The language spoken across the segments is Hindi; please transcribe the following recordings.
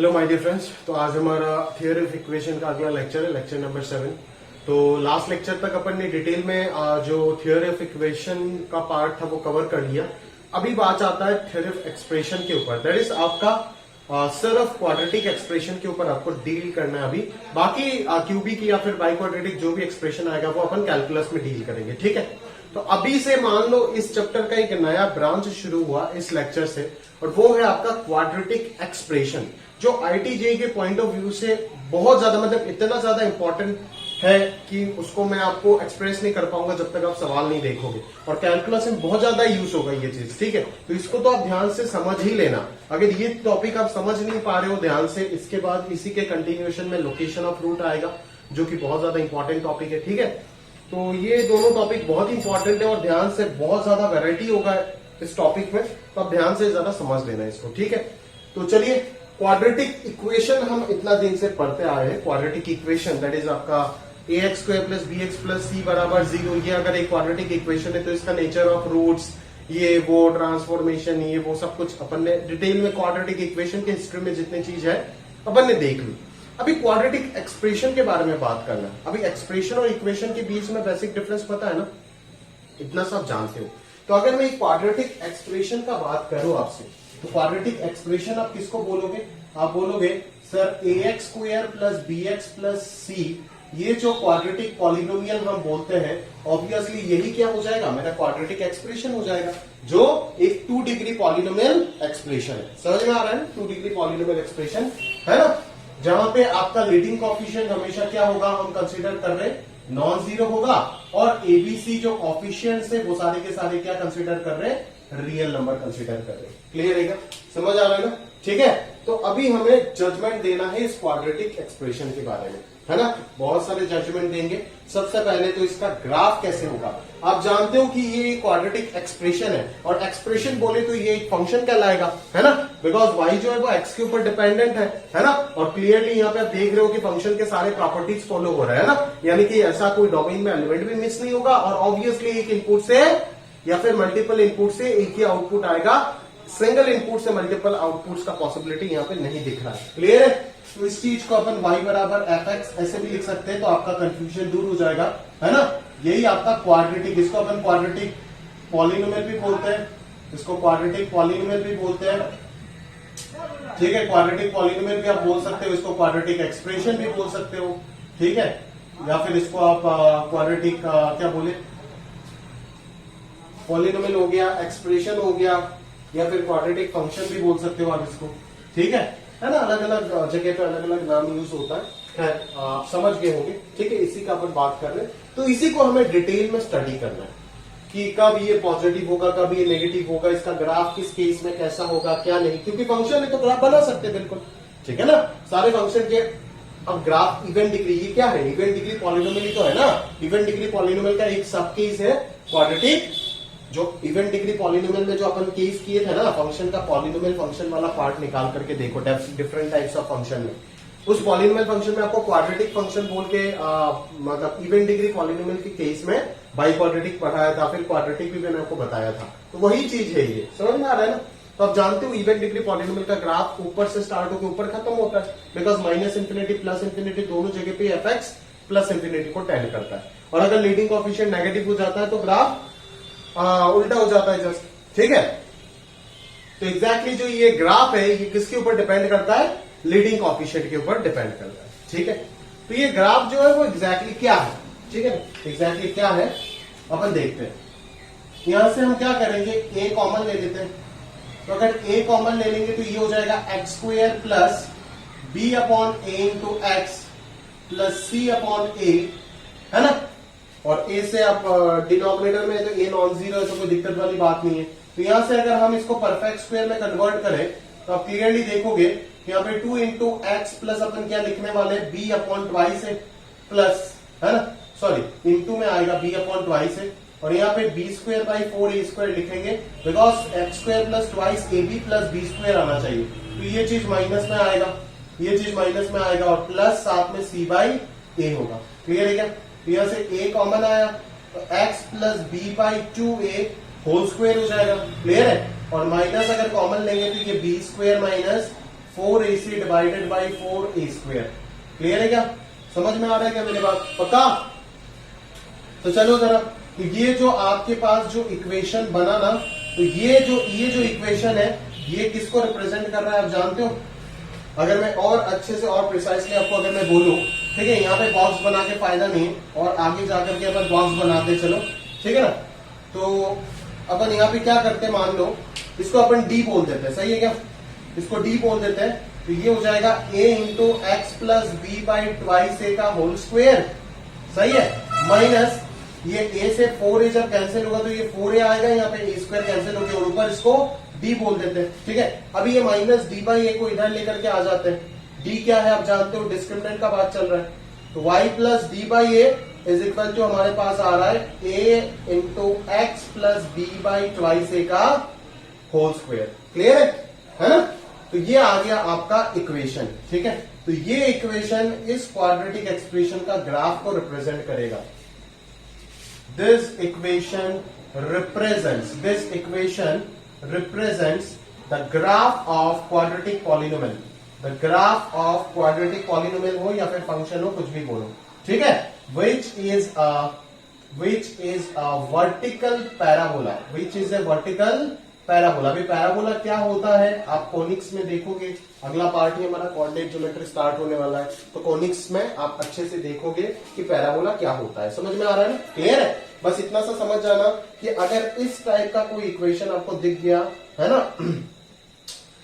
Hello my dear friends. तो आज हमारा थियरी ऑफ इक्वेशन का अगला लेक्चर है, लेक्चर नंबर 7। तो लास्ट लेक्चर तक अपन ने डिटेल में जो थियरी ऑफ इक्वेशन का पार्ट था वो कवर कर लिया। अभी बात आता है थियरी ऑफ एक्सप्रेशन के ऊपर, दैट इज आपका सिर्फ क्वाड्रेटिक एक्सप्रेशन के ऊपर आपको डील करना है। अभी बाकी क्यूबिक या फिर बाई क्वाड्रेटिक जो भी एक्सप्रेशन आएगा वो अपन कैलकुलस में डील करेंगे, ठीक है। तो अभी से मान लो इस चैप्टर का एक नया ब्रांच शुरू हुआ इस लेक्चर से, और वो है आपका क्वाड्रेटिक एक्सप्रेशन, जो आईटीजेई के पॉइंट ऑफ व्यू से बहुत ज्यादा, मतलब इतना ज्यादा इंपॉर्टेंट है कि उसको मैं आपको एक्सप्रेस नहीं कर पाऊंगा जब तक आप सवाल नहीं देखोगे, और कैलकुलस में बहुत ज्यादा यूज होगा ये चीज, ठीक है। तो इसको तो आप ध्यान से समझ ही लेना। अगर ये टॉपिक आप समझ नहीं पा रहे हो ध्यान से, इसके बाद इसी के कंटिन्यूएशन में लोकेशन ऑफ रूट आएगा, जो कि बहुत ज्यादा इंपॉर्टेंट टॉपिक है, ठीक है। तो ये दोनों टॉपिक बहुत इंपॉर्टेंट है और ध्यान से, बहुत ज्यादा वैरायटी होगा इस टॉपिक में, तो आप ध्यान से ज्यादा समझ लेना इसको, ठीक है। तो चलिए, क्वाड्रेटिक इक्वेशन हम इतना दिन से पढ़ते आए हैं। क्वाड्रेटिक इक्वेशन दैट इज आपका ax square plus bx plus c बराबर 0। ये अगर एक क्वाड्रेटिक इक्वेशन है तो इसका नेचर ऑफ रूट्स, ये वो ट्रांसफॉर्मेशन, ये वो सब कुछ अपन ने डिटेल में क्वाड्रेटिक इक्वेशन के हिस्ट्री में जितनी चीज है अपन ने देख ली। अभी क्वाड्रेटिक एक्सप्रेशन के बारे में बात करना। अभी एक्सप्रेशन और इक्वेशन के बीच में बेसिक डिफरेंस पता है ना, इतना सब जानते हो। तो अगर मैं क्वाड्रेटिक एक्सप्रेशन का बात करूं आपसे, तो क्वाड्रेटिक एक्सप्रेशन आप किसको बोलोगे? आप बोलोगे sir ax square plus bx plus c, ये जो क्वाड्रेटिक पॉलिनोमियल हम बोलते हैं, ऑब्वियसली यही क्या हो जाएगा, मेरा क्वाड्रेटिक एक्सप्रेशन हो जाएगा, जो एक 2 डिग्री पॉलिनोमियल एक्सप्रेशन है। समझ में आ रहा है ना? 2 डिग्री पॉलिनोमियल एक्सप्रेशन है ना, जहां पे आपका लीडिंग कोएफिशिएंट हमेशा क्या होगा, हम कंसीडर कर रहे हैं नॉन जीरो होगा, और एबीसी जो कोएफिशिएंट्स है वो सारे के सारे क्या कंसीडर कर रहे हैं, रियल नंबर कंसीडर कर रहे हैं। क्लियर है क्या? समझ आ रहा है ना? ठीक है। तो अभी हमें जजमेंट देना है इस क्वाड्रेटिक एक्सप्रेशन के बारे में, है ना। बहुत सारे जजमेंट देंगे। सबसे पहले तो इसका ग्राफ कैसे होगा। आप जानते हो कि ये क्वाड्रेटिक एक्सप्रेशन है, और एक्सप्रेशन बोले तो ये एक फंक्शन कहलाएगा, है ना, बिकॉज y जो है वो x के ऊपर डिपेंडेंट है ना। और क्लियरली यहाँ पे आप देख रहे हो कि फंक्शन के सारे प्रॉपर्टीज फॉलो हो रहे हैं ना, यानी कि ऐसा कोई डोमेन में एलिमेंट भी मिस नहीं होगा, और ऑब्वियसली एक इनपुट से या फिर मल्टीपल इनपुट से एक ही आउटपुट आएगा। सिंगल इनपुट से मल्टीपल आउटपुट्स का पॉसिबिलिटी यहाँ पे नहीं दिख रहा है। क्लियर है? तो इस चीज को अपन y बराबर fx ऐसे भी लिख सकते हैं, तो आपका कंफ्यूजन दूर हो जाएगा, है ना। यही आपका क्वाड्रेटिक, इसको अपन क्वाड्रेटिक पॉलिनोमियल भी बोलते हैं, इसको क्वाड्रेटिक पॉलिनोमियल भी बोलते हैं, ठीक है। क्वाड्रेटिक पॉलिनोमियल भी आप बोल सकते हो, इसको क्वाड्रेटिक एक्सप्रेशन भी बोल सकते हो, ठीक है। या फिर इसको आप क्वाड्रेटिक क्या बोले, पॉलिनोमियल हो गया, एक्सप्रेशन हो गया, या फिर क्वाड्रेटिक फंक्शन भी बोल सकते हो आप इसको, ठीक है ना। अलग अलग जगह पे अलग अलग नाम यूज होता है, आप समझ गए होंगे, ठीक है। इसी का अपन बात कर रहे हैं, तो इसी को हमें डिटेल में स्टडी करना है कि कब ये पॉजिटिव होगा, कब ये नेगेटिव होगा, इसका ग्राफ किस केस में कैसा होगा, क्या नहीं, क्योंकि फंक्शन है तो ग्राफ बना सकते हैं बिल्कुल, ठीक है ना, सारे फंक्शन के। अब ग्राफ इवन डिग्री, ये क्या है, इवन डिग्री पॉलिनोमियल ही तो है ना। इवन डिग्री पॉलिनोमियल का एक सब केस है क्वाड्रेटिक। जो इवन डिग्री पॉलिनोमियल में जो अपन केस किए थे ना, फंक्शन का पॉलिनोमियल फंक्शन वाला पार्ट निकाल करके देखो, डिफरेंट टाइप्स ऑफ फंक्शन में, उस पॉलिनोमियल फंक्शन में आपको क्वाड्रेटिक फंक्शन बोल के मतलब इवन डिग्री पॉलिनोमियल के केस में बाई क्वाड्रेटिक पढ़ाया था, फिर क्वाड्रेटिक भी मैंने आपको बताया था। तो वही चीज है ये, समझ में आ रहा है ना। तो आप जानते हो इवन डिग्री पॉलिनोमियल का ग्राफ ऊपर से स्टार्ट होकर ऊपर खत्म होता है, because minus infinity plus infinity दोनों जगह पे एफ प्लस इंफिनिटी को टेंड करता है, और अगर लीडिंग कोएफिशिएंट नेगेटिव हो जाता है तो ग्राफ उल्टा हो जाता है जस्ट, ठीक है। तो एग्जैक्टली जो ये ग्राफ है ये किसके ऊपर डिपेंड करता है, लीडिंग कोएफिशिएंट के ऊपर डिपेंड करता है, ठीक है। तो ये ग्राफ जो है वो एग्जैक्टली क्या है, ठीक है, एग्जैक्टली क्या है अपन देखते हैं। यहां से हम क्या करेंगे, a कॉमन ले लेते हैं। तो अगर a कॉमन ले लेंगे तो ये हो जाएगा x square plus b upon a into x plus c upon a, है ना। और a से आप डिनोमिनेटर में है तो a नॉन जीरो है, तो कोई दिक्कत वाली बात नहीं है। तो यहां से अगर हम इसको परफेक्ट स्क्वायर में कन्वर्ट करें तो आप क्लियरली देखोगे यहाँ पे 2 इंटू एक्स प्लस अपन क्या लिखने वाले, b अपॉन ट्वाइस है, प्लस, है ना, सॉरी इंटू में आएगा b अपॉन ट्वाइस है, और यहाँ पे B square by 4a square लिखेंगे, because x square plus twice a b plus b square आना चाहिए। तो ये चीज माइनस में आएगा, ये चीज माइनस में आएगा, और प्लस साथ में c बाई ए होगा। क्लियर है क्या? यहां से a कॉमन आया तो x plus b by 2a whole square हो जाएगा। क्लियर है? और माइनस अगर कॉमन लेंगे तो ये b square minus 4ac divided by 4a²। Clear है क्या? समझ में आ रहा है क्या मेरी बात? पक्का? तो चलो जरा, तो ये जो आपके पास जो इक्वेशन बना ना, तो ये जो इक्वेशन है ये किसको रिप्रेजेंट कर रहा है आप जानते हो? अगर मैं और अच्छे से और प्रिसाइसली आपको अगर मैं बोलूं, ठीक है, यहाँ पे बॉक्स बना के फायदा नहीं है, और आगे जाकर के अपन बॉक्स बनाते चलो, ठीक है ना। तो अपन यहाँ पे क्या करते हैं, मान लो इसको अपन डी बोल देते हैं, सही है क्या? इसको डी बोल देते हैं, तो ये हो जाएगा a into x plus b by twice a का होल स्क्वेयर, सही है, माइनस ये a से 4a जब कैंसिल होगा तो ये 4a आएगा, यहाँ पे a स्क्वायर कैंसिल होकर और ऊपर इसको d बोल देते हैं, ठीक है। अभी ये माइनस डी बाई ए को इधर लेकर के आ जाते हैं। d क्या है आप जानते हो, डिस्क्रिमिनेंट का बात चल रहा है, तो y plus d by a is equal to हमारे पास आ रहा है a into x plus b by twice a का होल स्क्वेयर। क्लियर है ना? तो ये आ गया आपका इक्वेशन, ठीक है। तो ये इक्वेशन इस क्वाड्रेटिक एक्सप्रेशन का ग्राफ को रिप्रेजेंट करेगा। This equation represents the graph of quadratic polynomial, the graph of quadratic polynomial हो या फिर फंक्शन हो, कुछ भी बोलो, ठीक है, which is a vertical parabola, which is a vertical parabola। अभी पैराबोला क्या होता है आप कोनिक्स में देखोगे, अगला पार्ट ही हमारा कोऑर्डिनेट ज्योमेट्री स्टार्ट होने वाला है, तो कोनिक्स में आप अच्छे से देखोगे कि पैराबोला क्या होता है। समझ में आ रहा है ना? क्लियर है? बस इतना सा समझ जाना कि अगर इस टाइप का कोई इक्वेशन आपको दिख गया है ना,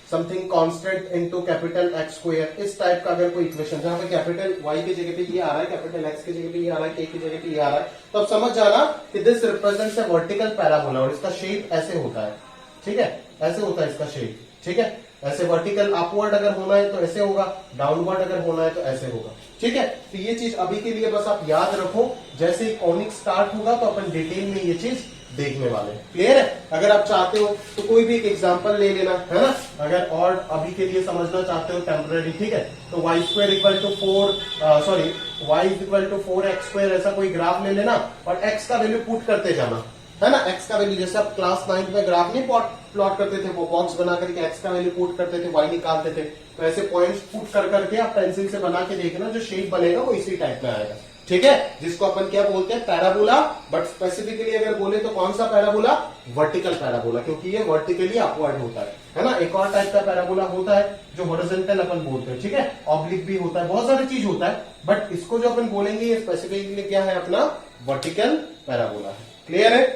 something constant into capital x square, इस टाइप का अगर कोई इक्वेशन जहां पे कैपिटल वाई की जगह पे ये आ रहा है, कैपिटल एक्स की जगह पे ये आ रहा है, के की जगह पे ये आ रहा है, तो अब समझ जाना कि this represents a vertical parabola, और इसका शेप ऐसे होता है, ठीक है, ऐसे होता है इसका शेप, ठीक है। ऐसे वर्टिकल अपवर्ड अगर होना है तो ऐसे होगा, डाउनवर्ड अगर होना है तो ऐसे होगा, ठीक है। तो ये चीज अभी के लिए बस आप याद रखो, जैसे ही कॉनिक स्टार्ट होगा तो अपन डिटेल में ये चीज देखने वाले हैं। क्लियर है? अगर आप चाहते हो तो कोई भी एक एग्जांपल ले लेना, है ना, अगर और अभी के लिए समझना चाहते हो टेम्पररी, ठीक है, तो y square equal to 4 y equal to 4x² ऐसा कोई ग्राफ ले लेना और x का वैल्यू पुट करते जाना, है ना। x का वैल्यू जैसे आप क्लास 9 में ग्राफ नहीं प्लॉट करते थे, वो बॉक्स बना करके x का वैल्यू पुट करते थे, y निकालते थे, तो ऐसे पॉइंट्स पुट कर करके आप पेंसिल से बना के देखना, जो शेप बनेगा वो इसी टाइप में आएगा, ठीक है, जिसको अपन क्या बोलते हैं, पैराबोला। बट स्पेसिफिकली अगर बोले तो कौन सा पैराबोला? वर्टिकल पैराबोला, क्योंकि ये वर्टिकली अपवर्ड होता है ना। एक और टाइप का पैराबोला होता है जो हॉरिजॉन्टल अपन बोलते हैं, ठीक है, ऑब्लिक भी होता है, बहुत सारी चीज होता है, बट इसको जो अपन बोलेंगे ये स्पेसिफिकली क्या है, अपना वर्टिकल पैराबोला है। क्लियर है?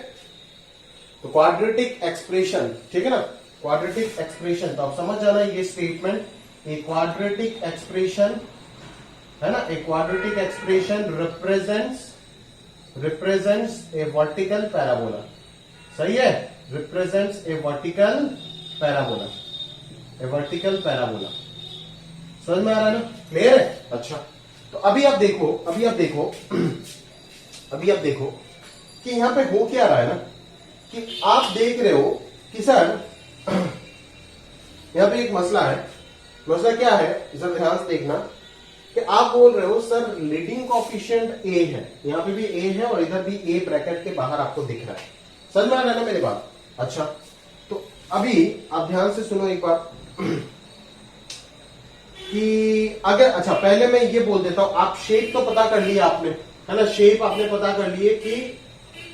तो क्वाड्रेटिक एक्सप्रेशन, ठीक है ना, क्वाड्रेटिक एक्सप्रेशन, तो आप समझ जाना ये स्टेटमेंट, ए क्वाड्रेटिक एक्सप्रेशन है ना, ए क्वाड्रेटिक एक्सप्रेशन रिप्रेजेंट्स ए वर्टिकल पैराबोला, सही है, रिप्रेजेंट्स ए वर्टिकल पैराबोला, ए वर्टिकल पैराबोला। समझ में आ रहा है ना? क्लियर है? अच्छा, तो अभी आप देखो कि यहां पे हो क्या रहा है ना, कि आप देख रहे हो कि सर यहां पे एक मसला है। मसला क्या है, जरा ध्यान से देखना कि आप बोल रहे हो सर लीडिंग कोएफिशिएंट ए है, यहां पे भी ए है और इधर भी ए ब्रैकेट के बाहर आपको दिख रहा है। समझ में आ रहा है ना मेरी बात? अच्छा, तो अभी आप ध्यान से सुनो एक बार कि अगर, अच्छा पहले मैं ये बोल देता हूं, आप शेप तो पता कर लिया आपने, है ना, शेप आपने पता कर लिए कि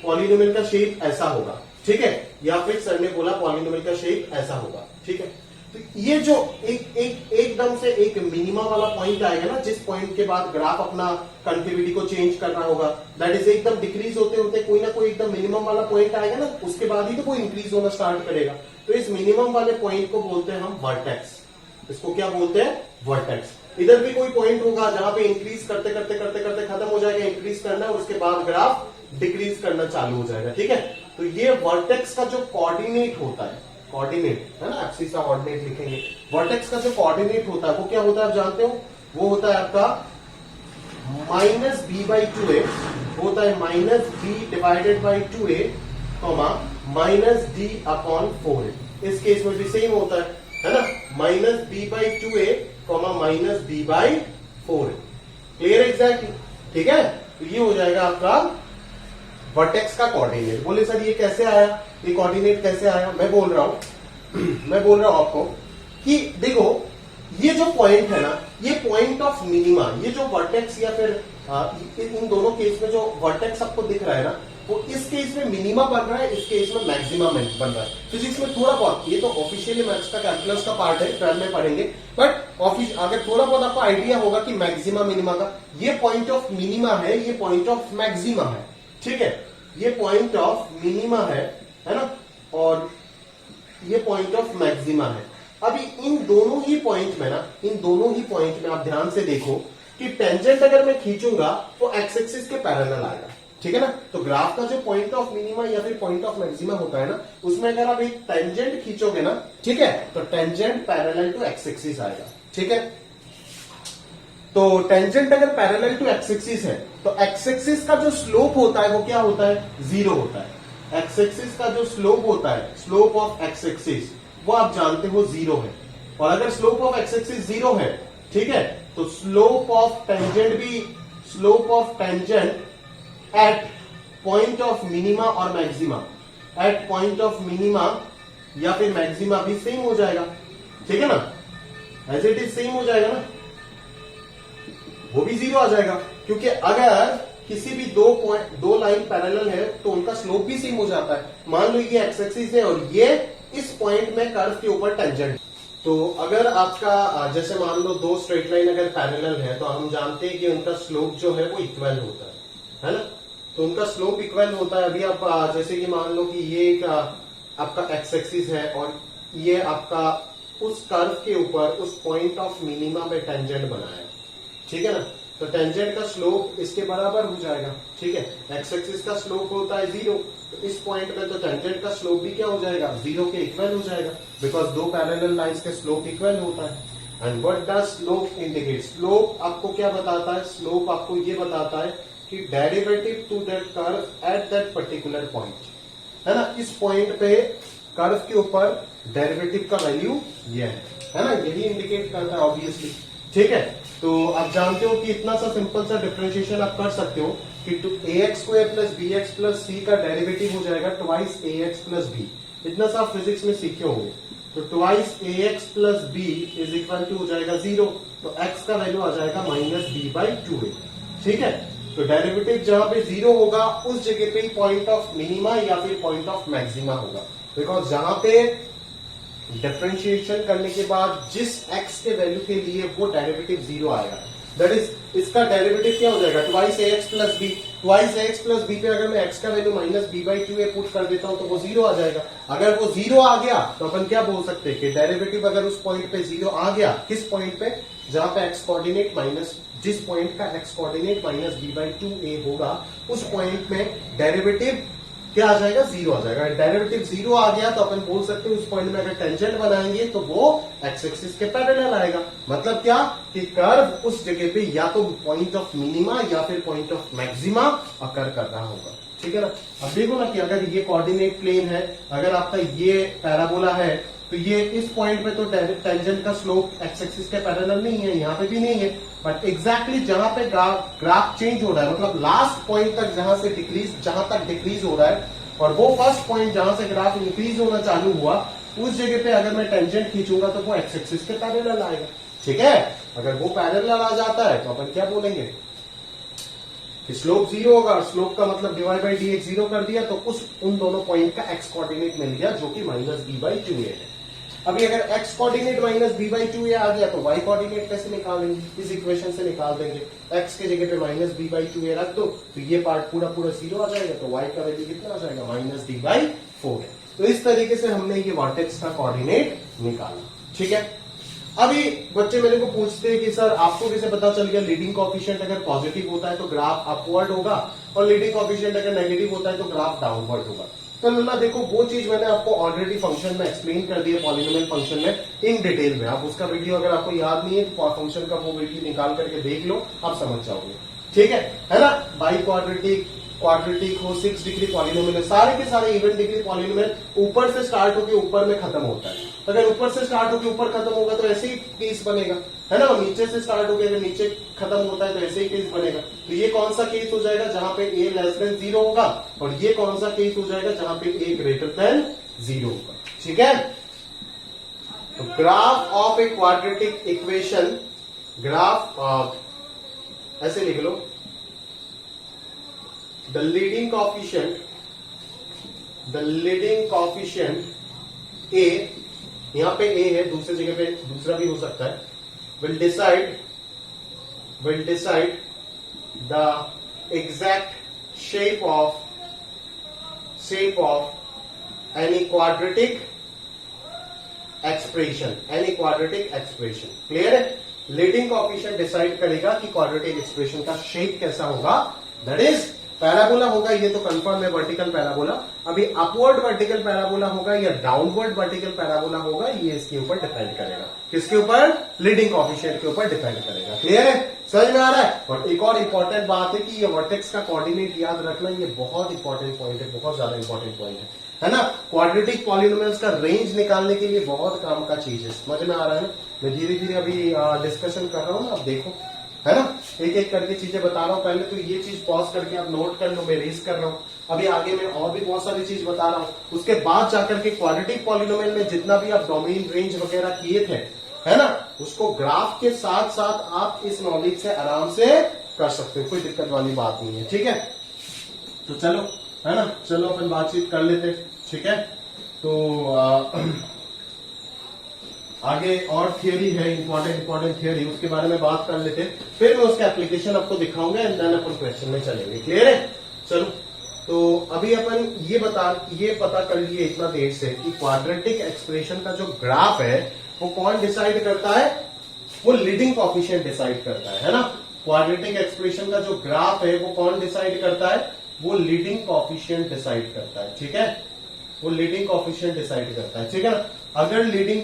पॉलिनोमियल का शेप ऐसा होगा, ठीक है, या फिर सर ने बोला पॉलिनोमियल का शेप ऐसा होगा, ठीक है। तो ये जो एकदम से एक मिनिमम वाला पॉइंट आएगा ना, जिस पॉइंट के बाद ग्राफ अपना कन्केविटी को चेंज करना होगा, दैट इज एकदम डिक्रीज होते होते कोई ना कोई एकदम मिनिमम वाला पॉइंट आएगा ना, उसके बाद ही तो कोई इंक्रीज होना स्टार्ट करेगा। तो इस मिनिमम वाले पॉइंट को बोलते हैं हम वर्टेक्स। इसको क्या बोलते हैं? वर्टेक्स। इधर भी कोई पॉइंट होगा जहां पे इंक्रीज करते करते करते करते खत्म हो जाएगा, इंक्रीज करना है, उसके बाद ग्राफ डिक्रीज करना चालू हो जाएगा, ठीक है। तो ये वर्टेक्स का जो कोऑर्डिनेट होता है, कोऑर्डिनेट है ना, एक्सिस का कोऑर्डिनेट लिखेंगे, वर्टेक्स का जो कोऑर्डिनेट होता है वो क्या होता है आप जानते हो? वो होता है आपका -b/2a, होता है -b divided by 2a, -d/4a। इस केस में भी सेम होता है ना, -b/2a, -b/4a। क्लियर एग्जैक्टली, ठीक है। तो ये हो जाएगा आपका वर्टेक्स का कोऑर्डिनेट। बोले सर ये कैसे आया, ये कोऑर्डिनेट कैसे आया? मैं बोल रहा हूं आपको कि देखो ये जो पॉइंट है ना, ये पॉइंट ऑफ मिनिमा, ये जो वर्टेक्स या फिर इन दोनों केस में जो वर्टेक्स आपको दिख रहा है ना, वो इस केस में मिनिमा बन रहा है, इस केस में मैक्सिमा बन रहा है। फिजिक्स में थोड़ा बहुत, ये तो ऑफिशियली मैथ्स का कैलकुलस का पार्ट है, 12 में पढ़ेंगे, बट अगर थोड़ा बहुत आपको आइडिया होगा कि मैक्सिमा मिनिमा का, ये पॉइंट ऑफ मिनिमा है, ये पॉइंट ऑफ मैक्सिमा है, ठीक है, ये पॉइंट ऑफ मिनिमा है ना, और ये पॉइंट ऑफ मैक्सिमा है। अभी इन दोनों ही पॉइंट में ना, इन दोनों ही पॉइंट में आप ध्यान से देखो कि टेंजेंट अगर मैं खींचूंगा तो एक्स एक्सिस के पैरेलल आएगा, ठीक है ना। तो ग्राफ का जो पॉइंट ऑफ मिनिमा या फिर पॉइंट ऑफ मैक्सिमा होता है ना, उसमें अगर आप एक टेंजेंट खींचोगे ना, ठीक है, तो tangent parallel to x axis आएगा, ठीक है। तो टेंजेंट अगर पैरेलल टू एक्स एक्सिस है तो एक्स एक्सिस का जो स्लोप होता है वो क्या होता है, 0 होता है। एक्स एक्सिस का जो स्लोप होता है, स्लोप ऑफ एक्स एक्सिस, वो आप जानते हो 0 है। और अगर स्लोप ऑफ एक्स एक्सिस 0 है, ठीक है, तो स्लोप ऑफ टेंजेंट भी, slope of tangent at point of minima और maxima, at point of minima या फिर मैक्सिमा भी सेम हो जाएगा, ठीक है ना, एज इट इज सेम हो जाएगा ना, वो भी 0 आ जाएगा। क्योंकि अगर किसी भी दो लाइन पैरेलल है तो उनका स्लोप भी सेम हो जाता है। मान लो ये एक्स एक्सिस है और ये इस पॉइंट में कर्व के ऊपर टेंजेंट, तो अगर आपका जैसे मान लो दो स्ट्रेट लाइन अगर पैरेलल है तो हम जानते हैं कि उनका स्लोप जो है वो इक्वल होता है ना, तो उनका स्लोप इक्वल होता है। अभी आप जैसे कि मान लो कि ये एक आपका एक्स एक्सिस है और ये आपका उस कर्व के ऊपर उस पॉइंट ऑफ मिनिमा में टेंजेंट बनाया, ठीक है ना, तो टेंजेंट का स्लोप इसके बराबर हो जाएगा, ठीक है। एक्स एक्सिस का स्लोप होता है 0, तो इस पॉइंट में तो टेंजेंट का स्लोप भी क्या हो जाएगा, 0 के इक्वल हो जाएगा, बिकॉज दो पैरेलल लाइंस के स्लोप इक्वल होता है। And what does slope indicate, slope आपको क्या बताता है, स्लोप आपको ये बताता है कि derivative two that curve at that particular point, है ना, इस पॉइंट पे कर्व के ऊपर डेरिवेटिव का वैल्यू ये है ना, यही इंडिकेट करता है ऑब्वियसली, ठीक है। तो आप जानते हो कि इतना सा सिंपल सा डिफरेंशिएशन आप कर सकते हो कि ax square plus b x plus c का डेरिवेटिव हो जाएगा ट्वाइस ax प्लस बी, इतना सा आप फिजिक्स में सीखे होंगे। तो twice ax plus b is equal to हो जाएगा 0, तो x का वैल्यू आ जाएगा -b/2a, ठीक है। तो डेरिवेटिव जहां पे 0 होगा उस जगह पे पॉइंट ऑफ मिनिमा या फिर पॉइंट ऑफ मैक्सिमा होगा, बिकॉज जहां पे डिफरेंशिएशन करने के बाद जिस x के वैल्यू के लिए वो डेरिवेटिव 0 आएगा, दैट इज इसका डेरिवेटिव क्या हो जाएगा, twice ax plus b. Twice ax plus b पे अगर मैं x का वैल्यू -b/2a पुट कर देता हूं तो वो 0 आ जाएगा। अगर वो 0 आ गया तो अपन क्या बोल सकते हैं कि डेरिवेटिव अगर उस पॉइंट पे 0 आ गया, किस पॉइंट पे, जहां पे x कोऑर्डिनेट माइनस, जिस पॉइंट का x कोऑर्डिनेट -b/2a होगा उस पॉइंट में डेरिवेटिव क्या आ जाएगा, 0 आ जाएगा। डेरिवेटिव 0 आ गया तो अपन बोल सकते हैं उस पॉइंट में अगर टेंजेंट बनाएंगे तो वो एक्स एक्सिस के पैरेलल आएगा। मतलब क्या कि कर्व उस जगह पे या तो पॉइंट ऑफ मिनिमा या फिर पॉइंट ऑफ मैक्सिमा अकर कर रहा होगा, ठीक है ना। अब देखो ना कि अगर ये कोऑर्डिनेट प्लेन है, अगर आपका ये पैराबोला है, तो ये इस पॉइंट पे तो टेंजेंट का स्लोप एक्स एक्सिस के पैरेलल नहीं है, यहाँ पे भी नहीं है, बट एग्जैक्टली जहां पे ग्राफ चेंज हो रहा है, मतलब लास्ट पॉइंट तक जहां तक डिक्रीज हो रहा है और वो फर्स्ट पॉइंट जहां से ग्राफ इंक्रीज होना चालू हुआ, उस जगह पे अगर मैं टेंजेंट खींचूंगा तो वो एक्स एक्सिस के पैरेलल आएगा, ठीक है। अगर वो पैरेलल आ जाता है तो अपन क्या बोलेंगे कि स्लोप 0 होगा, और स्लोप का मतलब dy/dx 0 कर दिया तो उन दोनों पॉइंट का एक्स कोऑर्डिनेट मिल गया जो कि -b/2a है। अभी अगर x कोऑर्डिनेट -b/2a आ गया तो y कोऑर्डिनेट कैसे निकालेंगे, इस इक्वेशन से निकाल देंगे। x के जगह पे -b/2a रख दो तो ये पार्ट पूरा 0 आ जाएगा, तो y का वैल्यू कितना आ जाएगा, -d/4। तो इस तरीके से हमने ये वर्टेक्स का कोऑर्डिनेट निकाला, ठीक है। अभी बच्चे मेरे को पूछते हैं कि सर आपको कैसे पता चल गया लीडिंग कोएफिशिएंट अगर पॉजिटिव होता है तो ग्राफ अपवर्ड होगा और लीडिंग कोएफिशिएंट अगर नेगेटिव होता है तो ग्राफ डाउनवर्ड होगा। तो ना देखो, वो चीज मैंने आपको ऑलरेडी फंक्शन में एक्सप्लेन कर दी है, पॉलिनोमियल फंक्शन में इन डिटेल में। आप उसका वीडियो अगर आपको याद नहीं है तो फंक्शन का वो वीडियो निकाल करके देख लो, आप समझ जाओगे, ठीक है ना। बाई क्वाड्रेटिक हो, 6 डिग्री पॉलिनोमियल, सारे के सारे इवन डिग्री पॉलिनोमियल ऊपर से स्टार्ट होकर ऊपर में खत्म होता है। अगर ऊपर से स्टार्ट होकर ऊपर खत्म होगा तो ऐसे ही केस बनेगा, है ना। नीचे से स्टार्ट होकर अगर नीचे खत्म होता है तो ऐसे ही केस बनेगा। तो ये कौन सा केस हो जाएगा, जहां पे a लेस देन 0 होगा, और ये कौन सा केस हो जाएगा जहां पे a ग्रेटर देन 0 होगा, ठीक है। Graph of a quadratic equation, graph ऐसे लिख लो, द लीडिंग कॉफिशिएंट ए, यहां पे ए है, दूसरी जगह पे दूसरा भी हो सकता है, will decide the exact shape of any quadratic expression, clear है? लीडिंग कोएफिशिएंट डिसाइड करेगा कि क्वाड्रेटिक एक्सप्रेशन का शेप कैसा होगा, दैट इज पैराबोला होगा, ये तो कंफर्म है, वर्टिकल पैराबोला। अभी अपवर्ड वर्टिकल पैराबोला होगा या डाउनवर्ड वर्टिकल पैराबोला होगा, ये इसके ऊपर डिपेंड करेगा, किसके ऊपर? लीडिंग कोएफिशिएंट के ऊपर डिपेंड करेगा। क्लियर है? समझ में आ रहा है? और एक और इंपॉर्टेंट बात है कि ये वर्टेक्स का कोऑर्डिनेट याद रखना, ये बहुत इंपॉर्टेंट पॉइंट है, बहुत ज्यादा इंपॉर्टेंट पॉइंट है ना? क्वाड्रेटिक पॉलिनोमियल्स का रेंज निकालने के लिए बहुत काम का चीज है। समझ में आ रहा है ना? मैं धीरे धीरे अभी डिस्कशन कर रहा हूं ना, आप देखो, है ना? एक एक करके चीजें बता रहा हूं। पहले तो ये चीज पॉज करके आप नोट कर लो, मैं रेज कर रहा हूं। अभी आगे मैं और भी बहुत सारी चीज बता रहा हूं, उसके बाद जाकर के क्वाड्रेटिक पॉलिनोमियल में जितना भी आप डोमेन रेंज वगैरह किए थे, है ना, उसको ग्राफ के साथ साथ आप इस नॉलेज से आराम से कर सकते हो, कोई दिक्कत वाली बात नहीं है। ठीक है, तो चलो, है ना, चलो अपन बातचीत कर लेते। ठीक है, तो आगे और थियरी है, इंपॉर्टेंट थियरी, उसके बारे में बात कर लेते, फिर मैं उसका एप्लीकेशन आपको दिखाऊंगा एंड देन अपन क्वेश्चन में चलेंगे। क्लियर है? चलो, तो अभी अपन ये पता कर लिए इतना देर से कि क्वाड्रेटिक एक्सप्रेशन का जो ग्राफ है वो कौन डिसाइड करता है? वो लीडिंग कोएफिशिएंट डिसाइड करता है ना? क्वाड्रेटिक एक्सप्रेशन का जो ग्राफ है वो कौन डिसाइड करता है? वो लीडिंग कोएफिशिएंट डिसाइड करता है। ठीक है, वो लीडिंग कोएफिशिएंट डिसाइड करता है। ठीक है ना? अगर लीडिंग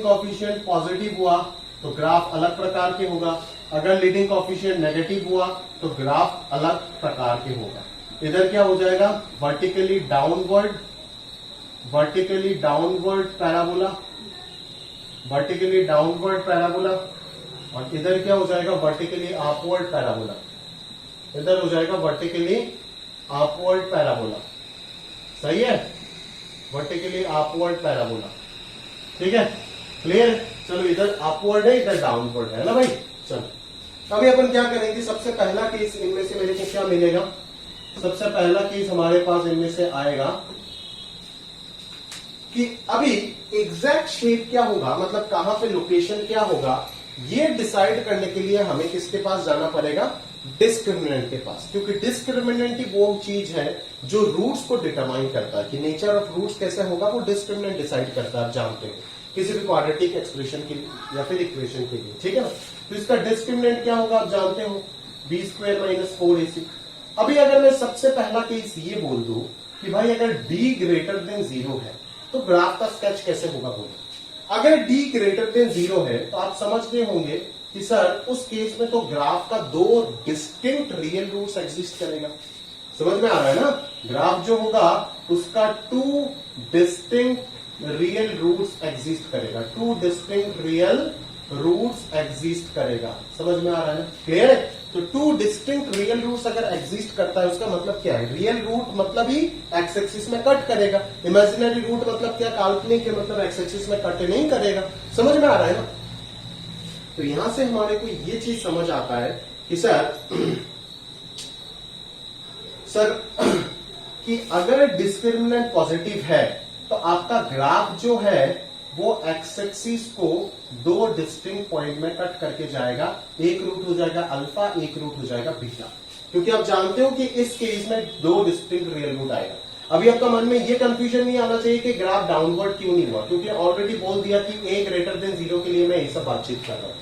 कोएफिशिएंट पॉजिटिव हुआ तो ग्राफ अलग प्रकार के होगा, अगर लीडिंग कोएफिशिएंट नेगेटिव हुआ तो ग्राफ अलग प्रकार के होगा। इधर क्या हो जाएगा? वर्टिकली डाउनवर्ड पैराबोला, और इधर क्या हो जाएगा? Vertically upward parabola. इधर हो जाएगा वर्टिकली अपवर्ड पैराबोला। सही है? Vertically upward parabola. ठीक है, क्लियर? चलो, इधर अपवर्ड है, इधर डाउनवर्ड है ना भाई। चलो, अभी अपन क्या करेंगे? सबसे पहला केस इनमें से मेरे को क्या मिलेगा? सबसे पहला केस हमारे पास इनमें से आएगा कि अभी एग्जैक्ट शेप क्या होगा, मतलब कहां पे लोकेशन क्या होगा, ये डिसाइड करने के लिए हमें किसके पास जाना पड़ेगा? डिस्क्रिमिनेंट के पास, क्योंकि डिस्क्रिमिनेंट ही वो चीज है जो रूट्स को डिटरमाइन करता है कि नेचर ऑफ रूट्स कैसे होगा, वो डिस्क्रिमिनेंट डिसाइड करता है। आप जानते हो किसी भी क्वाड्रेटिक एक्सप्रेशन के लिए या फिर इक्वेशन के लिए। ठीक है ना? तो इसका डिस्क्रिमिनेंट क्या होगा आप जानते हो? b² - 4ac। अभी अगर मैं सबसे पहला केस ये बोल दूं कि भाई अगर d > 0 है तो ग्राफ का स्केच कैसे होगा बोलो। अगर d > 0 है तो आप समझ गए होंगे कि सर उस केस में तो ग्राफ का दो डिस्टिंक्ट रियल रूट्स एग्जिस्ट करेगा। समझ में आ रहा है ना? ग्राफ जो होगा उसका 2 डिस्टिंक्ट रियल रूट्स एग्जिस्ट करेगा, 2 डिस्टिंक्ट रियल रूट्स एग्जिस्ट करेगा। समझ में आ रहा है ना? क्लियर है? तो 2 डिस्टिंक्ट रियल रूट्स अगर एग्जिस्ट करता है उसका मतलब क्या है? रियल रूट मतलब ही एक्स एक्सिस में कट करेगा, इमेजिनरी रूट मतलब क्या? काल्पनिक है, मतलब एक्स एक्सिस में कट नहीं करेगा। समझ में आ रहा है ना? तो यहां से हमारे को ये चीज समझ आता है कि सर कि अगर डिस्क्रिमिनेंट पॉजिटिव है तो आपका ग्राफ जो है वो एक्स एक्सिस को 2 डिस्टिंक्ट पॉइंट में कट करके जाएगा। एक रूट हो जाएगा अल्फा, एक रूट हो जाएगा बीटा, क्योंकि आप जानते हो कि इस केस में 2 डिस्टिंक्ट रियल रूट आएगा। अभी आपका मन में ये कंफ्यूजन नहीं आना चाहिए कि ग्राफ डाउनवर्ड क्यों नहीं हुआ, क्योंकि ऑलरेडी बोल दिया कि a > 0 के लिए मैं ये सब बातचीत कर रहा हूं।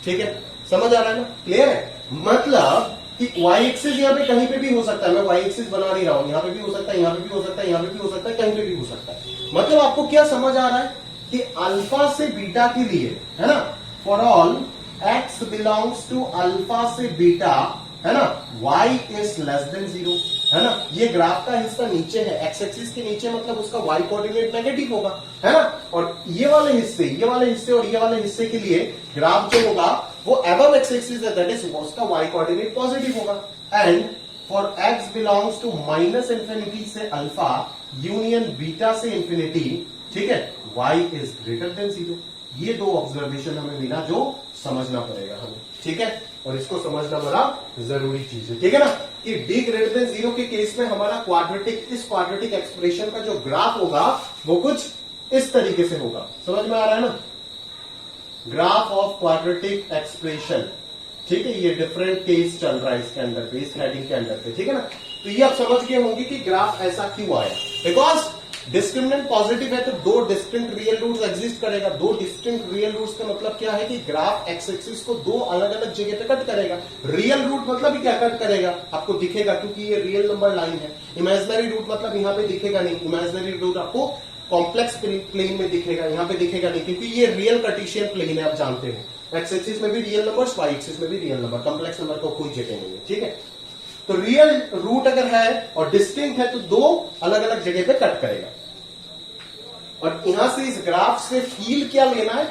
ठीक है, समझ आ रहा है ना? क्लियर है? मतलब कि y एक्सिस यहाँ पे कहीं पे भी हो सकता है, मैं y एक्सिस बना नहीं रहा हूं, यहाँ पे भी हो सकता है, यहाँ पे भी हो सकता है, यहाँ पे भी हो सकता है, कहीं पे भी हो सकता है। मतलब आपको क्या समझ आ रहा है कि अल्फा से बीटा के लिए, है ना, for all x belongs to alpha से बीटा, है ना, y इज <0, है ना, ये ग्राफ का हिस्सा नीचे है, एक्स एक्सिस के नीचे, मतलब उसका y कोऑर्डिनेट नेगेटिव होगा, है ना, और ये वाले हिस्से और ये वाले हिस्से के लिए ग्राफ जो होगा वो अबव एक्स एक्सिस है, दैट इज उसका y कोऑर्डिनेट पॉजिटिव होगा। And for x belongs to minus infinity से अल्फा यूनियन बीटा से इंफिनिटी, ठीक है, y इज ग्रेटर देन 0। ये दो ऑब्जर्वेशन हमें मिला जो समझना पड़ेगा हमें, ठीक है, और इसको समझना बड़ा जरूरी चीज है, ठीक है ना, कि d ग्रेटर देन 0 के केस में हमारा क्वाड्रेटिक, इस क्वाड्रेटिक एक्सप्रेशन का जो ग्राफ होगा वो कुछ इस तरीके से होगा। समझ में आ रहा है ना, ग्राफ ऑफ क्वाड्रेटिक एक्सप्रेशन, ठीक है, ये डिफरेंट केस चल रहा है इसके अंदर पे, इस हेडिंग के अंदर पे, ठीक है ना। तो ये आप समझ गए होंगे कि ग्राफ ऐसा क्यों आया, बिकॉज डिस्क्रिमिनेंट पॉजिटिव है तो दो डिस्टिंक्ट रियल रूट्स एग्जिस्ट करेगा। दो डिस्टिंक्ट रियल रूट्स का मतलब क्या है कि ग्राफ एक्स एक्सिस को दो अलग अलग जगह पे कट करेगा। रियल रूट मतलब क्या कट करेगा, आपको दिखेगा क्योंकि ये रियल नंबर लाइन है। इमेजिनरी रूट मतलब यहाँ पे दिखेगा नहीं, इमेजिनरी रूट आपको कॉम्प्लेक्स प्लेन में दिखेगा, यहाँ पे दिखेगा नहीं क्योंकि ये रियल कार्टेशियन प्लेन है, आप जानते हैं। एक्स एक्सिस में भी रियल नंबर, वाई एक्सिस में भी रियल नंबर, कॉम्प्लेक्स नंबर को कोई जगह नहीं है, ठीक है। तो रियल रूट अगर है और डिस्टिंक्ट है तो दो अलग अलग जगह पे कट करेगा। और यहां से इस ग्राफ से फील क्या लेना है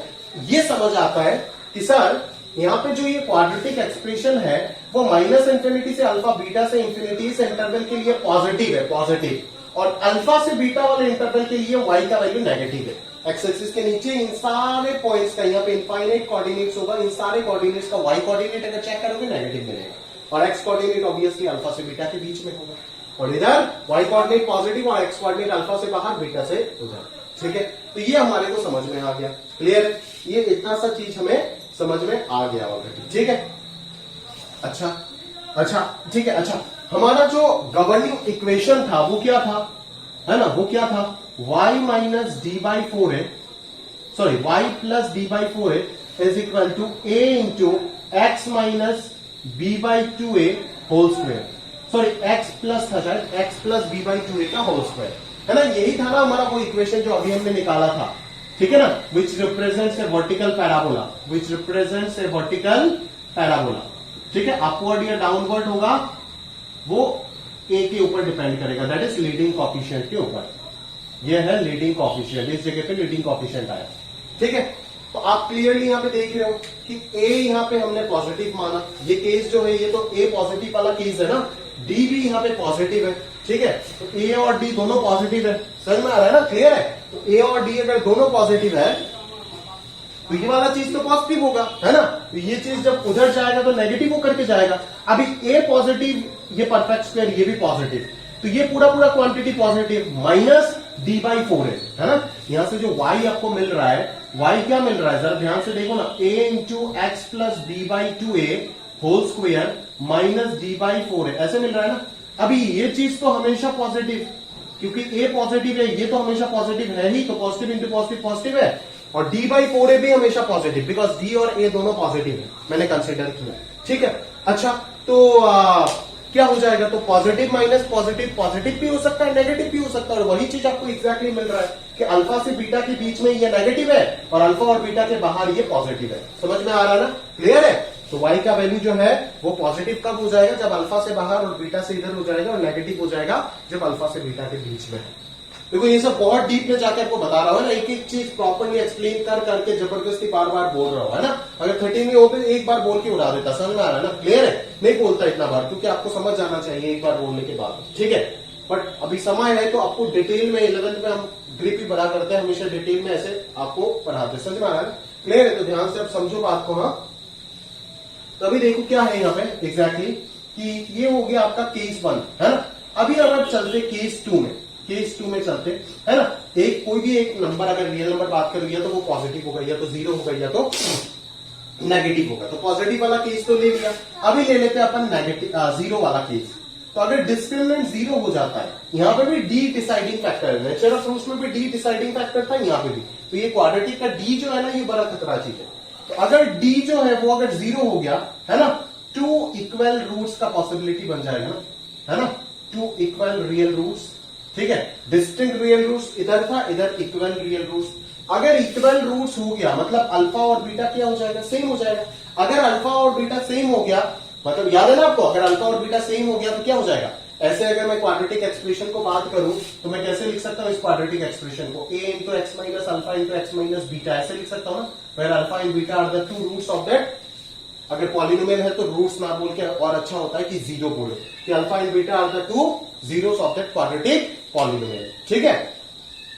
ये समझ आता है कि सर यहां पे जो ये क्वाड्रेटिक एक्सप्रेशन है वो माइनस इंफिनिटी से अल्फा बीटा से इंफिनिटी इस इंटरवल के लिए पॉजिटिव है, पॉजिटिव, और अल्फा से बीटा वाले इंटरवल के लिए वाई का वैल्यू नेगेटिव है। एक्स एक्सिस के नीचे इन सारे पॉइंट्स का यहाँ पे इनफाइनाइट कोऑर्डिनेट्स होगा, इन सारे कोऑर्डिनेट्स का वाई कोऑर्डिनेट अगर चेक करोगे नेगेटिव मिलेगा, और एक्स कोऑर्डिनेट ऑब्वियसली अल्फा से बीटा के बीच में होगा, और इधर वाई कोऑर्डिनेट पॉजिटिव और एक्स कोऑर्डिनेट अल्फा से बाहर बीटा से उधर, ठीक है। तो ये हमारे को समझ में आ गया, क्लियर है, ये इतना सा चीज हमें समझ में आ गया ऑलरेडी, ठीक है। अच्छा ठीक है। अच्छा, हमारा जो गवर्निंग इक्वेशन था वो क्या था, है ना, वो क्या था, y minus D by four है, sorry y plus d by four है is equal to a into x minus b by two a whole square, sorry x plus था शायद, x plus b by two a का होल स्क्वायर, है ना। यही था ना हमारा वो इक्वेशन जो अभी हमने निकाला था, ठीक है ना, विच रिप्रेजेंट्स ए वर्टिकल पैराबोला, विच रिप्रेजेंट्स ए वर्टिकल पैराबोला, ठीक है। अपवर्ड या डाउनवर्ड होगा वो ए के ऊपर डिपेंड करेगा, दैट इज लीडिंग कॉफिशिएंट के ऊपर। ये है लीडिंग कॉफिशिएंट, इस जगह पे लीडिंग कॉफिशिएंट आया, ठीक है। तो आप क्लियरली यहां पे देख रहे हो कि ए यहां पे हमने पॉजिटिव माना, ये केस जो है ये तो ए पॉजिटिव वाला केस है ना, डी भी यहां पे पॉजिटिव है, ठीक है। तो ए और डी दोनों पॉजिटिव है, समझ में आ रहा है ना, क्लियर है। तो ए और डी अगर दोनों पॉजिटिव है तो ये वाला चीज तो पॉजिटिव होगा, है ना। तो ये चीज जब उधर जाएगा तो नेगेटिव होकर के जाएगा। अभी ए पॉजिटिव, ये परफेक्ट स्क्वायर, ये भी पॉजिटिव, तो ये पूरा quantity positive, minus D by four है ना। यहां से जो y आपको मिल रहा है, y क्या मिल रहा है जरा ध्यान से देखो ना, a into x plus b by two a whole square minus D by four है, ऐसे मिल रहा है ना। अभी ये चीज तो हमेशा पॉजिटिव, क्योंकि a पॉजिटिव है, ये तो हमेशा पॉजिटिव है ही, तो पॉजिटिव इंटू पॉजिटिव पॉजिटिव है, और डी बाई फोर ए भी हमेशा पॉजिटिव, बिकॉज डी और ए दोनों पॉजिटिव है, मैंने कंसिडर किया, ठीक है। अच्छा, तो क्या हो जाएगा, तो पॉजिटिव माइनस पॉजिटिव, पॉजिटिव भी हो सकता है, नेगेटिव भी हो सकता है, और वही चीज आपको एग्जैक्टली मिल रहा है कि अल्फा से बीटा के बीच में ये नेगेटिव है और अल्फा और बीटा के बाहर ये पॉजिटिव है। समझ में आ रहा है ना, क्लियर है। तो y का वैल्यू जो है वो पॉजिटिव कब हो जाएगा, जब अल्फा से बाहर और बीटा से इधर हो जाएगा, और नेगेटिव हो जाएगा जब अल्फा से बीटा के बीच में है। देखो ये सब बहुत डीप में जाकर आपको बता रहा हूं ना, एक एक चीज प्रॉपरली एक्सप्लेन कर करके जबरदस्ती बार बार बोल रहा हूं, है ना। अगर 13 में हो तो एक बार बोल के उड़ा देता, समझ में आ रहा है ना, क्लियर है। नहीं बोलता इतना बार क्योंकि आपको समझ जाना चाहिए एक बार बोलने के बाद, ठीक है। बट अभी समय है तो आपको डिटेल में 11th में हम ग्रिप ही बड़ा करते हैं, हमेशा डिटेल में ऐसे आपको पढ़ाते हैं, समझ में आ रहा है, क्लियर है। तो ध्यान से आप समझो बात को। हाँ, तो अभी देखो क्या है यहाँ पे एग्जैक्टली कि ये हो गया आपका केस 1, है ना। अभी अगर चलते केस 2 में, केस 2 में चलते, है ना। एक कोई भी एक नंबर अगर रियल नंबर बात करोगे या तो वो पॉजिटिव होगा, या तो जीरो होगा, या तो नेगेटिव होगा। तो पॉजिटिव वाला केस तो ले लिया, अभी ले लेते हैं अपन नेगेटिव जीरो वाला केस। तो अगर डिस्क्रिमिनेंट जीरो हो जाता है, यहां पे भी डी डिसाइडिंग फैक्टर है, नेचर ऑफ रूट्स में भी डी डिसाइडिंग फैक्टर था, यहां पे भी। तो ये क्वाड्रेटिक का डी जो है ना, ये बड़ा खतरा चीज है। तो अगर डी जो है वो अगर जीरो हो गया, है ना, 2 इक्वल रूट्स का पॉसिबिलिटी बन जाएगा ना, है ना, 2 इक्वल रियल रूट्स, ठीक है। डिस्टिंक्ट रियल रूट्स इधर था, इधर इक्वल रियल रूट्स। अगर इक्वल रूट्स हो गया मतलब अल्फा और बीटा क्या हो जाएगा, सेम हो जाएगा। अगर अल्फा और बीटा सेम हो गया मतलब याद है ना आपको, अगर अल्फा और बीटा सेम हो गया तो क्या हो जाएगा। ऐसे अगर मैं क्वाड्रेटिक एक्सप्रेशन को बात करूं तो मैं कैसे लिख सकता हूं इस क्वाड्रेटिक एक्सप्रेशन को, a into x minus alpha into x minus beta, ऐसे लिख सकता हूं ना, where alpha and beta are the 2 roots of that अगर पॉलिनोमियल है तो रूट्स ना बोल के और अच्छा होता है कि जीरो बोलो कि alpha and beta are the two zeros of that quadratic polynomial, ठीक है।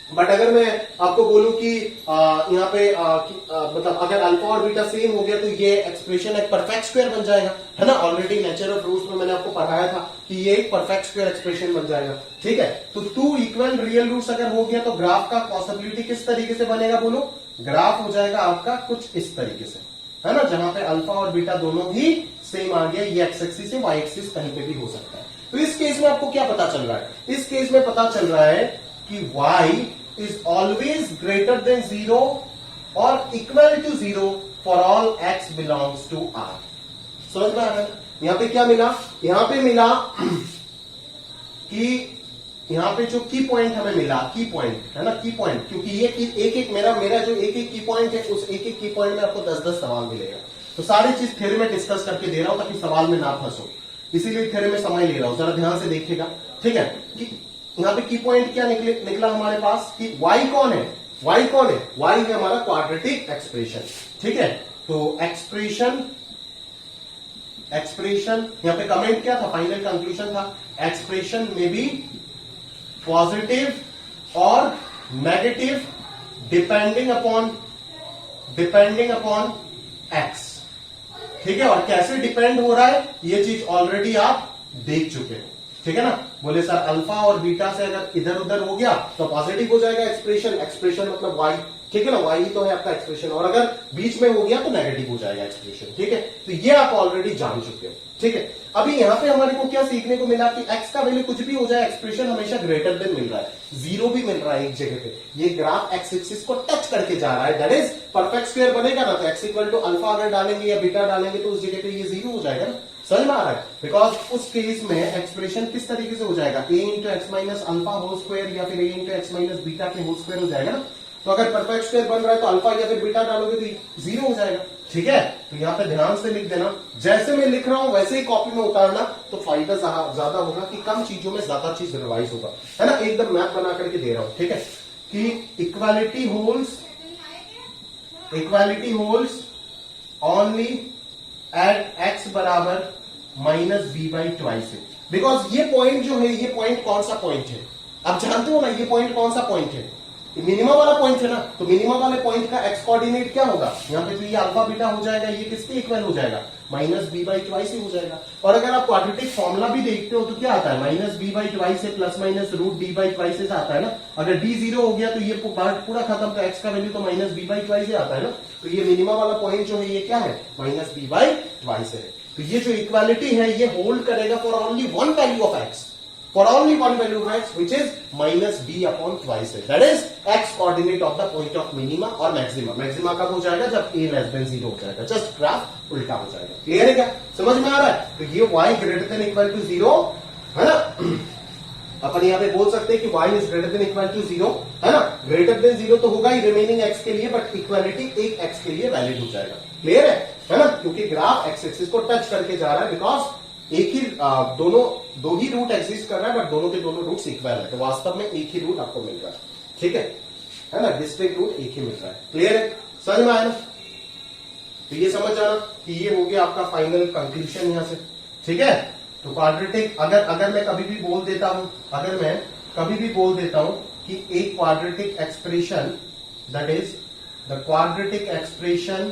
बट अगर मैं आपको बोलूं कि यहाँ पे मतलब अगर अल्फा और बीटा सेम हो गया तो ये एक्सप्रेशन एक परफेक्ट स्क्वायर बन जाएगा, है ना। ऑलरेडी नेचर ऑफ रूट्स में मैंने आपको पढ़ाया था कि ये एक परफेक्ट स्क्वायर एक्सप्रेशन बन जाएगा, ठीक है। तो टू इक्वल रियल रूट्स अगर हो गया तो ग्राफ का पॉसिबिलिटी किस तरीके से बनेगा बोलो, ग्राफ हो जाएगा आपका कुछ इस तरीके से, है ना, जहां पे अल्फा और बीटा दोनों भी सेम आ गया। ये एक्स एक्सिस से वाई एक्सिस कहीं पे भी हो सकता है। तो इस केस में आपको क्या पता चल रहा है, इस केस में पता चल रहा है कि y is always greater than 0 or equal to 0 for all x belongs to R। समझ में आ रहा है। यहां पे क्या मिला, यहां पे मिला कि यहां पे जो की पॉइंट हमें मिला, की पॉइंट है ना, की पॉइंट, क्योंकि ये एक एक मेरा जो एक एक की पॉइंट है, उस एक एक की पॉइंट में आपको 10-10 सवाल मिलेगा। तो सारी चीज थ्योरी में डिस्कस करके दे रहा हूं ताकि सवाल में ना फंसो, इसीलिए थ्योरी में समय ले रहा हूं, जरा ध्यान से देखिएगा, ठीक है। कि यहां पे की पॉइंट क्या निकला हमारे पास कि y कौन है, y कौन है, y है हमारा क्वाड्रेटिक एक्सप्रेशन, ठीक है। तो एक्सप्रेशन यहां पे कमेंट क्या था, फाइनल कंक्लूजन था, एक्सप्रेशन में बी पॉजिटिव और नेगेटिव डिपेंडिंग अपॉन x, ठीक है। और कैसे डिपेंड हो रहा है ये चीज ऑलरेडी आप देख चुके हो, ठीक है ना। बोले सर अल्फा और बीटा से अगर इधर उधर हो गया तो पॉजिटिव हो जाएगा एक्सप्रेशन मतलब y, ठीक है ना, y ही तो है आपका एक्सप्रेशन, और अगर बीच में हो गया तो नेगेटिव हो जाएगा एक्सप्रेशन, ठीक है। तो ये आप ऑलरेडी जान चुके हो, ठीक है। अभी यहां पे हमारे को क्या सीखने को मिला कि x का वैल्यू कुछ भी हो जाए, एक्सप्रेशन हमेशा ग्रेटर देन मिल रहा है, जीरो भी मिल रहा है एक जगह पे। ये ग्राफ एक्स एक्सिस को टच करके जा रहा है, दैट इज परफेक्ट स्क्वायर बनेगा ना। तो एक्स इक्वल टू अल्फा अगर डालेंगे या बीटा डालेंगे तो उस जगह पे ये जीरो हो जाएगा ना, समझ में आ रहा है। बिकॉज उस केस में एक्सप्रेशन किस तरीके से हो जाएगा, a into x minus alpha whole square या फिर a into x minus beta के होल स्क्वायर हो जाएगा ना। तो अगर परफेक्ट स्क्वायर बन रहा है तो अल्फा या फिर बीटा डालोगे तो जीरो हो जाएगा, ठीक है। तो यहाँ पे ध्यान से लिख देना, जैसे मैं लिख रहा हूं वैसे ही कॉपी में उतारना, तो फायदा ज्यादा होगा कि कम चीजों में ज्यादा चीज रिवाइज होगा, है ना। एकदम मैप बना करके दे रहा हूं, ठीक है, कि equality holds only at x बराबर माइनस बी बाई ट्वाइस है। बिकॉज ये पॉइंट जो है, ये पॉइंट कौन सा पॉइंट है आप जानते हो ना, ये पॉइंट कौन सा पॉइंट है, मिनिमम वाला पॉइंट है ना। तो मिनिमम वाले पॉइंट का एक्स कोऑर्डिनेट क्या होगा, यहाँ पे तो ये अल्फा बीटा हो जाएगा, ये किसके इक्वल हो जाएगा, माइनस बी बाई ट्वाइस ही हो जाएगा। और अगर आप क्वाड्रेटिक फॉर्मूला भी देखते हो तो क्या आता है, माइनस बी बाई ट्वाइस से plus minus root d by twice से आता है ना। अगर डी जीरो हो गया तो ये पार्ट पूरा खत्म, तो एक्स का वैल्यू तो माइनस बी बाई ट्वाइस से आता है ना। तो ये मिनिमम वाला पॉइंट जो है ये क्या है, माइनस बी बाई ट्वाइस है। तो ये जो इक्वालिटी है ये होल्ड करेगा for only one value of x, for only one value of x, which is minus b upon twice it. That is x coordinate of the point of minima और maxima. Maxima कब हो जाएगा, जब a less than 0 हो जाएगा, just ग्राफ उल्टा हो जाएगा। क्लियर है क्या, समझ में आ रहा है। तो ये y greater than equal to 0 है ना, अपन यहाँ पे बोल सकते हैं कि y is greater than equal to 0 है ना। greater than 0 तो होगा ही रिमेनिंग x के लिए, बट इक्वालिटी एक x के लिए वैलिड हो जाएगा। क्लियर है ना, क्योंकि ग्राफ x एक्सिस को टच करके जा रहा है, बिकॉज एक ही दो ही रूट एग्जिस्ट कर रहा है, बट दोनों के दोनों रूट्स इक्वल है। तो वास्तव में एक ही रूट आपको मिल रहा है, ठीक है ना, डिस्टिंक्ट रूट एक ही मिल रहा है। क्लियर है, समझ में आया ना। तो ये समझ आना कि ये हो गया आपका फाइनल कंक्लूजन यहां से, ठीक है। तो क्वाड्रेटिक अगर मैं कभी भी बोल देता हूं, कि एक quadratic expression that is the quadratic expression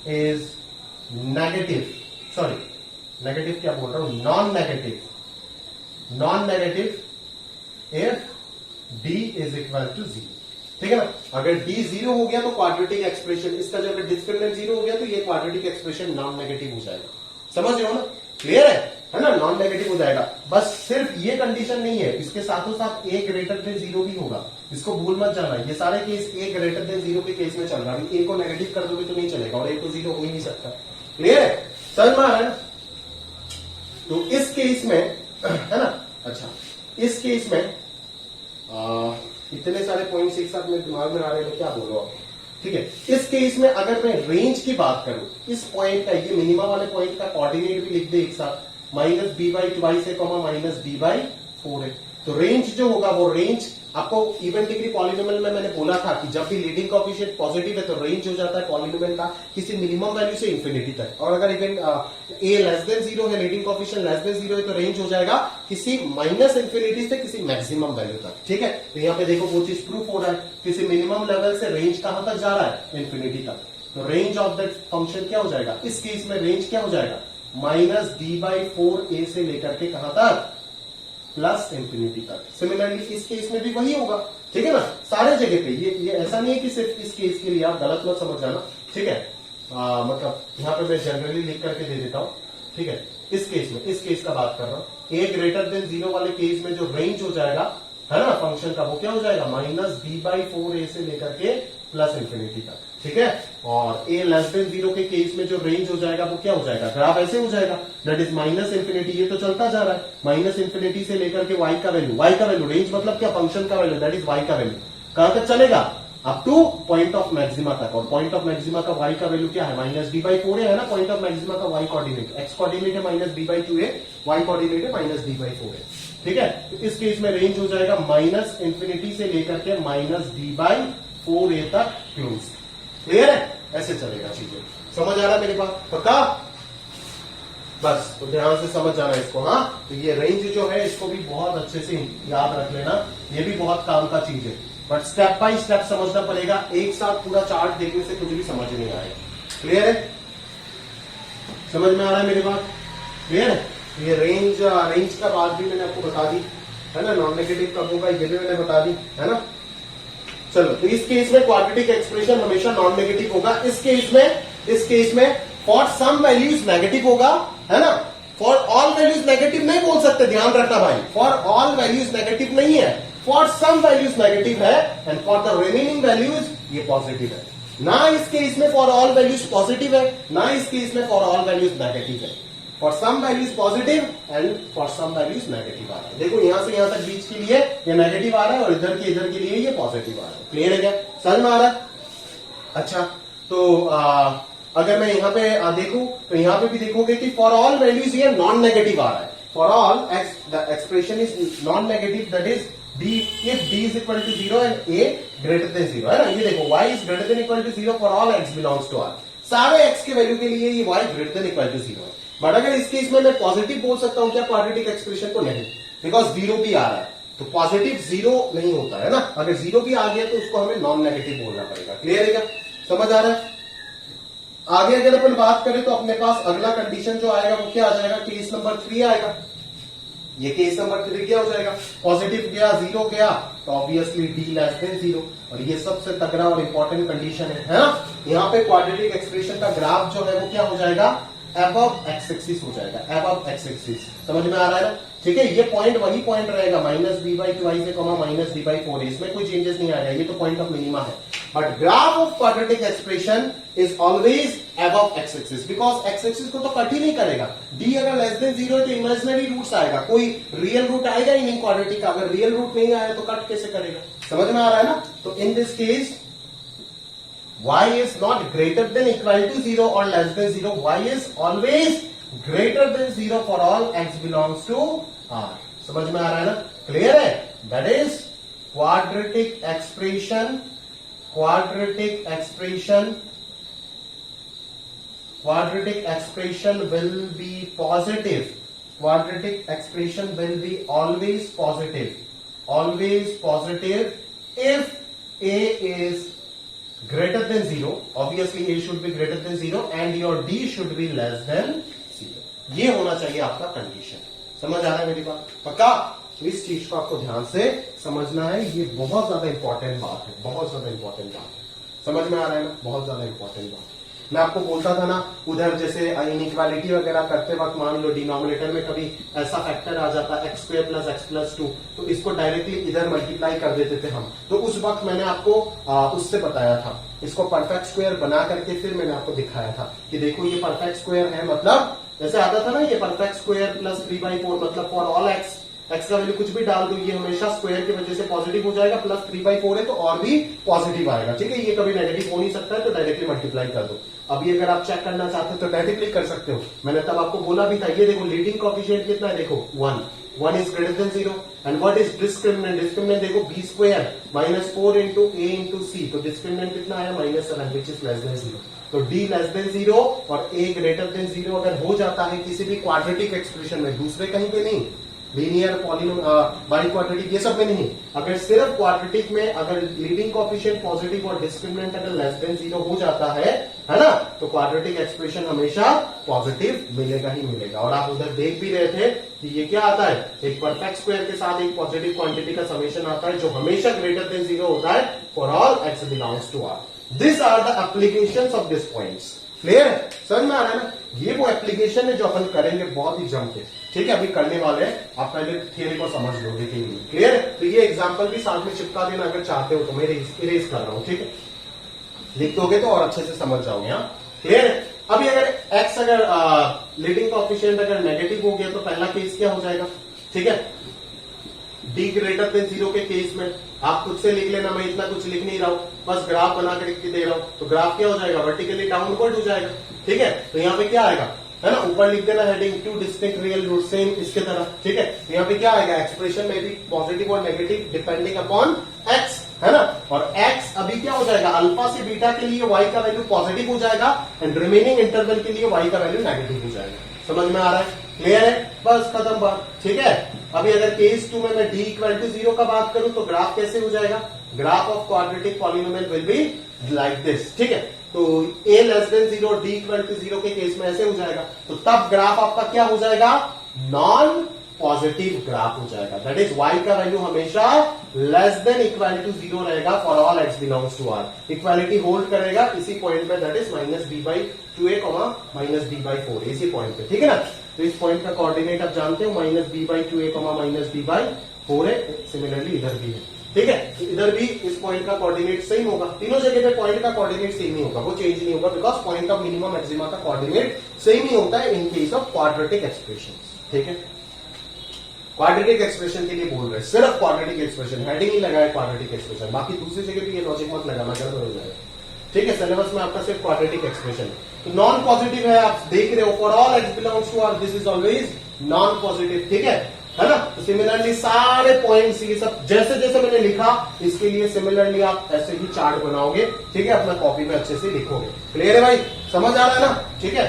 is negative क्या बोल रहा हूं, non negative if d is equal to 0, ठीक है ना। अगर d 0 हो गया तो क्वाड्रेटिक एक्सप्रेशन, इसका जब डिस्क्रिमिनेंट 0 हो गया तो ये क्वाड्रेटिक एक्सप्रेशन नॉन नेगेटिव हो जाएगा। समझ रहे हो ना, क्लियर है ना, नॉन नेगेटिव हो जाएगा। बस सिर्फ ये कंडीशन नहीं है, इसके साथों साथ a ग्रेटर देन 0 भी होगा, इसको भूल मत जाना। ये सारे केस a ग्रेटर देन 0 के केस में चल रहा है। a को नेगेटिव कर दोगे तो नहीं चलेगा, और a को 0 हो ही नहीं सकता। क्लियर है, समझ में आ रहा है ना। तो इस केस में है ना, अच्छा इस केस में इतने सारे पॉइंट्स एक साथ मेरे दिमाग में आ रहे हैं, क्या बोलो आप, ठीक है। इस केस में अगर मैं रेंज की बात करूं, इस पॉइंट का, ये मिनिमम वाले पॉइंट का कोऑर्डिनेट भी लिख दे एक साथ, माइनस बी बाई ट्वाइस है, माइनस बी बाई 4 है। तो रेंज जो होगा वो रेंज आपको इवन डिग्री पॉलिनोमियल में मैंने बोला था कि जब भी लीडिंग कोएफिशिएंट पॉजिटिव है तो रेंज हो जाता है पॉलिनोमियल का किसी मिनिमम वैल्यू से इंफिनिटी तक, और अगर इवन ए लेस देन 0 है, लीडिंग कोएफिशिएंट लेस देन 0 है, तो रेंज हो जाएगा किसी माइनस इंफिनिटी से किसी मैक्सिमम वैल्यू तक। ठीक है, तो यहाँ पे देखो वो चीज प्रूफ हो रहा है, किसी मिनिमम लेवल से रेंज कहां तक जा रहा है, इंफिनिटी तक। तो रेंज ऑफ दैट फंक्शन क्या हो जाएगा, इस केस में रेंज क्या हो जाएगा, -d/4a से लेकर के कहां तक, प्लस इंफिनिटी तक। सिमिलरली इस केस में भी वही होगा। ठीक है ना, सारे जगह पे ये ऐसा नहीं है कि सिर्फ इस केस के लिए, आप गलत मत समझ जाना। ठीक है, मतलब यहां पे मैं जनरली लिख करके दे देता हूं। ठीक है, इस केस का बात कर रहा हूं, a ग्रेटर देन 0 वाले केस में जो रेंज हो जाएगा है ना फंक्शन का, वो क्या हो जाएगा, -d/4a से लेकर के प्लस इंफिनिटी तक। ठीक है, और a लेस देन 0 के केस में जो रेंज हो जाएगा वो क्या हो जाएगा, ग्राफ ऐसे हो जाएगा, दैट इज माइनस इंफिनिटी, ये तो चलता जा रहा है, माइनस इंफिनिटी से लेकर के y का वैल्यू, रेंज मतलब क्या, फंक्शन का वैल्यू, दैट इज y का वैल्यू कहां तक चलेगा, up two point of maxima तक। और पॉइंट ऑफ मैक्सिमा का y का वैल्यू क्या है, -d/4a है ना, पॉइंट ऑफ मैक्सिमा का y कोऑर्डिनेट, x कोऑर्डिनेट है -d/2a, y कोऑर्डिनेट है -d/4a। ठीक है, तो इस केस में रेंज हो जाएगा माइनस इंफिनिटी से लेकर के -d/4a तक क्लोज। क्लियर है, ऐसे चलेगा चीजें, समझ आ रहा है मेरे पास, पक्का, बस तो ध्यान से समझ जाना इसको। हाँ, तो ये रेंज जो है इसको भी बहुत अच्छे से याद रख लेना, ये भी बहुत काम का चीज है, बट स्टेप बाय स्टेप समझना पड़ेगा, एक साथ पूरा चार्ट देखने से कुछ भी समझ नहीं आएगा। क्लियर है, समझ में आ रहा है मेरी बात, क्लियर है। ये रेंज का बात भी मैंने आपको बता दी है ना, नॉन नेगेटिव कब होगा ये भी मैंने बता दी है ना। चलो, तो इस केस में क्वाड्रेटिक एक्सप्रेशन हमेशा नॉन नेगेटिव होगा, इस केस में फॉर सम वैल्यूज नेगेटिव होगा है ना, फॉर ऑल वैल्यूज नेगेटिव नहीं बोल सकते, ध्यान रखना भाई, फॉर ऑल वैल्यूज नेगेटिव नहीं है, फॉर सम वैल्यूज नेगेटिव है, and for the remaining values ये पॉजिटिव है। ना इस केस में फॉर ऑल वैल्यूज पॉजिटिव है, ना इस केस में फॉर ऑल वैल्यूज नेगेटिव है, for some values positive and for some values negative आ रहा है। देखो यहां से यहां तक बीच के लिए ये नेगेटिव आ रहा है और इधर के लिए ये पॉजिटिव आ रहा है। क्लियर है क्या, समझ में आ रहा है। अच्छा, तो अगर मैं यहाँ पे देखूं तो यहाँ पे भी देखोगे कि फॉर ऑल वैल्यूज ये नॉन नेगेटिव आ रहा है, for all the expression is non negative, that is d if d is equal to 0 and a greater than 0 है ना। ये देखो y is greater than equal to 0 for all x belongs to R, सारे x के वैल्यू के लिए ये y greater than equal to 0 है। बट अगर इस केस में मैं पॉजिटिव बोल सकता हूं क्या क्वाड्रेटिक एक्सप्रेशन को, नहीं, बिकॉज 0 भी आ रहा है, तो पॉजिटिव 0 नहीं होता है ना, अगर 0 भी आ गया तो उसको हमें नॉन नेगेटिव बोलना पड़ेगा। क्लियर है क्या, समझ आ रहा है। आगे अगर अपन बात करें तो अपने पास अगला कंडीशन जो आएगा वो क्या आ जाएगा, केस नंबर 3 आएगा। ये केस नंबर 3 क्या हो जाएगा, पॉजिटिव गया, 0 गया, तो ऑब्वियसली d लेस देन 0, और ये सबसे तगड़ा और इंपॉर्टेंट कंडीशन है ना। यहाँ पे क्वाड्रेटिक एक्सप्रेशन का ग्राफ जो है वो क्या हो जाएगा, अबव एक्स एक्सिस हो जाएगा, अबव एक्स एक्सिस, समझ में आ रहा है ना। ठीक है, ये पॉइंट वही पॉइंट रहेगा -d/2i से -d/4a, इसमें कोई चेंजेस नहीं आएगा, ये तो पॉइंट ऑफ मिनिमा है। But graph of quadratic expression is always above x axis, because x axis को तो कट ही नहीं करेगा। d अगर लेस देन 0 है तो इमेजिनरी रूट्स आएगा, कोई रियल रूट आएगा ही नहीं क्वाड्रेटिक का, अगर रियल रूट नहीं आया तो कट कैसे करेगा, समझ में आ रहा है ना। तो in this case y is not greater than equal to 0 or less than 0, y is always greater than 0 for all x belongs to R, समझ में आ रहा है ना, क्लियर है। that is quadratic expression will be positive, quadratic expression will be always positive if a is greater than 0, obviously a should be greater than 0 and your d should be less than 0, ये होना चाहिए आपका कंडीशन। समझ आ रहा है मेरी बात, पक्का। तो इस चीज को आपको ध्यान से समझना है, ये बहुत ज्यादा इंपॉर्टेंट बात है, बहुत ज्यादा इंपॉर्टेंट बात है, समझ में आ रहा है ना, बहुत ज्यादा इंपॉर्टेंट बात है। मैं आपको बोलता था ना, उधर जैसे इनइक्वालिटी वगैरह करते वक्त मान लो डिनोमिनेटर में कभी ऐसा फैक्टर आ जाता है x² + x + 2, तो इसको डायरेक्टली इधर मल्टीप्लाई कर देते थे हम, तो उस वक्त मैंने आपको उससे बताया था, इसको परफेक्ट स्क्वायर बना करके फिर मैंने आपको दिखाया था कि देखो ये परफेक्ट स्क्वायर है, मतलब जैसे आता था ना ये परफेक्ट स्क्वायर + 3/4, मतलब फॉर ऑल x का वैल्यू कुछ भी डाल दो, ये हमेशा स्क्वायर की वजह से पॉजिटिव हो जाएगा, प्लस 3/4 है तो और भी पॉजिटिव आएगा। ठीक है, ये कभी नेगेटिव हो नहीं सकता है, तो डायरेक्टली मल्टीप्लाई कर दो। अभी अगर आप चेक करना चाहते हो तो डायरेक्टली कर सकते हो, मैंने तब आपको बोला भी था। ये देखो लीडिंग कोएफिशिएंट कितना है, देखो 1 is greater than 0 and what is discriminant, discriminant देखो बी स्क्वायर माइनस 4 इंटू ए इंटू सी, तो डिस्क्रिमिनेंट कितना आया -7 विच इज लेस देन 0। तो डी लेस देन 0 और ए ग्रेटर देन 0 अगर हो जाता है किसी भी क्वाड्रेटिक एक्सप्रेशन में, दूसरे कहीं पे नहीं, लीनियर बाई क्वाड्रेटिक ये सब में नहीं, अगर सिर्फ क्वाड्रेटिक में अगर लीडिंग कोएफिशिएंट पॉजिटिव और डिस्क्रिमिनेंट अगर लेस देन 0 हो जाता है ना, तो क्वाड्रेटिक एक्सप्रेशन हमेशा पॉजिटिव मिलेगा ही मिलेगा। और आप उधर देख भी रहे थे कि ये क्या आता है, एक परफेक्ट स्क्वायर के साथ एक पॉजिटिव क्वांटिटी का समेशन आता है जो हमेशा ग्रेटर देन 0 होता है for all x belongs to R. This are the applications of this points. Clear है, समझ में आ रहा है ना? ये वो एप्लीकेशन है जो अपन करेंगे बहुत ही जम के, ठीक है, अभी करने वाले हैं। आप पहले थियरी को समझ लो, देखेंगे। क्लियर है? तो ये एग्जांपल भी साथ में चिपका देना अगर चाहते हो तो, मैं इरेज कर रहा हूं, ठीक है, लिख दोगे तो और अच्छे से समझ जाओगे। हाँ, क्लियर है? अभी अगर x अगर लीडिंग कोएफिशिएंट अगर नेगेटिव हो गया तो पहला केस क्या हो जाएगा, ठीक है, d ग्रेटर देन 0 के केस में आप खुद से लिख लेना, मैं इतना कुछ लिख नहीं रहा हूं, बस ग्राफ बना कर लिख के दे रहा हूं। तो ग्राफ क्या हो जाएगा, वर्टिकली डाउनवर्ड हो जाएगा, ठीक है। तो यहाँ पे क्या आएगा, है ना, ऊपर लिख देना heading two distinct real root, same इसके तरह, ठीक है। तो यहाँ पे क्या आएगा, एक्सप्रेशन में भी पॉजिटिव और नेगेटिव डिपेंडिंग अपॉन x, है ना। और x अभी क्या हो जाएगा, अल्फा से बीटा के लिए y का वैल्यू पॉजिटिव हो जाएगा एंड रिमेनिंग इंटरवल के लिए y का वैल्यू नेगेटिव हो जाएगा। समझ में आ रहा है? क्लियर है? बस खत्म बात, ठीक है। अभी अगर केस 2 में मैं d इक्वल टू 0 का बात करूं तो ग्राफ कैसे हो जाएगा, graph of quadratic polynomial will be like this, ठीक है। तो a less than 0 d equal to 0 के केस में ऐसे हो जाएगा, तो तब ग्राफ आपका क्या हो जाएगा, नॉन पॉजिटिव ग्राफ हो जाएगा। दैट इज y का वैल्यू हमेशा लेस देन इक्वल टू 0 रहेगा for all x belongs to r। Equality hold करेगा इसी पॉइंट पे, दैट इज -b/2a -b/4, इसी पॉइंट पे, ठीक है ना। तो इस पॉइंट का कोऑर्डिनेट आप जानते हो, -b/2a -b/4 है। सिमिलरली इधर भी है, ठीक है, तो इधर भी इस पॉइंट का कोऑर्डिनेट सेम होगा। तीनों जगह पे पॉइंट का कोऑर्डिनेट सेम ही होगा, वो चेंज नहीं होगा, because point of minimum maxima का कोऑर्डिनेट सेम ही होता है in case of quadratic expression, ठीक है। क्वाड्रेटिक एक्सप्रेशन के लिए बोल रहे हैं, सिर्फ क्वाड्रेटिक एक्सप्रेशन, हेडिंग ही लगाए क्वाड्रेटिक एक्सप्रेशन, बाकी दूसरी जगह भी ये लॉजिक मत लगाना, गड़बड़ हो जाएगा, ठीक है। सिलेबस में आपका सिर्फ क्वाड्रेटिक एक्सप्रेशन, तो नॉन पॉजिटिव है, आप देख रहे हो, for all x belongs to R this is always non positive, ठीक है ना। तो सिमिलरली सारे पॉइंट्स ये सब जैसे जैसे मैंने लिखा, इसके लिए सिमिलरली आप ऐसे ही चार्ट बनाओगे, ठीक है, अपना कॉपी में अच्छे से लिखोगे। क्लियर है भाई, समझ आ रहा है ना, ठीक है।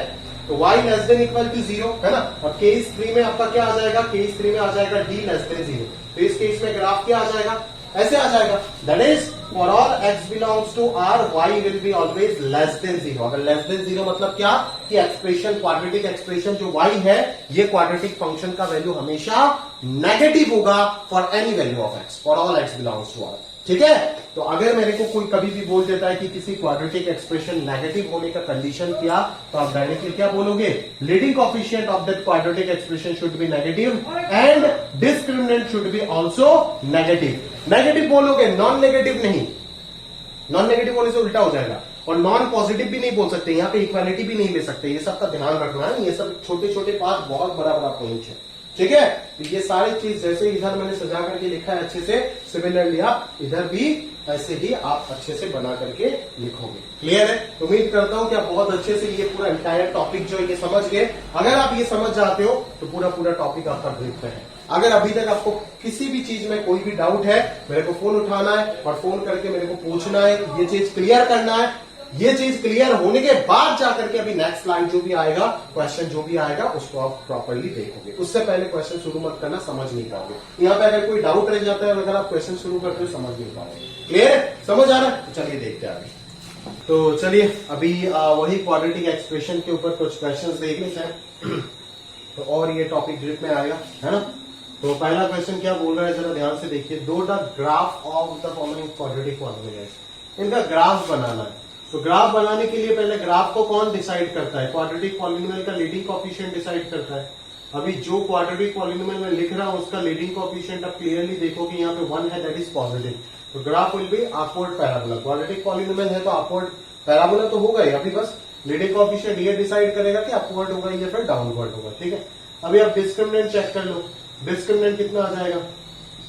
तो y less than equal to 0, है ना। और केस 3 में आपका क्या आ जाएगा, केस 3 में आ जाएगा d लेस देन 0। तो इस केस में ग्राफ क्या आ जाएगा, ऐसे आ जाएगा, that is for all x belongs to r y will be always less than 0। अगर लेस देन 0 मतलब क्या, कि एक्सप्रेशन, क्वाड्रेटिक एक्सप्रेशन जो y है, ये क्वाड्रेटिक फंक्शन का वैल्यू हमेशा नेगेटिव होगा for any value of x, for all x belongs to r, ठीक है। तो अगर मेरे को कोई कभी भी बोल देता है कि किसी क्वाड्रेटिक एक्सप्रेशन नेगेटिव होने का कंडीशन क्या, तो आप डायरेक्टली क्या बोलोगे, leading coefficient of that quadratic expression should be negative and discriminant should be also negative. Negative बोलोगे, नॉन नेगेटिव नहीं, नॉन नेगेटिव बोलने से उल्टा हो जाएगा। और नॉन पॉजिटिव भी नहीं बोल सकते, यहाँ पे इक्वालिटी भी नहीं ले सकते, ये सब का ध्यान रखना है। ये सब छोटे छोटे पार्ट बहुत बड़ा बड़ा पॉइंट है, ठीक है। ये सारी चीज जैसे इधर मैंने सजा करके लिखा है अच्छे से, सिमिलरली आप इधर भी ऐसे ही आप अच्छे से बना करके लिखोगे। क्लियर है? तो उम्मीद करता हूं कि आप बहुत अच्छे से ये पूरा एंटायर टॉपिक जो है ये समझ गए। अगर आप ये समझ जाते हो तो पूरा टॉपिक आपका ग्रिप पे है। अगर अभी तक आपको किसी भी चीज में कोई भी डाउट है, मेरे को फोन उठाना है और फोन करके मेरे को पूछना है, ये चीज क्लियर करना है। ये चीज क्लियर होने के बाद जाकर के अभी नेक्स्ट स्लाइड जो भी आएगा, क्वेश्चन जो भी आएगा, उसको आप प्रॉपरली देखोगे। उससे पहले क्वेश्चन शुरू मत करना, समझ नहीं पाओगे। यहाँ पे अगर कोई डाउट रह जाता है, अगर आप क्वेश्चन शुरू करते हो समझ नहीं पाओगे। क्लियर है? समझ आ रहा है? तो चलिए देखते हैं आगे। तो चलिए अभी वही क्वाड्रेटिक एक्सप्रेशन के ऊपर कुछ क्वेश्चन देख लेते हैं तो और ये टॉपिक ग्रिप में आएगा, है ना। तो पहला क्वेश्चन क्या बोल रहा है, जरा ध्यान से देखिए। दो the graph of the following quadratic polynomials, इनका ग्राफ बनाना है। तो ग्राफ बनाने के लिए पहले ग्राफ को कौन डिसाइड करता है? क्वाड्रेटिक पॉलिनोमियल का लीडिंग कोएफिशिएंट डिसाइड करता है। अभी जो क्वाड्रेटिक पॉलिनोमियल में लिख रहा हूं उसका लीडिंग कोएफिशिएंट आप क्लियरली देखोगे यहाँ पे 1 है, दैट इज पॉजिटिव। तो graph will be upward parabola. Quadratic polynomial है तो अपवर्ड पैराबोला तो होगा ही। अभी बस लीडिंग कोएफिशिएंट ये डिसाइड करेगा कि अपवर्ड होगा या फिर डाउनवर्ड होगा, ठीक है। अभी आप डिस्क्रिमिनेंट चेक कर लो, डिस्क्रिमिनेंट कितना आ जाएगा?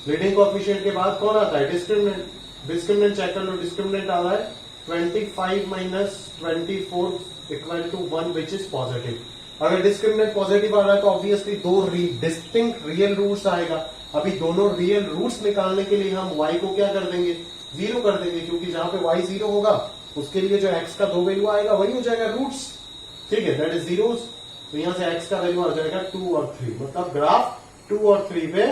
लीडिंग कोएफिशिएंट के बाद कौन आता है? डिस्क्रिमिनेंट। डिस्क्रिमिनेंट चेक कर लो, डिस्क्रिमिनेंट आ रहा है 25 - 24 equal to 1 which is positive. अगर डिस्क्रिमिनेंट पॉजिटिव आ रहा है तो ऑब्वियसली दो डिस्टिंक्ट रियल रूट्स आएगा। अभी दोनों रियल रूट्स निकालने के लिए हम y को क्या कर देंगे, 0 कर देंगे, क्योंकि जहां पे y 0 होगा उसके लिए जो x का दो वैल्यू आएगा वही हो जाएगा रूट्स। ठीक है, दैट इज जीरोस। तो यहां से x का वैल्यू आ जाएगा 2 और 3, मतलब ग्राफ 2 और 3 पे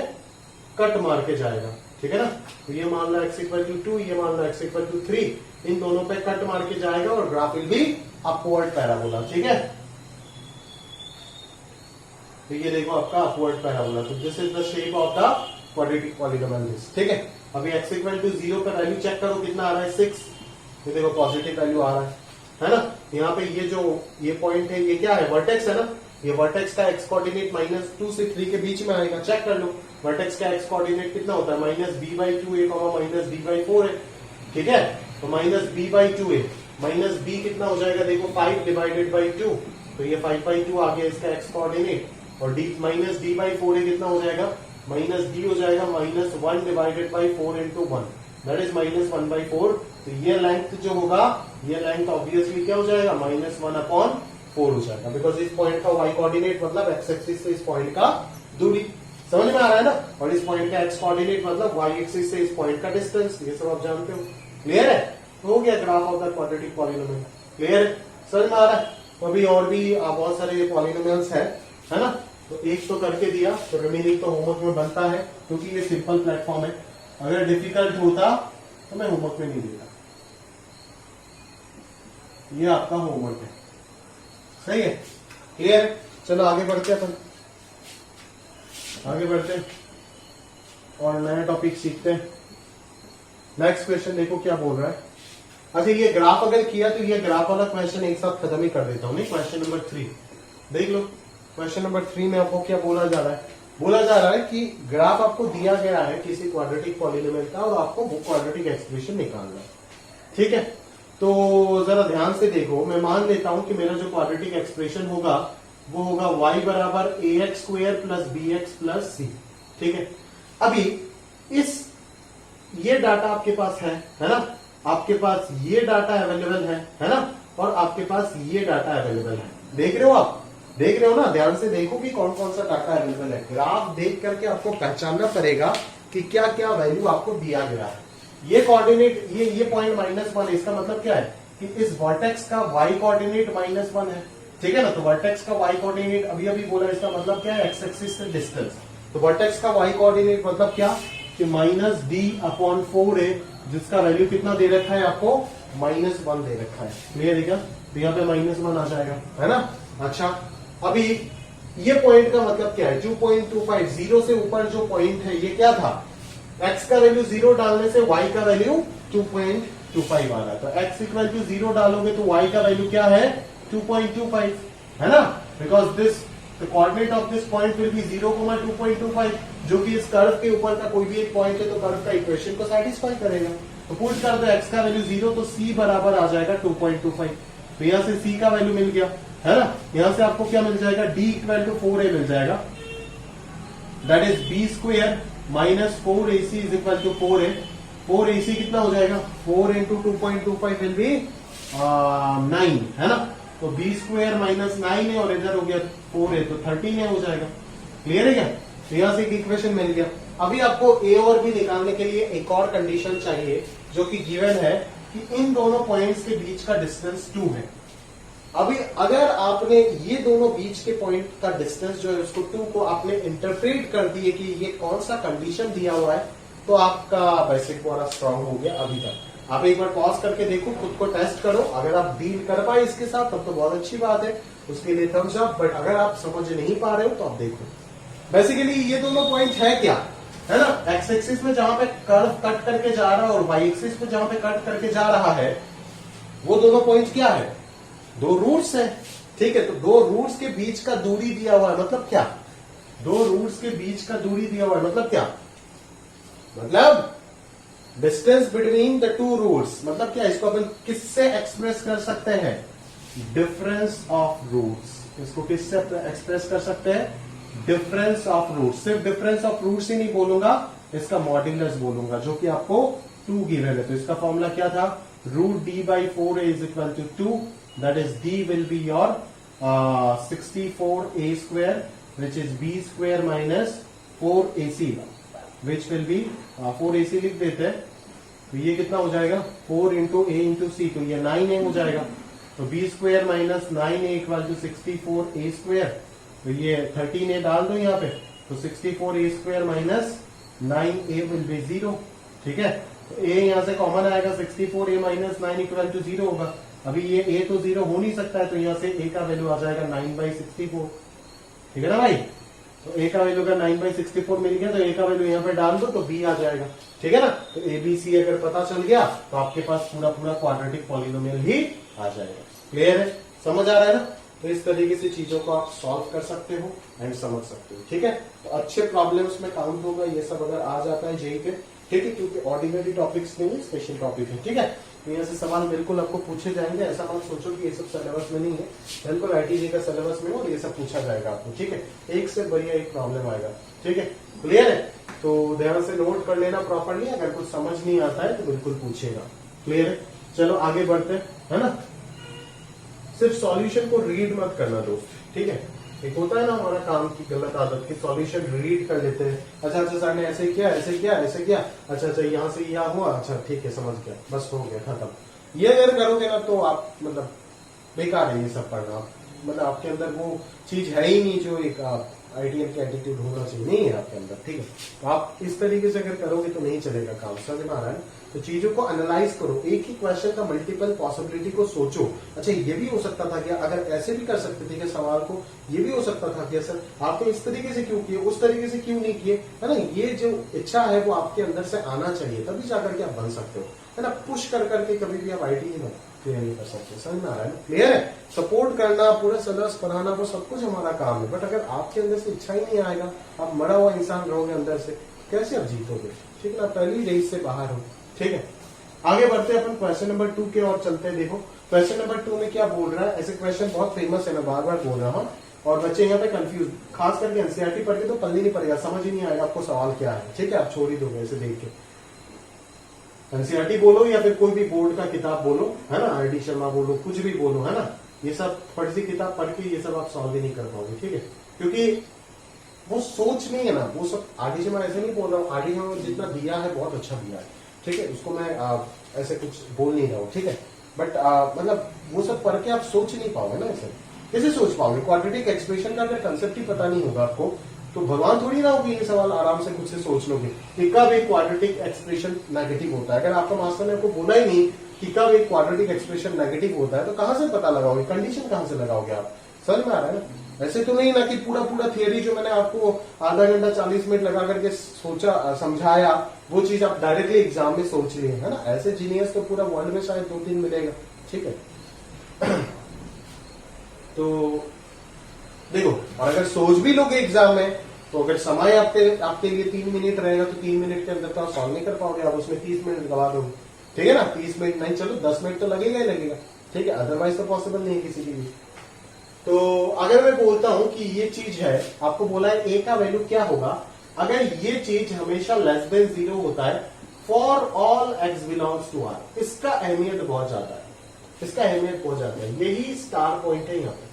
कट मार के जाएगा। ठीक है ना, तो ये मान लो x इक्वल टू 2, ये मान लो x इक्वल टू 3, इन दोनों पे कट मार के जाएगा और graph will be upward parabola. ठीक है, तो ये देखो आपका अपवर्ड पैराबोला। तो this is the shape of the quadratic polygonal disc. ठीक है, अभी x इक्वल टू 0 पे वैल्यू चेक करो कितना आ रहा है, 6। ये देखो पॉजिटिव वैल्यू आ रहा है ना। यहाँ पे ये जो ये पॉइंट है ये क्या है, वर्टेक्स है ना। ये वर्टेक्स का x कोऑर्डिनेट -2 से 3 के बीच में आएगा, चेक कर लो। वर्टेक्स का x कोऑर्डिनेट कितना होता है, -b/2a, -b/4 है। ठीक है, तो -b/2a माइनस b कितना हो जाएगा, देखो 5 डिवाइडेड बाई 2, तो ये 5/2 आ गया इसका x कोऑर्डिनेट। और d माइनस d/4 कितना हो जाएगा, माइनस d हो जाएगा -1 divided by 4 into 1, that is -1/4। तो ये लेंथ जो होगा, ये लेंथ ऑब्वियसली क्या हो जाएगा, -1/4 हो जाएगा, बिकॉज इस पॉइंट का y कोऑर्डिनेट मतलब x एक्सिस से इस पॉइंट का दूरी। समझ में आ रहा है ना। और इस पॉइंट का x कोऑर्डिनेट मतलब y एक्सिस से इस पॉइंट का डिस्टेंस, ये सब आप जानते हो। क्लियर है, तो हो गया graph of the quadratic polynomial. Clear है, समझ में आ रहा है। तो अभी और भी बहुत सारे पॉलीनोमियल्स है ना। तो एक तो करके दिया, तो रिमेनिंग तो होमवर्क में बनता है, क्योंकि ये सिंपल प्लेटफॉर्म है। अगर डिफिकल्ट होता तो मैं होमवर्क में नहीं देता। ये आपका होमवर्क है, सही है, क्लियर है। चलो आगे बढ़ते हैं, अपन आगे बढ़ते हैं और नया टॉपिक सीखते हैं। नेक्स्ट क्वेश्चन देखो क्या बोल रहा है। अच्छा, ये ग्राफ अगर किया तो ये ग्राफ वाला क्वेश्चन एक साथ खत्म ही कर देता हूं। नहीं, क्वेश्चन नंबर 3 देख लो। क्वेश्चन नंबर 3 में आपको क्या बोला जा रहा है, बोला जा रहा है कि ग्राफ आपको दिया गया है किसी क्वाड्रेटिक पॉलीनोमियल का और आपको वो क्वाड्रेटिक एक्सप्रेशन निकालना है। ठीक है, तो जरा ध्यान से देखो। मैं मान लेता हूं कि मेरा जो क्वाड्रेटिक एक्सप्रेशन होगा वो होगा y बराबर ax² plus bx plus c। ठीक है, अभी इस ये डाटा आपके पास है ना, आपके पास ये डाटा अवेलेबल है ना, और आपके पास ये डाटा अवेलेबल है। देख रहे हो आप, देख रहे हो ना, ध्यान से देखो कि कौन कौन सा डाटा अवेलेबल है। ग्राफ देख करके आपको पहचानना पड़ेगा कि क्या क्या वैल्यू आपको दिया गया है। ये कोऑर्डिनेट, ये पॉइंट -1 है, इसका मतलब क्या है कि इस वर्टेक्स का y कोऑर्डिनेट -1 है। ठीक है ना, तो वर्टेक्स का y कोऑर्डिनेट अभी अभी बोला, इसका मतलब क्या है, x एक्सिस से डिस्टेंस। तो वर्टेक्स का y कोऑर्डिनेट मतलब क्या कि -d/4 है, जिसका वैल्यू कितना दे रखा है आपको, -1 दे रखा है। क्लियर है क्या, तो यहाँ पे -1 आ जाएगा, है ना। अच्छा, अभी ये पॉइंट का मतलब क्या है, 2.25, 0 से ऊपर जो पॉइंट है ये क्या था, x का वैल्यू 0 डालने से y का वैल्यू 2.25 आ रहा था। x इक्वल टू 0 डालोगे तो y का वैल्यू क्या है, 2.25, है ना, because this the coordinate of this point will be 0,2.25, जो कि इस कर्व के ऊपर का कोई भी एक पॉइंट है, तो कर्व का इक्वेशन को सेटिस्फाई करेगा। तो पुट कर दो x का वैल्यू 0, तो c बराबर आ जाएगा 2.25। तो यहां से c का वैल्यू मिल गया, है ना। यहां से आपको क्या मिल जाएगा, d इक्वल टू 4a मिल जाएगा, that is b² minus 4ac is equal to 4a। 4ac कितना हो जाएगा, 4 इंटू 2.25 विल बी 9, है ना। तो b² माइनस 9 है और इधर हो गया 4 है, तो 13 है, हो जाएगा। क्लियर है क्या, तो यहां से एक इक्वेशन मिल गया। अभी आपको a और b निकालने के लिए एक और कंडीशन चाहिए, जो कि गिवन है कि इन दोनों पॉइंट्स के बीच का डिस्टेंस 2 है। अभी अगर आपने ये दोनों बीच के पॉइंट का डिस्टेंस जो है उसको 2 को आपने इंटरप्रेट कर दिए कि ये कौन सा कंडीशन दिया हुआ है, तो आपका बेसिक बड़ा स्ट्रांग हो गया। अभी तक आप एक बार पॉज करके देखो, खुद को टेस्ट करो। अगर आप डील कर पाए इसके साथ तब तो बहुत अच्छी बात है, उसके लिए थम्स अप। बट अगर आप समझ नहीं पा रहे हो तो आप देखो, बेसिकली ये दोनों पॉइंट है क्या, है ना। एक्स एक्सिस में जहां पे कर्व कट करके जा रहा है और वाई एक्सिस में जहां पे कट करके जा रहा है, वो दोनों पॉइंट क्या है, 2 रूट्स है। ठीक है, तो 2 रूट्स के बीच का दूरी दिया हुआ है, मतलब क्या, 2 रूट्स के बीच का दूरी दिया हुआ है, मतलब क्या, मतलब डिस्टेंस बिटवीन द 2 रूट्स। मतलब क्या, इसको अपन किससे एक्सप्रेस कर सकते हैं, डिफरेंस ऑफ रूट्स। इसको किससे एक्सप्रेस कर सकते हैं, डिफरेंस ऑफ रूट्स। सिर्फ डिफरेंस ऑफ रूट्स ही नहीं बोलूंगा, इसका मॉड्यूलस बोलूंगा, जो कि आपको 2 गिवन है। तो इसका फॉर्मूला क्या था, √d/4a is equal to 2, that is d will be your 64a square which is b square minus 4ac which will be 4ac लिख देते हैं तो ये कितना हो जाएगा 4 इंटू ए इंटू सी तो ये 9a हो जाएगा तो b square minus 9a equal to 64a square तो ये 13a डाल दो यहाँ पे तो 64a square minus 9a will be 0 ठीक है तो a यहाँ से कॉमन आएगा 64a माइनस 9 इक्वल टू 0 होगा अभी ये a तो 0 हो नहीं सकता है तो यहाँ से a का वैल्यू आ जाएगा 9/64 ठीक है ना भाई तो a का वैल्यू का 9/64 मिल गया तो a का वैल्यू यहाँ पे डाल दो तो b आ जाएगा ठीक है ना तो a b c अगर पता चल गया तो आपके पास पूरा पूरा क्वाड्रेटिक पॉलिनोमियल ही आ जाएगा क्लियर है समझ आ रहा है ना तो इस तरीके से चीजों को आप सॉल्व कर सकते हो एंड समझ सकते हो ठीक है तो अच्छे प्रॉब्लम्स में काउंट होगा ये सब अगर आ जाता है जेई पे ठीक है क्योंकि ऑर्डिनरी टॉपिक्स नहीं स्पेशल टॉपिक है ठीक है तो यहाँ से सवाल बिल्कुल आपको पूछे जाएंगे ऐसा मत सोचो कि ये सब सिलेबस में नहीं है बिल्कुल आईटीजे का सिलेबस में और ये सब पूछा जाएगा आपको ठीक है एक से बढ़िया एक प्रॉब्लम आएगा ठीक है क्लियर है तो ध्यान से नोट कर लेना प्रॉपरली अगर कुछ समझ नहीं आता है तो बिल्कुल पूछेगा क्लियर है चलो आगे बढ़ते है ना सिर्फ सॉल्यूशन को रीड मत करना दोस्त ठीक है एक होता है ना हमारा काम की गलत आदत की सॉल्यूशन रीड कर लेते हैं अच्छा सर ने ऐसे किया अच्छा यहाँ से यहाँ हुआ अच्छा ठीक है समझ गया बस हो गया खत्म ये अगर करोगे ना तो आप मतलब बेकार है ये सब पढ़ना मतलब आपके अंदर वो चीज है ही नहीं जो एक आइडियल का एटीट्यूड होना चाहिए नहीं है आपके अंदर ठीक है तो आप इस तरीके से अगर करोगे तो नहीं चलेगा काम समझ में आ रहा है तो चीजों को एनालाइज करो एक ही क्वेश्चन का मल्टीपल पॉसिबिलिटी को सोचो अच्छा ये भी हो सकता था क्या अगर ऐसे भी कर सकते थे क्या सवाल को ये भी हो सकता था क्या सर आपने इस तरीके से क्यों किए उस तरीके से क्यों नहीं किए है ना ये जो इच्छा है वो आपके अंदर से आना चाहिए तभी जाकर के आप बन सकते हो है ना पुश कर करके कभी भी आप आईटी क्लियर नहीं कर सकते समझ में आ रहा है क्लियर है सपोर्ट करना पूरा सिलेबस पढ़ाना वो सब कुछ हमारा काम है बट अगर आपके अंदर से इच्छा ही नहीं आएगा आप मरा हुआ इंसान रहोगे अंदर से कैसे आप जीतोगे ठीक है ना पहली रेस से बाहर हो ठीक है आगे बढ़ते हैं अपन क्वेश्चन नंबर 2 के और चलते हैं देखो क्वेश्चन नंबर 2 में क्या बोल रहा है ऐसे क्वेश्चन बहुत फेमस है मैं बार बार बोल रहा हूँ और बच्चे यहाँ पे कंफ्यूज खास करके एनसीईआरटी पढ़ के तो पल्ली नहीं पड़ेगा समझ ही नहीं आएगा आपको सवाल क्या है ठीक है आप छोड़ ही दोगे ऐसे देख के एनसीईआरटी बोलो या फिर कोई भी बोर्ड का किताब बोलो है ना आर डी शर्मा बोलो कुछ भी बोलो है ना ये सब फर्जी किताब पढ़ के ये सब आप सॉल्व ही नहीं कर पाओगे ठीक है क्योंकि वो सोच नहीं है ना वो सब आर डी शर्मा ऐसे नहीं बोल रहा हूँ आर डी शर्मा जितना दिया है बहुत अच्छा दिया है ठीक है उसको मैं ऐसे कुछ बोल नहीं रहा हूँ ठीक है बट मतलब वो सब पढ़ के आप सोच नहीं पाओगे ना ऐसे कैसे सोच पाओगे क्वाड्रेटिक एक्सप्रेशन का अगर कंसेप्ट ही पता नहीं होगा आपको तो भगवान थोड़ी ना होगी ये सवाल आराम से खुद से सोच लोगे कि कब एक क्वाड्रेटिक एक्सप्रेशन नेगेटिव होता है अगर आपका मास्टर ने आपको बोला ही नहीं कि कब एक क्वाड्रेटिक एक्सप्रेशन नेगेटिव होता है तो कहां से पता लगाओगे कंडीशन कहां से लगाओगे आप समझ में आ रहा है ना ऐसे तो नहीं ना कि पूरा पूरा थियरी जो मैंने आपको आधा घंटा 40 मिनट लगा करके सोचा समझाया वो चीज आप डायरेक्टली एग्जाम में सोच लिए है ना ऐसे जीनियस तो पूरा वर्ल्ड में शायद 2-3 मिलेगा ठीक है तो देखो और अगर सोच भी लोगे एग्जाम में तो अगर समय आपके लिए 3 मिनट रहेगा तो 3 मिनट के अंदर तो आप सॉल्व नहीं कर पाओगे आप उसमें 30 मिनट गवा दोगे ठीक है ना 30 मिनट नहीं चलो 10 मिनट तो लगेगा ही लगेगा ठीक है अदरवाइज तो पॉसिबल नहीं है किसी के लिए तो अगर मैं बोलता हूं कि ये चीज है आपको बोला है ए का वैल्यू क्या होगा अगर ये चीज हमेशा लेस देन 0 होता है for all x belongs to R इसका अहमियत बहुत ज्यादा है इसका अहमियत बहुत ज्यादा है यही स्टार पॉइंट है यहाँ पे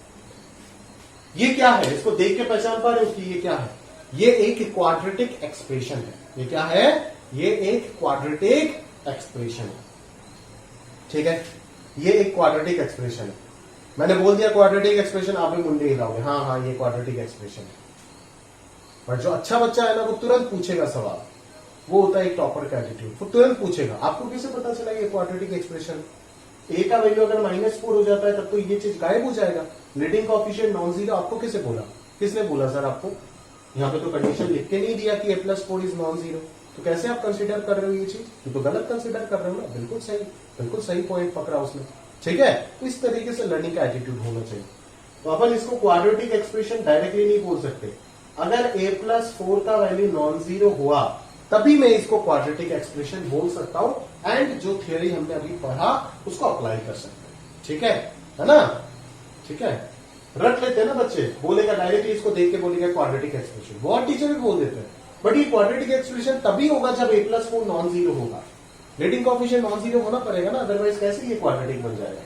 ये क्या है इसको देख के पहचान पा रहे हो कि ये क्या है ये एक क्वाड्रेटिक एक्सप्रेशन है ये क्या है ये एक क्वाड्रेटिक एक्सप्रेशन है ठीक है ये एक क्वाड्रेटिक एक्सप्रेशन है मैंने बोल दिया क्वाड्रेटिक एक्सप्रेशन आप भी मुंडे हिलाओगे हाँ ये क्वाड्रेटिक एक्सप्रेशन है पर जो अच्छा बच्चा है ना वो तुरंत पूछेगा सवाल वो होता है एक टॉपर का एटीट्यूड वो तुरंत पूछेगा आपको कैसे पता चला ये क्वाड्रेटिक एक्सप्रेशन ए का वैल्यू अगर -4 हो जाता है तब तो ये चीज गायब हो जाएगा लीडिंग कोएफिशिएंट नॉन जीरो आपको कैसे बोला किसने बोला सर आपको यहाँ पे तो कंडीशन लिख के नहीं दिया कि a+4 इज नॉन जीरो तो कैसे आप कंसिडर कर रहे हो ये चीज तो गलत कंसिडर कर रहे हो ना बिल्कुल सही पॉइंट पकड़ा उसने ठीक है तो इस तरीके से लर्निंग का एटीट्यूड होना चाहिए तो अपन इसको क्वाड्रेटिक एक्सप्रेशन डायरेक्टली नहीं बोल सकते अगर a+4 का वैल्यू नॉन जीरो हुआ तभी मैं इसको क्वाड्रेटिक एक्सप्रेशन बोल सकता हूं एंड जो थियरी हमने अभी पढ़ा उसको अप्लाई कर सकते हैं ठीक है ना ठीक है रट लेते हैं ना बच्चे बोलेगा डायरेक्टली इसको देख के बोलेगा क्वाड्रेटिक एक्सप्रेशन बहुत टीचर भी बोल देते हैं बट ये क्वाड्रेटिक एक्सप्रेशन तभी होगा जब a+4 नॉन जीरो होगा लीडिंग कोएफिशिएंट नॉन जीरो होना पड़ेगा ना अदरवाइज कैसे ये क्वाड्रेटिक बन जाएगा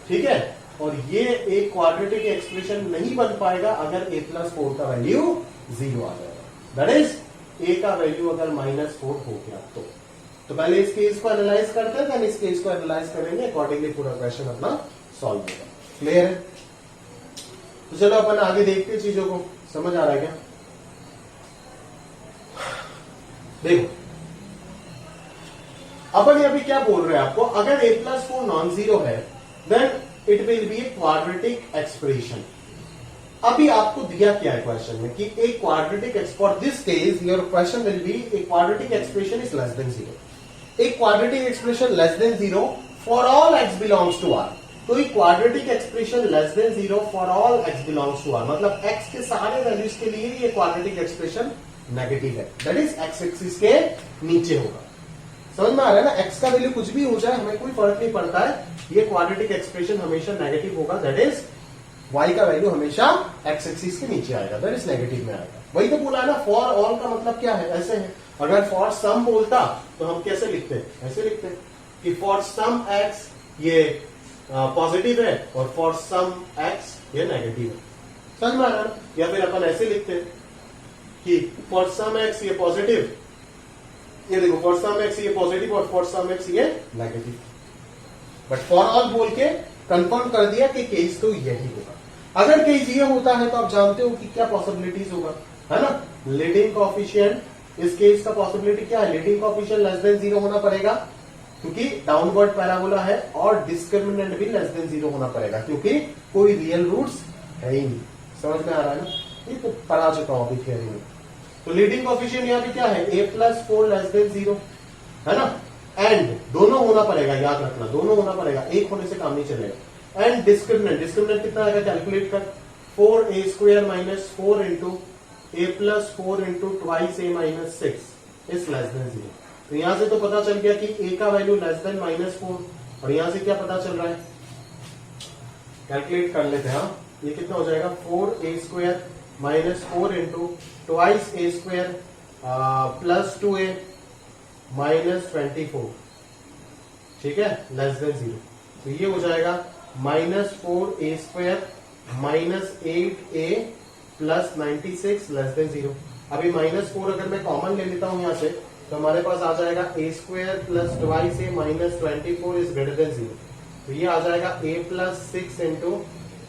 ठीक है और ये एक क्वाड्रेटिक एक्सप्रेशन नहीं बन पाएगा अगर a+4 का वैल्यू 0 आ जाएगा। दैट इज a का वैल्यू अगर -4 हो गया तो पहले इस केस को एनालाइज करते हैं, देन इस केस को एनालाइज करेंगे, अकॉर्डिंगली पूरा क्वेश्चन अपना सॉल्व होगा। क्लियर है? तो चलो अपन आगे देखते हैं चीजों को। समझ आ रहा है क्या? देखो अपन अभी क्या बोल रहे हैं आपको, अगर a+4 नॉन जीरो है then it will be a quadratic expression. अभी आपको दिया क्या है क्वेश्चन में कि एक quadratic, for this case your question will be a quadratic expression is less than 0। एक quadratic expression less than 0 for all x belongs to R। तो एक quadratic expression less than 0 for all x belongs to R, मतलब x के सारे वैल्यूज के लिए ये क्वाड्रेटिक एक्सप्रेशन नेगेटिव है। दैट इज x एक्सिस के नीचे होगा। समझ में आ रहा है ना? x का वैल्यू कुछ भी हो जाए हमें कोई फर्क नहीं पड़ता है, ये क्वाड्रेटिक एक्सप्रेशन हमेशा नेगेटिव होगा। दैट इज y का वैल्यू हमेशा x एक्सिस के नीचे आएगा, दैट इज नेगेटिव में आएगा। वही तो बोला है ना, फॉर ऑल का मतलब क्या है? ऐसे है। अगर फॉर सम बोलता तो हम कैसे लिखते हैं? ऐसे लिखते हैं कि फॉर सम x ये पॉजिटिव है और फॉर सम x ये नेगेटिव है। समझ में आ रहा है? या फिर अपन ऐसे लिखते हैं कि फॉर सम x ये पॉजिटिव, ये देखो फॉर सम x ये पॉजिटिव और फॉर सम x ये नेगेटिव। बट फॉर ऑल बोल के कंफर्म कर दिया कि केस तो यही होगा। अगर केस ये होता है तो आप जानते हो कि क्या पॉसिबिलिटीज होगा, है ना? लीडिंग कोएफिशिएंट, इस केस का पॉसिबिलिटी क्या है? लीडिंग कोएफिशिएंट लेस देन 0 होना पड़ेगा क्योंकि डाउनवर्ड पैराबोला है, और डिस्क्रिमिनेंट भी लेस देन 0 होना पड़ेगा क्योंकि कोई रियल रूट्स है ही नहीं। समझ में आ रहा है ना? ये तो पढ़ा चुका हूं अभी थियरी में। तो लीडिंग कोएफिशिएंट यहाँ पे क्या है? a+4 लेस देन 0, है ना? एंड दोनों होना पड़ेगा, याद रखना दोनों होना पड़ेगा, एक होने से काम नहीं चलेगा। एंड डिस्क्रिमिनेंट, डिस्क्रिमिनेंट कितना आएगा? कैलकुलेट कर, 4a² minus 4 into a+4 into twice a minus 6 is less than 0। तो यहां से तो पता चल गया कि a का वैल्यू लेस देन -4, और यहां से क्या पता चल रहा है? कैलकुलेट कर लेते हैं। हाँ, ये कितना हो जाएगा? 4a² minus 4 into twice a² plus 2a minus 24, ठीक है, लेस देन 0। तो ये हो जाएगा -4a² minus 8a plus 96 less than 0। अभी -4 अगर मैं कॉमन ले लेता हूं यहां से तो हमारे पास आ जाएगा a² plus twice a minus 24 is greater than 0। तो ये आ जाएगा a+6 into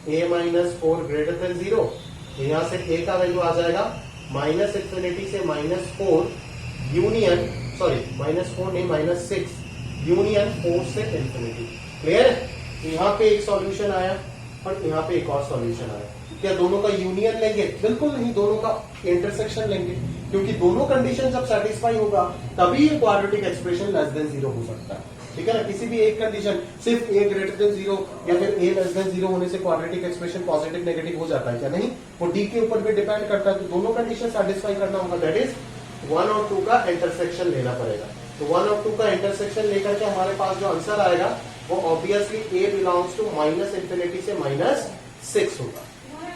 a minus 4 greater than 0। तो यहां से a का वैल्यू आ जाएगा -∞ से -4 यूनियन, सॉरी -4 नहीं -6 यूनियन 4 से इंफिनिटी। क्लियर है? तो यहाँ पे एक सॉल्यूशन आया और यहाँ पे एक और सॉल्यूशन आया। क्या दोनों का यूनियन लेंगे? बिल्कुल नहीं, दोनों का इंटरसेक्शन लेंगे, क्योंकि दोनों कंडीशन जब सेटिस्फाई होगा तभी ये क्वाड्रेटिक एक्सप्रेशन लेस देन 0 हो सकता है। ठीक है ना? किसी भी एक कंडीशन, सिर्फ a ग्रेटर देन 0 या फिर a लेस देन 0 होने से क्वाड्रेटिक एक्सप्रेशन पॉजिटिव नेगेटिव हो जाता है क्या? नहीं, वो d के ऊपर भी डिपेंड करता है। तो दोनों कंडीशन सेटिस्फाई करना होगा, दैट इज 1 और 2 का इंटरसेक्शन लेना पड़ेगा। तो 1 और 2 का इंटरसेक्शन लेकर के हमारे पास जो आंसर आएगा वो ऑब्वियसली a बिलोंग्स टू -∞ से -6 होगा।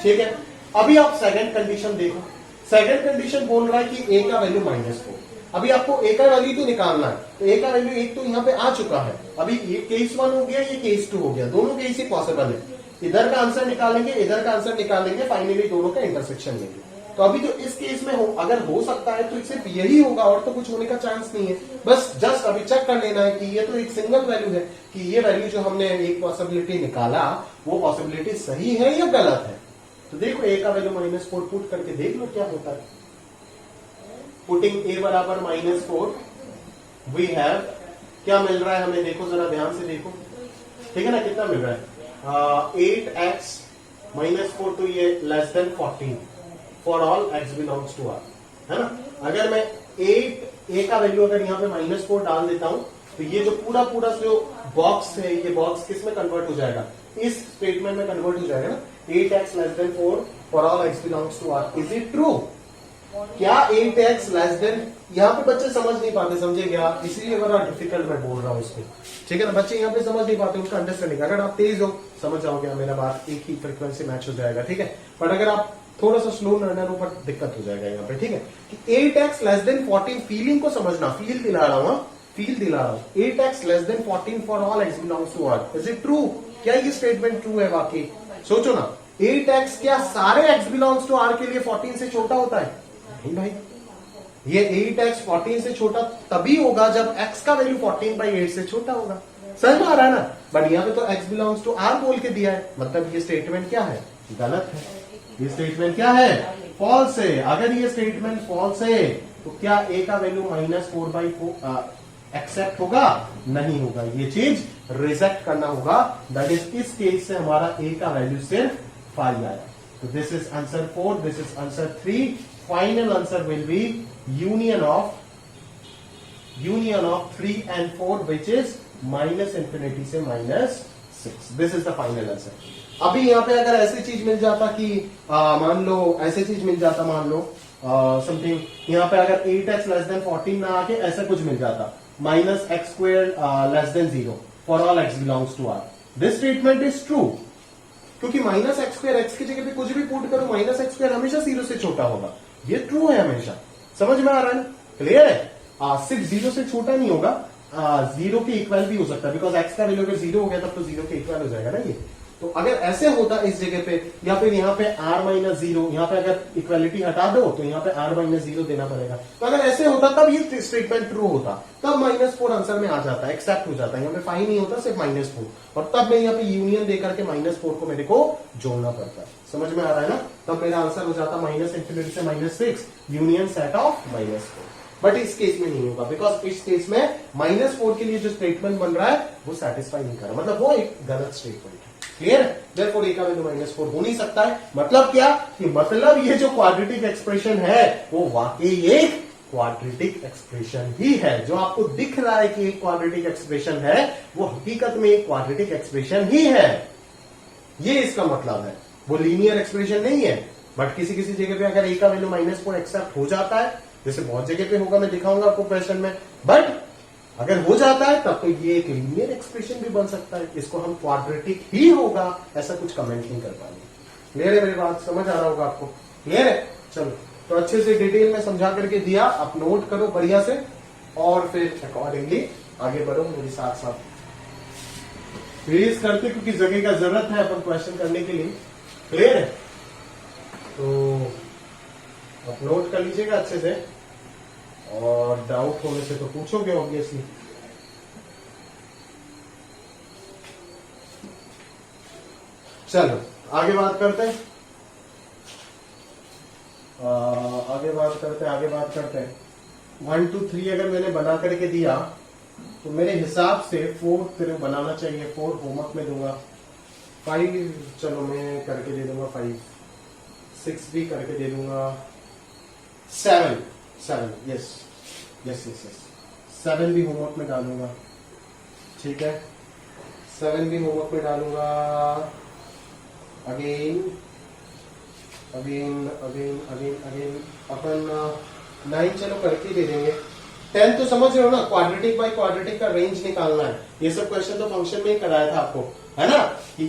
ठीक है? अभी आप सेकंड कंडीशन देखो। सेकंड कंडीशन बोल रहा है कि a का वैल्यू -4। अभी आपको a का वैल्यू तो निकालना है, तो a का वैल्यू एक तो यहाँ पे आ चुका है। अभी ये केस 1 हो गया, ये केस 2 हो गया, दोनों केस ही पॉसिबल है। इधर का आंसर निकालेंगे, इधर का आंसर निकालेंगे, फाइनली दोनों का इंटरसेक्शन लेंगे। तो अभी तो इस केस में अगर हो सकता है तो सिर्फ यही होगा, और तो कुछ होने का चांस नहीं है। बस जस्ट अभी चेक कर लेना है कि ये तो एक सिंगल वैल्यू है, कि ये वैल्यू जो हमने एक पॉसिबिलिटी निकाला वो पॉसिबिलिटी सही है या गलत है। तो देखो a का वैल्यू -4 पुट करके देख लो क्या होता है। पुटिंग a बराबर -4 वी हैव, क्या मिल रहा है हमें? देखो जरा ध्यान से देखो, ठीक है ना? कितना मिल रहा है? 8x -4 तो ये less than 14 for all x belongs to R, है ना? अगर मैं 8 a का वैल्यू अगर यहाँ पे -4 डाल देता हूं तो ये जो पूरा जो बॉक्स है, ये बॉक्स किस में कन्वर्ट हो जाएगा? इस स्टेटमेंट में कन्वर्ट हो जाएगा ना, 8x less than 4 for all x belongs to R। Is it true? क्या 8x लेस देन, यहाँ पे बच्चे समझ नहीं पाते, समझे क्या? इसीलिए बड़ा डिफिकल्ट मैं बोल रहा हूँ इसको, ठीक है ना? बच्चे यहाँ पे समझ नहीं पाते, उसका अंडरस्टैंडिंग, अगर आप तेज हो समझ जाओगे, मेरा बात एक ही फ्रीक्वेंसी मैच हो जाएगा, ठीक है? बट अगर आप थोड़ा सा स्लो लर्नर हो पर दिक्कत हो जाएगा यहाँ पे, ठीक है? कि 8x लेस देन 14, फीलिंग को समझना, फील दिला रहा हूँ, फील दिला रहा हूँ। 8x less than 14 for all x belongs to R। Is it true? क्या ये स्टेटमेंट ट्रू है वाकई? सोचो ना, 8x क्या सारे x बिलोंग्स टू r के लिए 14 से छोटा होता है? नहीं भाई, ये 8x 14 से छोटा तभी होगा जब x का वैल्यू 14/8 से छोटा होगा। समझ में आ रहा है ना? बट यहाँ पे तो x बिलोंग्स टू r बोल के दिया है, मतलब ये स्टेटमेंट क्या है? गलत है। ये स्टेटमेंट क्या है? फॉल्स है। अगर ये स्टेटमेंट फॉल्स है तो क्या a का वैल्यू -4/4 एक्सेप्ट होगा? नहीं होगा। ये चीज रिजेक्ट करना होगा। दैट इज इस केस से हमारा a का वैल्यू सिर्फ 5 आया। तो this is answer 4, this is answer 3। Final answer will be union of 3 and 4 which is -∞ से -6। This is the final answer. अभी यहाँ पे अगर ऐसी चीज मिल जाता कि मान लो ऐसी चीज मिल जाता, मान लो समथिंग यहाँ पे अगर 8x लेस देन 14 ना आके ऐसा कुछ मिल जाता, -x² less than 0 for all x belongs to r। This statement is true, क्योंकि -x² x की जगह पे कुछ भी पुट करो, -x² हमेशा 0 से छोटा होगा। ये ट्रू है हमेशा। समझ में आ रहा है? क्लियर है? सिर्फ 0 से छोटा नहीं होगा, 0 के इक्वल भी हो सकता है, बिकॉज x का वैल्यू अगर 0 हो गया तब तो 0 के इक्वल हो जाएगा ना ये। तो अगर ऐसे होता इस जगह पे, या फिर यहाँ पे r-0, यहाँ पे अगर इक्वालिटी हटा दो तो यहाँ पे r-0 देना पड़ेगा। तो अगर ऐसे होता तब ये स्टेटमेंट ट्रू होता, तब -4 आंसर में आ जाता है, एक्सेप्ट हो जाता है। यहाँ पे 5 नहीं होता, सिर्फ -4, और तब मैं यहाँ पे यूनियन देकर के -4 को मेरे को जोड़ना पड़ता है। समझ में आ रहा है ना? तब मेरा आंसर हो जाता -∞ से -6 यूनियन सेट ऑफ -4। बट इस केस में नहीं होगा, बिकॉज इस केस में -4 के लिए जो स्टेटमेंट बन रहा है वो सेटिस्फाई नहीं कर रहा, मतलब वो एक गलत स्टेटमेंट है। क्लियर है? देयरफॉर a का वैल्यू -4 हो नहीं सकता है। मतलब क्या? कि मतलब ये जो क्वाड्रेटिक एक्सप्रेशन है वो वाकई एक क्वाड्रेटिक एक्सप्रेशन ही है। जो आपको दिख रहा है कि एक क्वाड्रेटिक एक्सप्रेशन है वो हकीकत में एक क्वाड्रेटिक एक्सप्रेशन ही है। ये इसका मतलब है, वो लीनियर एक्सप्रेशन नहीं है। बट किसी किसी जगह पे अगर a का वैल्यू -4 एक्सेप्ट हो जाता है, जैसे बहुत जगह पे होगा, मैं दिखाऊंगा आपको क्वेश्चन में, बट अगर हो जाता है तब तो ये एक लीनियर एक्सप्रेशन भी बन सकता है। इसको हम क्वाड्रेटिक ही होगा ऐसा कुछ कमेंट नहीं कर पाएंगे। क्लियर है? मेरी बात समझ आ रहा होगा आपको? क्लियर है? चलो, तो अच्छे से डिटेल में समझा करके दिया, आप नोट करो बढ़िया से और फिर अकॉर्डिंगली आगे बढ़ो मेरे साथ साथ। प्लीज करते, क्योंकि जगह का जरूरत है अपन क्वेश्चन करने के लिए। क्लियर है? तो आप नोट कर लीजिएगा अच्छे से, और डाउट होने से तो पूछोगे ऑब्वियसली। चलो आगे बात करते हैं, आगे बात करते हैं। 1 2 3 अगर मैंने बना करके दिया तो मेरे हिसाब से 4 तेरे बनाना चाहिए, 4 होमवर्क में दूंगा। 5 चलो मैं करके दे दूंगा, 5 6 भी करके दे दूंगा, 7 यस 7 भी होमवर्क में डालूंगा। ठीक है, 7 भी होमवर्क में डालूंगा। अगेन अपन 9 चलो करके दे देंगे। 10 तो समझ रहे हो ना, क्वाड्रेटिक बाय क्वाड्रेटिक का रेंज निकालना है। ये सब क्वेश्चन तो फंक्शन में ही कराया था आपको, है ना? कि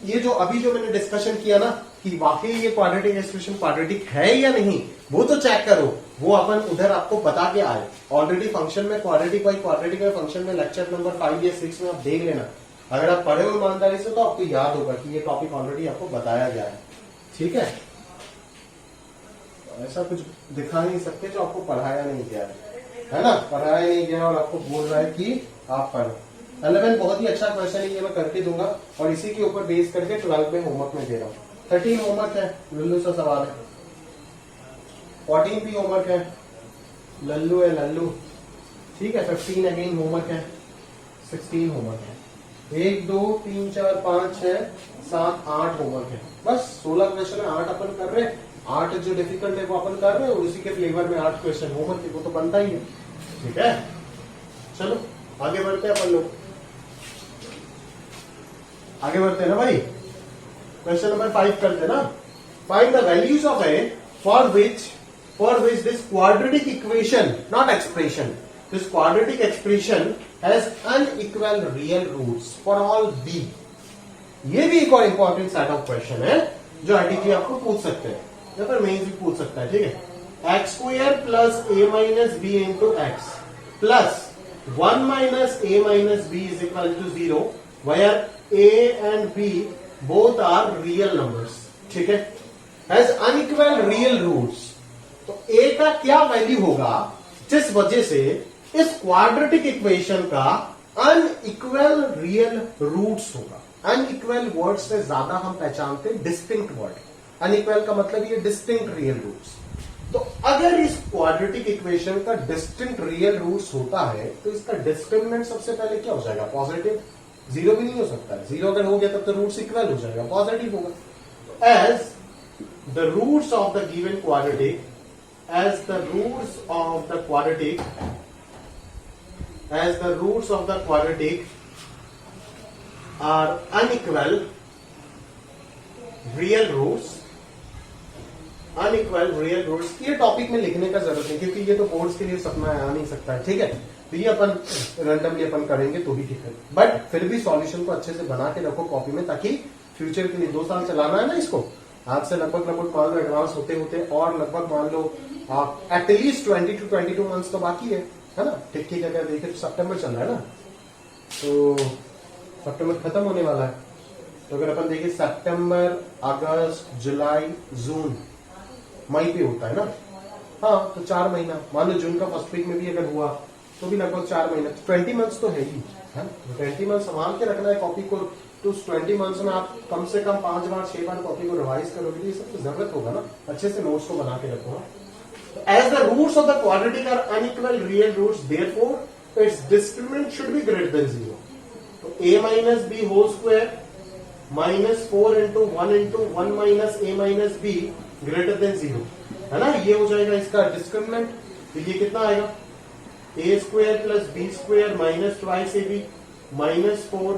ये जो अभी जो मैंने डिस्कशन किया ना कि वाकई ये क्वाड्रेटिक एक्सप्रेशन क्वाड्रेटिक है या नहीं, वो तो चेक करो। वो अपन उधर आपको बता के आए ऑलरेडी फंक्शन में, क्वाड्रेटिक बाय क्वाड्रेटिक में फंक्शन में लेक्चर नंबर 5 या 6 में आप देख लेना। अगर आप पढ़े हो ईमानदारी से तो आपको याद होगा कि ये टॉपिक ऑलरेडी आपको बताया गया है। ठीक है, ऐसा कुछ दिखा नहीं सकते जो आपको पढ़ाया नहीं गया है ना? पढ़ाया नहीं गया और आपको बोल रहा है कि आप पढ़ो। 11 बहुत ही अच्छा क्वेश्चन है, ये मैं करके दूंगा और इसी के ऊपर बेस करके 12 में होमवर्क में दे रहा हूँ। 13 होमवर्क है, लल्लू सा सवाल है। 14 भी होमवर्क है, लल्लू है लल्लू। ठीक है, 15 अगेन होमवर्क है, 16 होमवर्क है। 1 2 3 4 5 6 7 8 होमवर्क है। बस 16 क्वेश्चन है, 8 अपन कर रहे हैं। 8 जो डिफिकल्ट है वो अपन कर रहे हैं और उसी के फ्लेवर में 8 क्वेश्चन होमवर्क है, वो तो बनता ही है। ठीक है, चलो आगे बढ़ते हैं अपन लोग, आगे बढ़ते हैं ना भाई। क्वेश्चन नंबर 5 करते हैं ना। Find the values of a for which this quadratic equation, not expression, this quadratic expression has unequal real roots for all b। ये भी एक और इंपॉर्टेंट सेट ऑफ क्वेश्चन है जो आईटीजी आपको पूछ सकते हैं, या फिर मेंस भी पूछ सकता है। ठीक है, x² plus a minus b into x plus 1 minus a minus b is equal to 0 where a and b both are real numbers, ठीक है, has unequal real roots, तो a का क्या वैल्यू होगा जिस वजह से इस क्वाड्रेटिक इक्वेशन का अनइक्वल रियल रूट्स होगा। अनइक्वल वर्ड से ज्यादा हम पहचानते डिस्टिंक्ट वर्ड, अनइक्वल का मतलब ये डिस्टिंक्ट रियल रूट्स। तो अगर इस क्वाड्रेटिक इक्वेशन का डिस्टिंक्ट रियल रूट्स होता है तो इसका डिस्क्रिमिनेंट सबसे पहले क्या हो जाएगा, पॉजिटिव, जीरो भी नहीं हो सकता है, जीरो अगर हो गया तब तो रूट्स इक्वल हो जाएगा, पॉजिटिव होगा। तो as the roots of the given quadratic, as the roots of the quadratic are unequal real roots, ये टॉपिक में लिखने का जरूरत नहीं क्योंकि ये तो बोर्ड्स के लिए सपना आ नहीं सकता है, ठीक है, तो ये अपन रैंडमली अपन करेंगे तो ही ठीक है, बट फिर भी सॉल्यूशन को अच्छे से बना के रखो कॉपी में ताकि फ्यूचर के लिए 2 साल चलाना है ना इसको, आज से लगभग मान लो एडवांस होते होते और लगभग मान लो एटलीस्ट 20 to 22 मंथ्स तो बाकी है ना, ठीक अगर देखे तो सितंबर चल रहा है ना, तो सितंबर खत्म होने वाला है, तो अगर अपन देखें सितंबर, अगस्त, जुलाई, जून, मई पे होता है ना, हाँ तो 4 महीना, मान लो जून का फर्स्ट वीक में भी अगर हुआ तो भी लगभग 4 महीना, 20 मंथ्स तो है ही, है ना, 20 मंथ संभाल के रखना है कॉपी को, तो 20 मंथ्स में आप कम से कम 5 बार 6 बार कॉपी को रिवाइज करोगे, ये सब तो जरूरत होगा ना, अच्छे से नोट्स को बना के रखो। As the roots of the quadratic are unequal real roots, therefore its discriminant should be greater than 0. So a minus b whole square minus 4 into 1 into 1 minus a minus b greater than 0, है ना, ये हो जाएगा इसका डिस्क्रिमिनेंट। तो ये कितना आएगा, a square plus b square minus twice ab minus 4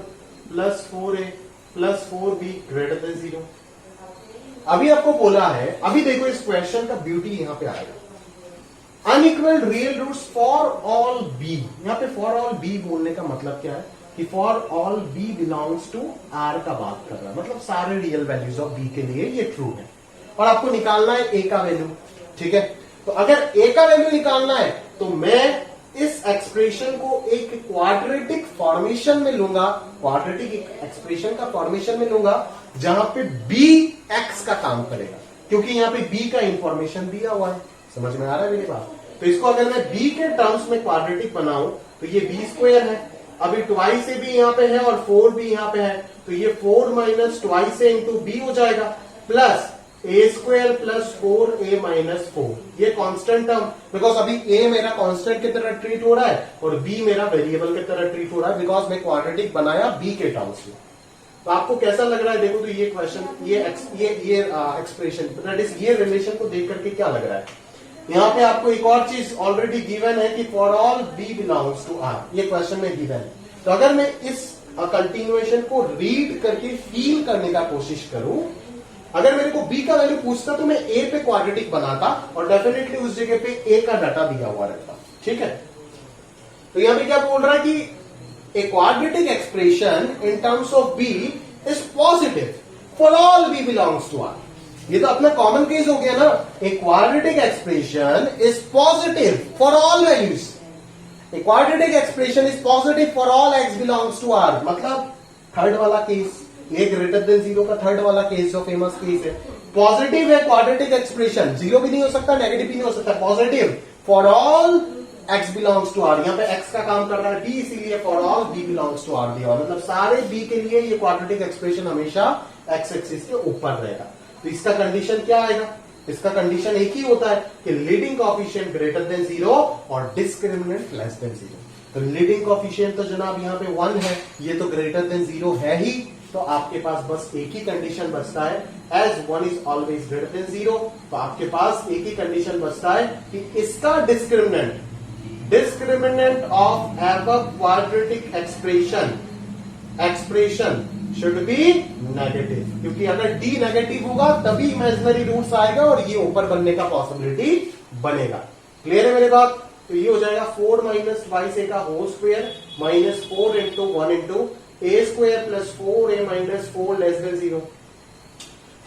plus 4a plus 4b greater than 0। अभी आपको बोला है, अभी देखो इस क्वेश्चन का ब्यूटी यहां पे आएगा, unequal real roots for all b. यहां पे फॉर ऑल बी बोलने का मतलब क्या है कि for all b belongs to R का बात कर रहा है, मतलब सारे रियल वैल्यूज ऑफ बी के लिए ये ट्रू है, और आपको निकालना है ए का वैल्यू, ठीक है। तो अगर ए का वैल्यू निकालना है तो मैं इस एक्सप्रेशन को एक क्वाड्रेटिक फॉर्मेशन में लूंगा, क्वाड्रेटिक एक्सप्रेशन का फॉर्मेशन में लूंगा जहां पे बी एक्स का काम करेगा, क्योंकि यहां पे बी का इंफॉर्मेशन दिया हुआ है, समझ में आ रहा है मेरी बात। तो इसको अगर मैं बी के टर्म्स में क्वाड्रेटिक बनाऊं तो ये बी स्क्वायर है, अभी ट्वाइस से भी यहां पे है और 4 भी यहां पे है, तो ये 4 माइनस ट्वाइस से इंटू बी हो जाएगा, प्लस ए स्क्वायर प्लस 4a माइनस 4, ये कांस्टेंट टर्म, बिकॉज अभी ए मेरा कांस्टेंट की तरह ट्रीट हो रहा है और बी मेरा वेरिएबल की तरह ट्रीट हो रहा है, बिकॉज मैं क्वाड्रेटिक बनाया बी के टर्म्स में। तो आपको कैसा लग रहा है, देखो तो ये क्वेश्चन, ये एक्सप्रेशन दैट इज, ये रिलेशन को देख करके क्या लग रहा है, यहां पे आपको एक और चीज ऑलरेडी गिवन है कि for all b belongs to R, ये क्वेश्चन में गिवन है। तो अगर मैं इस कंटिन्यूएशन को रीड करके फील करने का कोशिश करूं, अगर मेरे को बी का वैल्यू पूछता तो मैं ए पे क्वाड्रेटिक बनाता और डेफिनेटली उस जगह पे ए का डाटा दिया हुआ रहता, ठीक है। तो यहां पे क्या बोल रहा है कि a quadratic expression in terms of b is positive for all b belongs to r। ये तो अपना कॉमन केस हो गया ना, a quadratic expression is positive for all values, a quadratic expression is positive for all x belongs to r, मतलब थर्ड वाला केस, ए ग्रेटर देन 0 का थर्ड वाला केस जो फेमस केस है, पॉजिटिव है क्वाड्रेटिक एक्सप्रेशन, जीरो भी नहीं हो सकता, नेगेटिव भी नहीं हो सकता, positive for all x belongs to r, यहां पे x का काम कर रहा है b, इसीलिए for all b belongs to r दिया, मतलब सारे b के लिए ये क्वाड्रेटिक एक्सप्रेशन हमेशा x एक्सिस के ऊपर रहेगा। तो इसका कंडीशन क्या आएगा, इसका कंडीशन एक ही होता है कि लीडिंग कोएफिशिएंट ग्रेटर देन 0 और डिस्क्रिमिनेंट लेस देन 0। तो लीडिंग कोएफिशिएंट तो जनाब यहाँ पे 1 है, ये तो ग्रेटर देन 0 है ही, तो आपके पास बस एक ही कंडीशन बचता है, as 1 is always greater than 0, तो आपके पास एक ही कंडीशन बचता है कि इसका discriminant of above quadratic expression should be negative, क्योंकि अगर d नेगेटिव होगा तभी इमेजिनरी रूट्स आएगा और ये ऊपर बनने का पॉसिबिलिटी बनेगा। क्लियर है मेरे बात? तो ये हो जाएगा 4 माइनस ट्वाइस ए का whole square minus 4 into 1 into a square plus 4a minus 4 less than 0।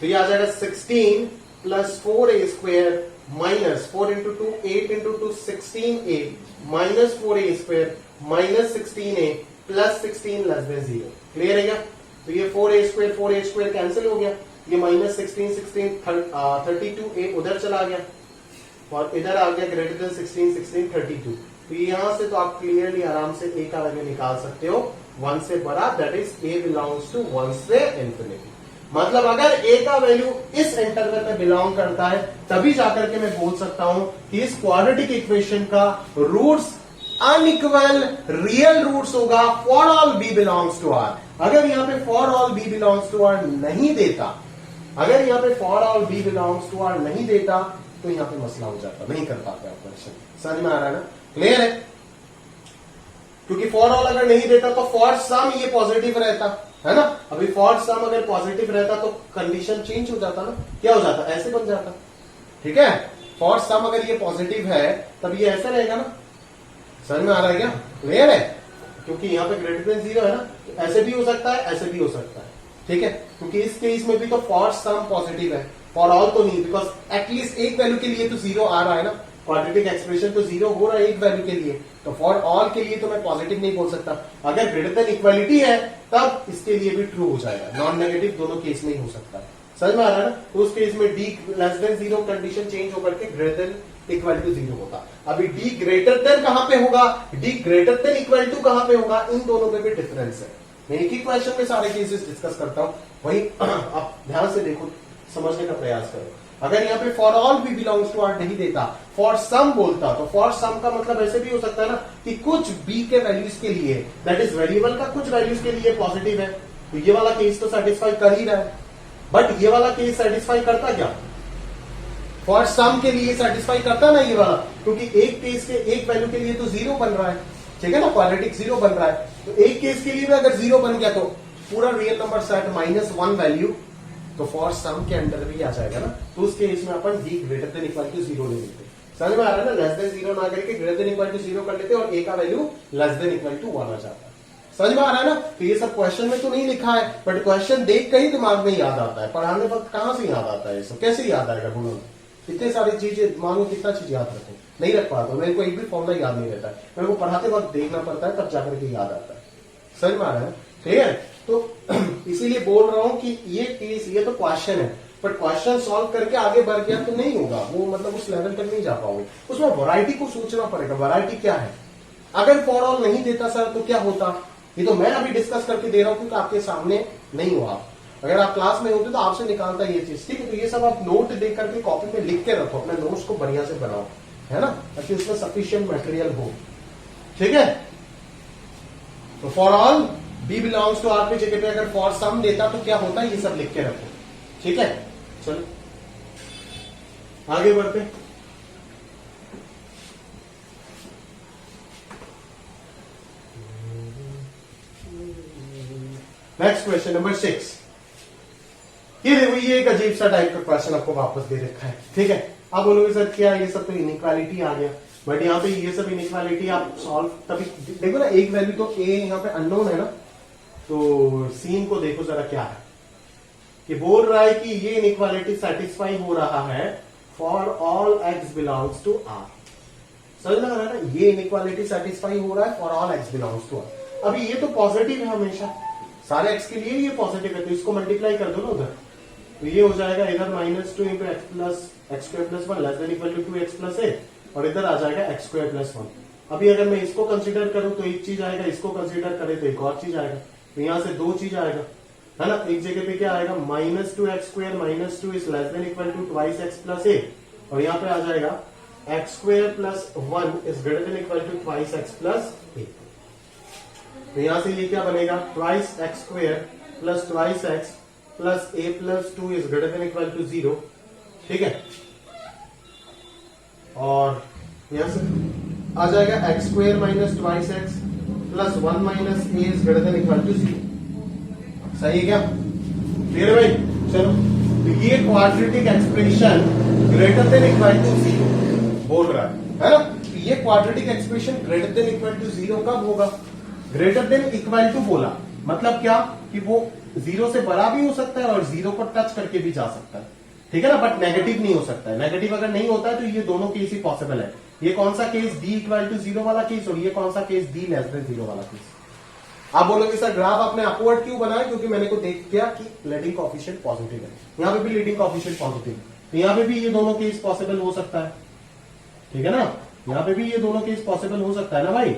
तो ये आ जाएगा 16 plus 4a square minus 4 into 2 8 into 2 16a minus 4a square minus 16a plus 16 less than 0। Clear है क्या? तो ये 4a² कैंसिल हो गया, ये माइनस 16 32a उधर चला गया और इधर आ गया ग्रेटर देन 16 32। तो यहां से तो आप क्लियरली आराम से a का वैल्यू निकाल सकते हो 1 से बड़ा, that is a belongs to 1 से इंफिनिटी। मतलब अगर a का वैल्यू इस इंटरवल में बिलोंग करता है तभी जाकर के मैं बोल सकता हूं कि इस क्वाड्रेटिक इक्वेशन का रूट्स अनइक्वल रियल रूट्स होगा for all b belongs to r। अगर यहां पे for all b belongs to r नहीं देता, अगर यहां पे for all b belongs to r नहीं देता तो यहां पे मसला हो जाता, नहीं कर पाते आप क्वेश्चन। समझ में आ रहा है ना, क्लियर है? क्योंकि फॉर ऑल अगर नहीं देता तो फॉर सम ये पॉजिटिव रहता है ना। अभी फॉर सम अगर पॉजिटिव रहता तो कंडीशन चेंज हो जाता ना, क्या हो जाता, ऐसे बन जाता। ठीक है, फॉर सम अगर ये पॉजिटिव है तब ये ऐसे रहेगा ना। समझ में आ रहा है क्या, क्लियर है? क्योंकि यहाँ पे ग्रेटर देन 0 है ना, तो ऐसे भी हो सकता है, ऐसे भी हो सकता है। ठीक है, क्योंकि इस केस में भी तो फॉर सम पॉजिटिव है, फॉर ऑल तो नहीं, बिकॉज एटलीस्ट एक वैल्यू के लिए तो 0 आ रहा है ना। क्वाड्रेटिक एक्सप्रेशन तो 0 हो रहा है एक वैल्यू के लिए, तो फॉर ऑल के लिए तो मैं पॉजिटिव नहीं बोल सकता। अगर ग्रेटर देन इक्वालिटी है तब इसके लिए भी ट्रू हो जाएगा, नॉन नेगेटिव दोनों केस में ही हो सकता है। समझ में आ रहा है ना? तो उस केस में d less than 0 condition change होकर के ग्रेटर देन इक्वल टू 0 होगा। अभी d ग्रेटर देन कहां पे होगा, d greater than equal to कहां पे होगा, इन दोनों में भी डिफरेंस है। मैं एक ही क्वेश्चन में सारे केसेस डिस्कस करता हूं, वही आप ध्यान से देखो, समझने का प्रयास करो। अगर यहाँ पे फॉर ऑल भी बिलोंग्स टू आर नहीं देता, फॉर सम बोलता, तो फॉर सम का मतलब ऐसे भी हो सकता है ना कि कुछ b के वैल्यूज के लिए, दैट इज वेरिएबल का कुछ वैल्यूज के लिए पॉजिटिव है, तो ये वाला केस तो सेटिस्फाई कर ही रहा है। बट ये वाला केस सेटिस्फाई करता क्या, फॉर सम के लिए सेटिस्फाई करता ना ये वाला, क्योंकि एक केस के एक वैल्यू के लिए तो 0 बन रहा है। ठीक है ना, क्वाड्रेटिक 0 बन रहा है, तो एक केस के लिए भी अगर 0 बन गया तो पूरा रियल नंबर सेट -1 वैल्यू तो फॉर सम के अंडर भी आ जाएगा ना। तो उस केस में अपन d greater than equal to 0 ले लेते। समझ में आ रहा है ना, लेस देन 0 ना करके ग्रेटर देन इक्वल टू 0 कर लेते और a का value less than equal to 1 आ जाता है। समझ में आ रहा है ना? तो ये सब क्वेश्चन में तो नहीं लिखा है, बट क्वेश्चन देख कर ही दिमाग में याद आता है। पढ़ाने वक्त कहां से याद आता है, ये सब कैसे याद आएगा? बोलो, इतने सारी चीजें दिमाग में कितना चीज याद रखें, नहीं रख पाता। मेरे को एक भी फॉर्मूला याद नहीं रहता है, मेरे को पढ़ाते वक्त देखना पड़ता है, तब जाकर के याद आता है। समझ में आ रहा है? क्लियर? तो इसीलिए बोल रहा हूं कि ये केस, ये तो क्वेश्चन है, बट क्वेश्चन सॉल्व करके आगे बढ़ गया तो नहीं होगा, वो मतलब उस लेवल तक नहीं जा पाओगे। उसमें वैरायटी को सोचना पड़ेगा, वैरायटी क्या है। अगर फॉर ऑल नहीं देता सर तो क्या होता, ये तो मैं अभी डिस्कस करके दे रहा हूं क्योंकि आपके सामने नहीं हो आप। अगर आप क्लास में होते तो आपसे निकालता ये चीज। ठीक है, तो ये सब आप नोट दे करके कॉपी में लिख के रखो, अपने नोट्स को बढ़िया से बनाओ, है ना, ताकि उसमें सफिशियंट मटेरियल हो। ठीक है, तो for all b belongs to r की जगह पे अगर फॉर सम देता तो क्या होता है, ये सब लिख के रखो। ठीक है, चलो आगे बढ़ते। Next question number 6। ये देखो, ये एक अजीब सा टाइप का क्वेश्चन आपको वापस दे रखा है। ठीक है, आप बोलोगे सर क्या ये सब तो इनइक्वालिटी आ गया, बट यहाँ पे ये सब इनइक्वालिटी आप सॉल्व तभी देखो ना। एक वैल्यू तो a यहाँ पे अननोन है ना, तो सीन को देखो जरा क्या है कि बोल रहा है कि ये इनइक्वालिटी सेटिस्फाई हो रहा है for all x belongs to r। समझ में आ रहा है ना, ये इनइक्वालिटी सेटिस्फाई हो रहा है for all x belongs to r। अभी ये तो पॉजिटिव है हमेशा, सारे x के लिए ये पॉजिटिव है, तो इसको मल्टीप्लाई कर दो ना उधर, तो ये हो जाएगा इधर -2 into x² + 1 less than equal to 2x + a, और इधर आ जाएगा x² + 1। अभी अगर मैं इसको कंसीडर करूं तो एक चीज आएगा, इसको कंसीडर करें तो एक और चीज आएगा, तो यहां से दो चीज आएगा, है ना। एक जगह पे क्या आएगा, -2x² -2 is less than equal to 2x + a, और यहाँ पे आ जाएगा x² + 1 is greater than equal to 2x + a। तो यहां से ये क्या बनेगा, 2x² + 2x + a + 2 is greater than equal to 0। ठीक है, और यहां से आ जाएगा x² - 2x + 1 - a is greater than equal to 0। सही है क्या, क्लियर भाई? चलो, तो ये quadratic expression greater than equal to 0 बोल रहा है ना। तो ये quadratic expression greater than equal to 0 कब होगा, ग्रेटर देन इक्वल टू बोला मतलब क्या कि वो 0 से बड़ा भी हो सकता है और 0 को टच करके भी जा सकता है। ठीक है ना, बट नेगेटिव नहीं हो सकता है। नेगेटिव अगर नहीं होता है तो ये दोनों केस ही पॉसिबल है। ये कौन सा केस, d = 0 वाला केस, और ये कौन सा केस, d < 0 वाला केस। आप बोलोगे सर ग्राफ आपने अपवर्ड क्यों बनाया, क्योंकि मैंने को देख किया कि लीडिंग कोएफिशिएंट पॉजिटिव है, यहाँ पे भी लीडिंग कोएफिशिएंट पॉजिटिव है, तो यहाँ पे भी ये दोनों केस पॉसिबल हो सकता है, ठीक है ना, यहाँ पे भी ये दोनों केस पॉसिबल हो सकता है ना भाई,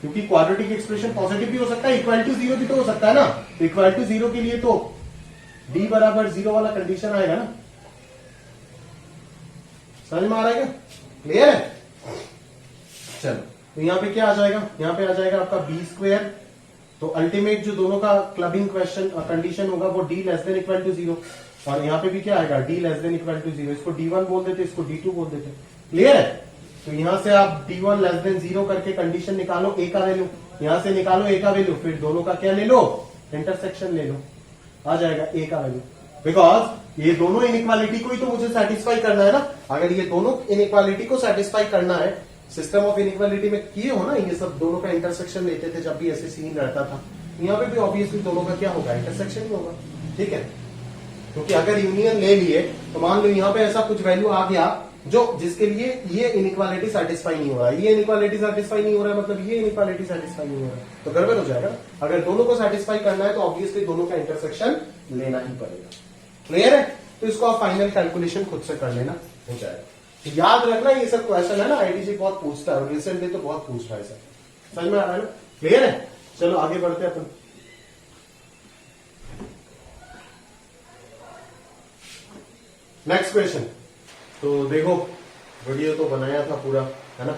क्योंकि क्वाड्रेटिक एक्सप्रेशन पॉजिटिव भी हो सकता है, इक्वल टू जीरो भी तो हो सकता है ना, तो इक्वल टू जीरो के लिए तो डी बराबर जीरो वाला कंडीशन आएगा ना, समझ में आ रहा है क्या, क्लियर है। चलो तो यहाँ पे क्या आ जाएगा, यहाँ पे आ जाएगा आपका बी स्क्वायर, तो अल्टीमेट जो दोनों का क्लबिंग क्वेश्चन कंडीशन होगा वो d less than equal to zero, और यहाँ पे भी क्या आएगा d less than equal to zero, इसको D1 बोल देते, इसको D2 बोल देते, क्लियर है। तो यहां से आप D1 लेस देन जीरो करके कंडीशन निकालो, ए का वैल्यू, यहां से निकालो ए का वैल्यू, फिर दोनों का क्या ले लो, इंटरसेक्शन ले लो, आ जाएगा ए का वैल्यू, बिकॉज ये दोनों इनइक्वालिटी को ही तो मुझे सेटिस्फाई करना है ना, अगर ये दोनों इनइक्वालिटी को सेटिस्फाई करना है, सिस्टम ऑफ इनइक्वालिटी में किए हो ना ये सब, दोनों का इंटरसेक्शन लेते थे जब भी ऐसे सीन रहता था, यहाँ पे भी ऑब्वियसली दोनों का क्या होगा, इंटरसेक्शन ही होगा, ठीक है, क्योंकि अगर यूनियन ले लिए तो मान लो यहाँ पे ऐसा कुछ वैल्यू आ गया जो जिसके लिए ये इनइक्वालिटी सेटिस्फाई नहीं हो रहा है, ये इनइक्वालिटी सेटिस्फाई नहीं हो रहा है, मतलब ये इनइक्वालिटी सेटिस्फाई नहीं हो रहा है, तो गड़बड़ हो जाएगा। अगर दोनों को सेटिस्फाई करना है तो ऑब्वियसली दोनों का इंटरसेक्शन लेना ही पड़ेगा, क्लियर है। तो इसको आप फाइनल कैलकुलेशन खुद से कर लेना, हो जाएगा। तो याद रखना ये सब क्वेश्चन है ना, आईटीसी बहुत पूछता है, और रिसेंटली तो बहुत पूछ रहा है सर, समझ में आ रहा है ना, क्लियर है। चलो आगे बढ़ते हैं अपन। नेक्स्ट क्वेश्चन, तो देखो वीडियो तो बनाया था पूरा, है ना,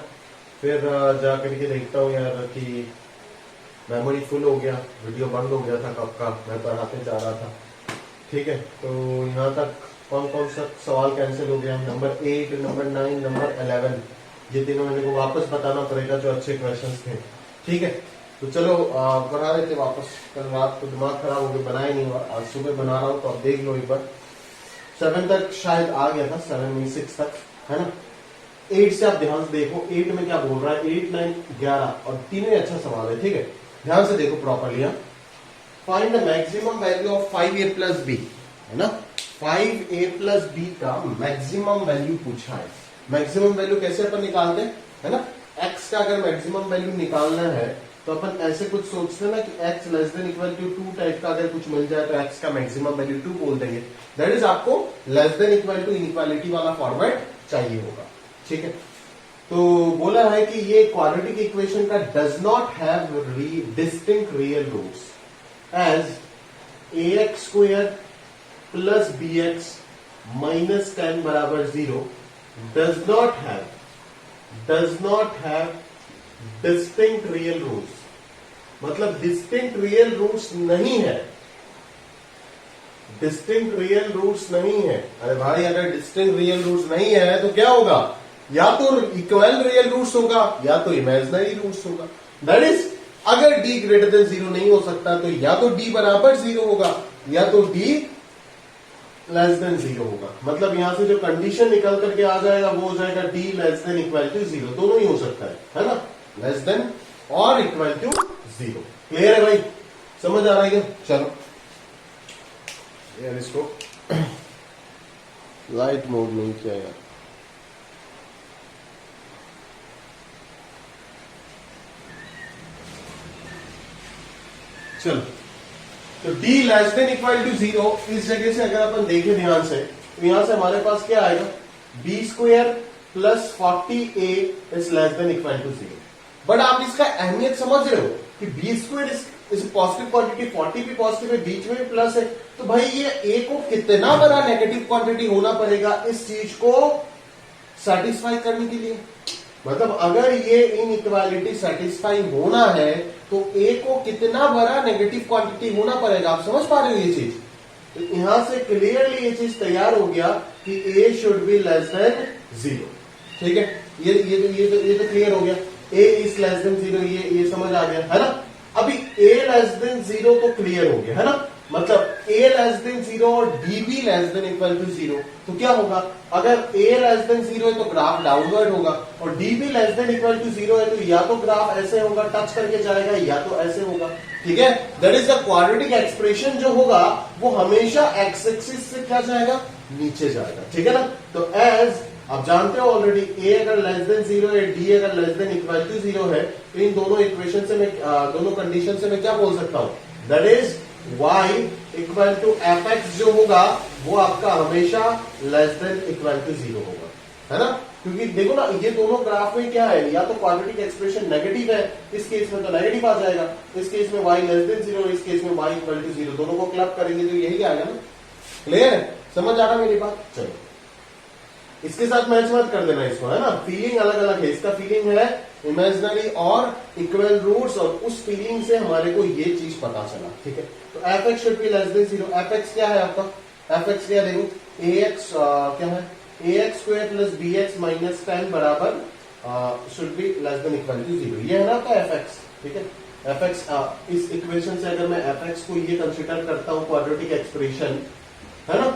फिर जा करके देखता हूँ यार कि मेमोरी फुल हो गया, वीडियो बंद हो गया था कब का, मैं पढ़ाते जा रहा था, ठीक है। तो यहाँ तक कौन कौन सा सवाल कैंसिल हो गया, नंबर 8, नंबर 9, नंबर 11, ये तीनों मेरे को वापस बताना पड़ेगा जो अच्छे क्वेश्चंस थे, ठीक है। तो चलो बना रहे थे वापस, कल रात को दिमाग खराब हो गया, बनाए नहीं, और आज सुबह बना रहा हूँ, तो अब देख लो एक बार। 7 तक शायद आ गया था, 7 में 6 तक, है ना। 8 से आप ध्यान से देखो, 8 में क्या बोल रहा है, 8, 9, 11, और तीनों ही अच्छा सवाल है, ठीक है, ध्यान से देखो properly. Find the maximum value of 5a plus b, है ना, 5a प्लस बी का मैक्सिमम वैल्यू पूछा है। मैक्सिमम वैल्यू कैसे अपन निकालते हैं, है ना, x का अगर मैक्सिमम वैल्यू निकालना है तो अपन ऐसे कुछ सोचते हैं ना कि x less than equal to 2 type का अगर कुछ मिल जाए तो x का मैक्सिमम वैल्यू 2 बोल देंगे, दैट इज आपको less than equal to inequality वाला फॉर्मेट चाहिए होगा, ठीक है। तो बोला है कि ये क्वाड्रेटिक इक्वेशन का does not have distinct real roots as ax square plus bx minus 10 बराबर 0 does not have distinct real roots, मतलब डिस्टिंक्ट रियल रूट्स नहीं है, डिस्टिंक्ट रियल रूट्स नहीं है। अरे भाई अगर डिस्टिंक्ट रियल रूट्स नहीं है तो क्या होगा, या तो इक्वल रियल रूट्स होगा या तो इमेजिनरी रूट्स होगा, दैट इज अगर d ग्रेटर देन 0 नहीं हो सकता तो या तो d बराबर 0 होगा या तो d लेस देन 0 होगा, मतलब यहां से जो कंडीशन निकल करके आ जाएगा वो हो जाएगा d less than equal to 0, दोनों ही हो सकता है ना, लेस देन और इक्वल टू 0, क्लियर है भाई, समझ आ रहा है क्या। चलो यार इसको लाइट मोड नहीं किया यार, चलो तो d less than equal to 0, इस जगह से अगर अपन देखें ध्यान से तो यहां से हमारे पास क्या आएगा, b square plus 40a is less than equal to 0। But आप इसका अहमियत समझ रहे हो कि b square is positive quantity, 40 भी पॉजिटिव है, बीच में भी प्लस है, तो भाई ये a को कितना बड़ा नेगेटिव क्वांटिटी होना पड़ेगा इस चीज को सेटिस्फाई करने के लिए, मतलब अगर ये इनइक्वालिटी सेटिस्फाई होना है तो a को कितना बड़ा नेगेटिव क्वांटिटी होना पड़ेगा, आप समझ पा रहे हो ये चीज। तो यहां से क्लियरली ये चीज तैयार हो गया कि a should be less than 0, ठीक है, ये तो क्लियर हो गया, a इज लेस देन 0, ये समझ आ गया है ना। अभी a लेस देन 0 तो क्लियर हो गया है ना, मतलब a लेस देन 0 और d भी लेस देन इक्वल टू 0, तो क्या होगा, अगर a लेस देन 0 है तो ग्राफ डाउनवर्ड होगा, और d भी लेस देन इक्वल टू 0 है तो या तो ग्राफ ऐसे होगा टच करके जाएगा या तो ऐसे होगा, ठीक है। That is the quadratic expression जो होगा वो हमेशा एक्स एक्सिस से क्या जाएगा, नीचे जाएगा, ठीक है ना। तो एज आप जानते हो ऑलरेडी ए अगर लेस देन 0 है, डी अगर लेस देन इक्वल टू 0 है, तो इन दोनों इक्वेशन से मैं दोनों कंडीशन से मैं क्या बोल सकता हूं, that is y equal to f x जो होगा वो आपका हमेशा लेस देन इक्वल टू 0 होगा, है ना। क्योंकि देखो ना ये दोनों ग्राफ में क्या है, या तो क्वाड्रेटिक एक्सप्रेशन नेगेटिव है, इस केस में तो नेगेटिव आ जाएगा, इस केस में y लेस देन 0, इस केस में y इक्वल टू 0, दोनों को क्लब करेंगे तो यही आएगा ना। क्लियर है, समझ आ रहा मेरी बात। चलो इसके साथ मैच मत कर देना इसको, है ना। फीलिंग अलग अलग है, इसका फीलिंग है इमेजिनरी और इक्वल रूट्स, और उस फीलिंग से हमारे को ये चीज पता चला, ठीक है। तो F x should be less than 0। F x क्या है आपका, एफ एक्स क्या देखो, ए एक्स क्या है, a x square plus b x minus 10 बराबर should be less than equal to 0, ये है ना आपका एफ एक्स, ठीक है। एफ एक्स इस इक्वेशन से अगर मैं एफ एक्स को ये कंसिडर करता हूं क्वाड्रेटिक एक्सप्रेशन, है ना,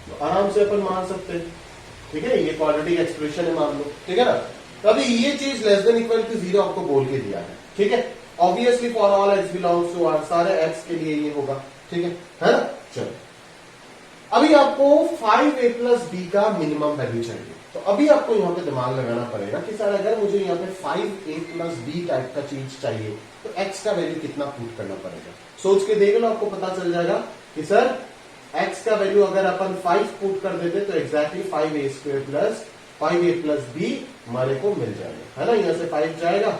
तो आराम से अपन मान सकते हैं, ठीक है। ये क्वाड्रेटिक एक्सप्रेशन है मान लो, ठीक है ना। तो अभी ये चीज लेस देन इक्वल टू 0 आपको बोल के दिया है, ठीक है। Obviously for all x belongs to R, सारे एक्स के लिए ये होगा, ठीक है ना। चलो अभी आपको 5a प्लस बी का मिनिमम वैल्यू चाहिए, तो अभी आपको यहाँ पे दिमाग लगाना पड़ेगा कि सर अगर मुझे यहाँ पे 5a प्लस बी टाइप का चीज चाहिए तो x का वैल्यू कितना पुट करना पड़ेगा। सोच के देख लो, आपको पता चल जाएगा कि सर x का वैल्यू अगर अपन 5 पुट कर देते तो exactly 5a square plus 5a plus b हमारे को मिल जाएगा, है ना। यहाँ से 5 जाएगा,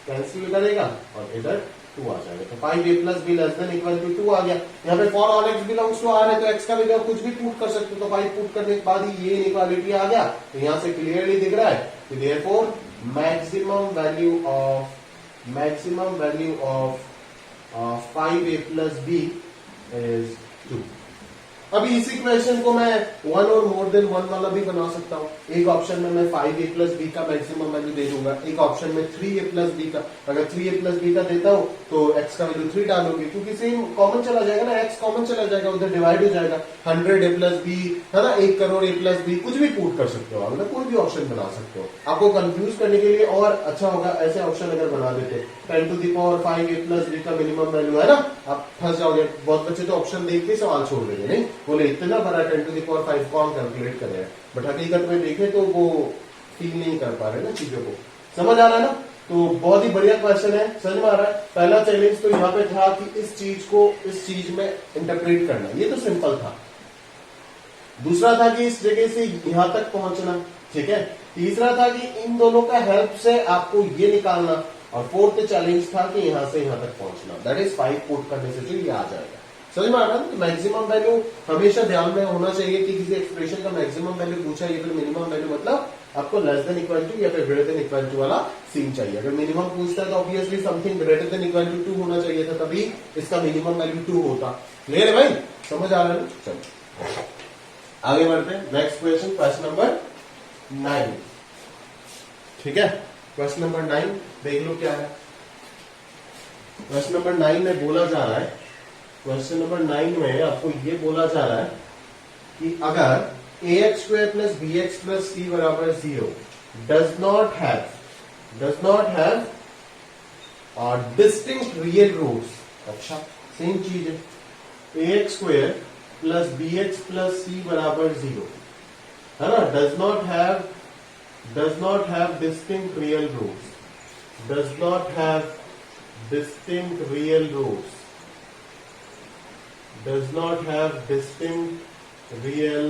कैंसिल करेगा और इधर 2 आ जाएगा, तो 5a plus b less than equal to 2 आ गया। यहाँ पे for all x belongs to R है तो x का वैल्यू कुछ भी पुट कर सकते हो, तो 5 पुट करने के बाद ही ये इनइक्वालिटी आ गया, तो यहाँ से क्लियरली दिख रहा है कि therefore maximum value of 5a plus b is 2। अभी इस इक्वेशन को मैं 1 और मोर देन 1 वाला भी बना सकता हूँ। एक ऑप्शन में मैं 5a प्लस बी का मैक्सिमम वैल्यू दे दूंगा, एक ऑप्शन में 3a प्लस बी का। अगर 3a प्लस बी का देता हूँ तो x का वैल्यू 3 डालोगे, क्योंकि सेम कॉमन चला जाएगा ना, x कॉमन चला जाएगा, उधर डिवाइड हो जाएगा। 100a प्लस बी, है ना, 1 करोड़ a प्लस बी, कुछ भी पुट कर सकते हो आप, मतलब कोई भी ऑप्शन बना सकते हो। आपको कंफ्यूज करने के लिए और अच्छा होगा ऐसे ऑप्शन अगर बना देते, 10 to the power 5a plus b का मिनिमम वैल्यू, है ना, आप फंस जाओगे। बहुत बच्चे तो ऑप्शन देख के सवाल छोड़ देंगे, नहीं बोले इतना बड़ा 10 टू द पावर 5 कौन कैलकुलेट करेगा, बट हकीकत में देखें तो वो फील नहीं कर पा रहे ना चीजों को। समझ आ रहा है ना। तो बहुत ही बढ़िया क्वेश्चन है, समझ में आ रहा है। पहला चैलेंज तो यहाँ पे था कि इस चीज को इस चीज में इंटरप्रेट करना, ये तो सिंपल था। दूसरा था कि इस जगह से यहां तक पहुंचना, ठीक है। तीसरा था कि इन दोनों का हेल्प से आपको ये निकालना, और फोर्थ चैलेंज था कि यहां से यहां तक पहुंचना, दैट इज 5 पुट करने से जो ये आ जाएगा। समझ में आ रहा है। मैक्सिमम वैल्यू हमेशा ध्यान में होना चाहिए कि किसी एक्सप्रेशन का मैक्सिमम वैल्यू पूछा या फिर मिनिमम वैल्यू, मतलब आपको लेस देन इक्वल टू या फिर ग्रेटर देन इक्वल टू वाला सीन चाहिए। अगर मिनिमम पूछता है तो obviously something greater than equal to 2 होना चाहिए था, तभी इसका मिनिमम वैल्यू 2 होता। क्लियर है भाई, समझ आ रहा है। चलो आगे बढ़ते हैं। नेक्स्ट क्वेश्चन, क्वेश्चन नंबर 9, ठीक है। क्वेश्चन नंबर 9 देख लो क्या है। क्वेश्चन नंबर 9 में बोला जा रहा है, क्वेश्चन नंबर 9 में आपको ये बोला जा रहा है कि अगर a x square plus b x plus c बराबर 0 does not have distinct real roots. अच्छा सेम चीज है, a x square plus b x plus c बराबर 0, है ना, does not have distinct real roots, does not have distinct real roots, does not have distinct real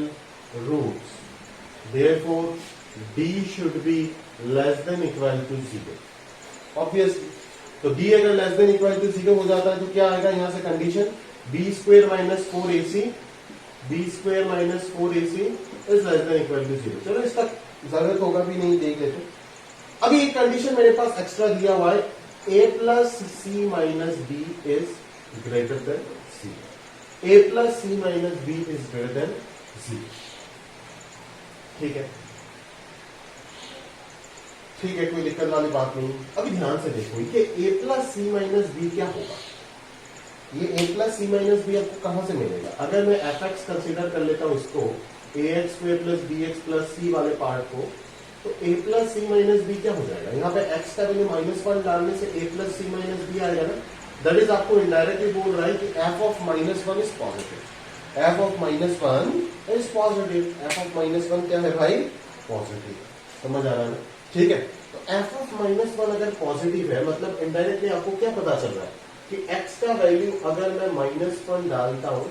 roots, therefore d should be less than equal to 0। obviously तो d अगर less than equal to 0 हो जाता है तो क्या आएगा यहां से condition, b square minus 4ac is less than equal to 0। चलो इसका जरूरत होगा भी नहीं, देख लेते। अभी एक कंडीशन मेरे पास एक्स्ट्रा दिया हुआ है, a plus c minus b is greater than c, a plus c minus b is greater than c, ठीक है, ठीक है, कोई दिक्कत वाली बात नहीं। अभी ध्यान से देखो ये a plus c minus b क्या होगा, ये a plus c minus b आपको कहां से मिलेगा। अगर मैं fx कंसीडर कर लेता हूं इसको, ax square plus bx plus c वाले पार्ट को, तो a plus c minus b क्या हो जाएगा, यहाँ पे x का वैल्यू -1 डालने से a plus c minus b आएगा ना। दैट इज आपको इनडायरेक्टली बोल रहा है कि f of -1 is positive, f of -1 is positive. f of -1 क्या है भाई, पॉजिटिव। समझ आ रहा है ना? ठीक है, तो एफ ऑफ -1 अगर पॉजिटिव है मतलब इनडायरेक्टली आपको क्या पता चल रहा है कि x का वैल्यू अगर मैं -1 डालता हूं,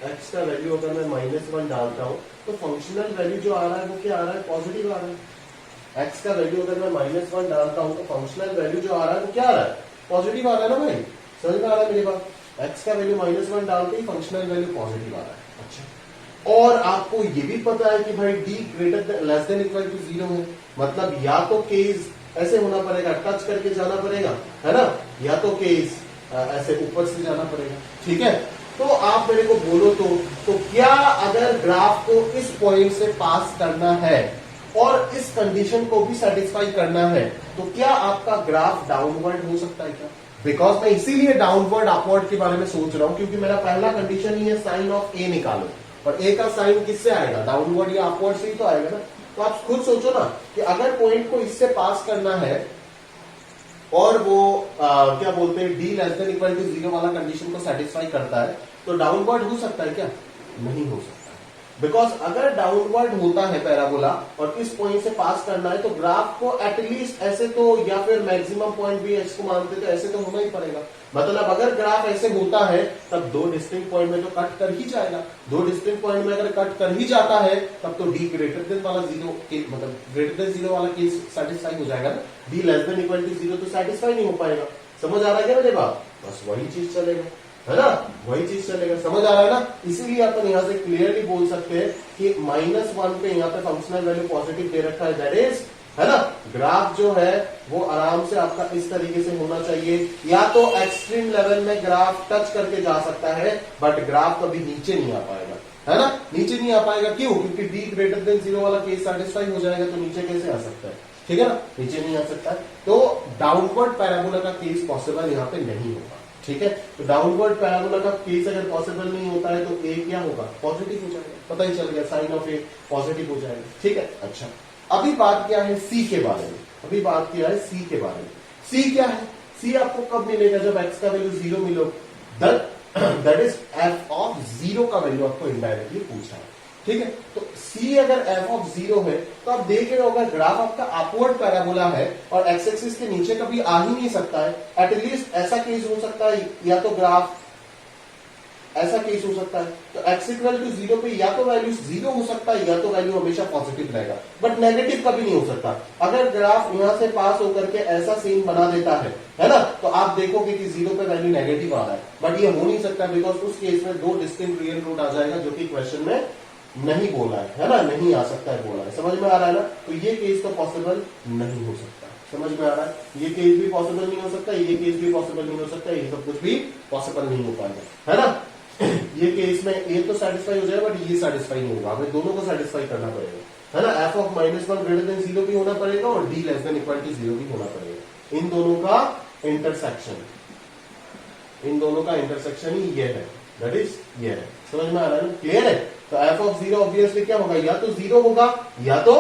x का वैल्यू अगर मैं -1 डालता हूं तो फंक्शनल वैल्यू जो आ रहा है वो क्या आ रहा है? पॉजिटिव आ रहा है। x का वैल्यू अगर मैं -1 डालता हूं तो फंक्शनल वैल्यू जो आ रहा है वो क्या आ रहा है? पॉजिटिव आ रहा है ना भाई? समझ में आ रहा है मेरी बात? x का वैल्यू -1 डालते ही फंक्शनल वैल्यू पॉजिटिव आ रहा है। अच्छा, और आपको ये भी पता है कि भाई d less than equal to 0 है, मतलब या तो केस ऐसे होना पड़ेगा, टच करके जाना पड़ेगा, है ना, या तो केस ऐसे ऊपर से जाना पड़ेगा। ठीक है, तो आप मेरे को बोलो तो क्या अगर ग्राफ को इस पॉइंट से पास करना है और इस कंडीशन को भी सेटिस्फाई करना है तो क्या आपका ग्राफ डाउनवर्ड हो सकता है क्या? बिकॉज मैं इसीलिए डाउनवर्ड अपवर्ड के बारे में सोच रहा हूं क्योंकि मेरा पहला कंडीशन ही है साइन ऑफ ए निकालो, और ए का साइन किससे आएगा? डाउनवर्ड या अपवर्ड से ही तो आएगा ना। तो आप खुद सोचो ना कि अगर पॉइंट को इससे पास करना है और वो क्या बोलते हैं d less than equal to 0 वाला कंडीशन को सेटिस्फाई करता है तो डाउनवर्ड हो सकता है क्या? नहीं हो सकता, बिकॉज अगर डाउनवर्ड होता है पैराबोला और इस पॉइंट से पास करना है तो ग्राफ को एटलीस्ट ऐसे तो, या फिर मैक्सिमम पॉइंट भी एक्स को मानते तो ऐसे तो होना ही पड़ेगा। मतलब अगर ग्राफ ऐसे होता है तब दो डिस्टिंक्ट पॉइंट में तो कट कर ही जाएगा, दो डिस्टिंक्ट पॉइंट में अगर कट कर ही जाता है तब तो डी ग्रेटर देन वाला 0 मतलब ग्रेटर देन 0 वाला केस सेटिस्फाई हो जाएगा ना, d less than equal to 0 तो सेटिस्फाई नहीं हो पाएगा। समझ आ रहा है क्या मेरे बात? बस वही चीज चलेगा, है ना, वही चीज चलेगा। समझ आ रहा है ना? इसीलिए अपन यहां से क्लियरली बोल सकते हैं कि -1 पे यहाँ पे फंक्शनल वैल्यू पॉजिटिव दे रखा है, दैट इज, है ना, ग्राफ जो है वो आराम से आपका इस तरीके से होना चाहिए। या तो एक्सट्रीम लेवल में ग्राफ टच करके जा सकता है बट ग्राफ कभी नीचे नहीं आ पाएगा, है ना, नीचे नहीं आ पाएगा। क्यों? क्योंकि डी ग्रेटर देन 0 वाला केस सेटिस्फाई हो जाएगा, तो नीचे कैसे आ सकता है? ठीक है ना, नीचे नहीं आ सकता है। तो डाउनवर्ड पैराबोला का केस पॉसिबल यहाँ पे नहीं होगा। ठीक है, तो डाउनवर्ड पैराबोला का केस अगर पॉसिबल नहीं होता है तो ए क्या होगा? पॉजिटिव हो जाएगा, पता ही चल गया, साइन ऑफ ए पॉजिटिव हो जाएगा। ठीक है, अच्छा, अभी बात क्या है सी के बारे में, अभी बात क्या है सी के बारे में। सी क्या है? सी आपको कब मिलेगा? जब एक्स का वैल्यू 0 मिलो, दैट इज एफ ऑफ 0 का वैल्यू आपको इनडायरेक्टली पूछा है। ठीक है, तो सी अगर एफ ऑफ 0 है तो आप देख रहे हो अगर ग्राफ आपका अपवर्ड पैराबोला है और एक्स एक्सिस के नीचे कभी आ ही नहीं सकता है, एटलीस्ट ऐसा केस हो सकता है, या तो ग्राफ ऐसा केस हो सकता है तो x इक्वल टू 0 पे या तो वैल्यू 0 हो सकता है या तो वैल्यू हमेशा पॉजिटिव रहेगा, बट नेगेटिव कभी नहीं हो सकता। अगर ग्राफ यहां से पास होकर के ऐसा सीन बना देता है ना, तो आप देखोगे कि 0 पे वैल्यू नेगेटिव आ रहा है, बट ये हो नहीं सकता बिकॉज उस केस में दो डिस्टिंक्ट रियल रूट आ जाएगा जो कि क्वेश्चन में नहीं बोला है ना, नहीं आ सकता है बोला है। समझ में आ रहा है ना? तो ये केस तो पॉसिबल नहीं हो सकता। समझ में आ रहा है? ये केस भी पॉसिबल नहीं हो सकता, ये केस भी पॉसिबल नहीं हो सकता, ये सब कुछ भी पॉसिबल नहीं हो पाएगा, है ना। ये केस में ए तो सेटिस्फाई हो जाएगा बट ये सेटिस्फाई नहीं होगा, हमें दोनों को सेटिस्फाई करना पड़ेगा, है ना। एफ ऑफ -1 ग्रेटर देन 0 भी होना पड़ेगा और d less than equal to 0 भी होना पड़ेगा। इन दोनों का इंटरसेक्शन, इन दोनों का इंटरसेक्शन ही ये है, दैट इज ये है। समझ में आ रहा है? क्लियर है? तो एफ ऑफ 0 ऑब्वियसली क्या होगा? या तो 0 होगा या तो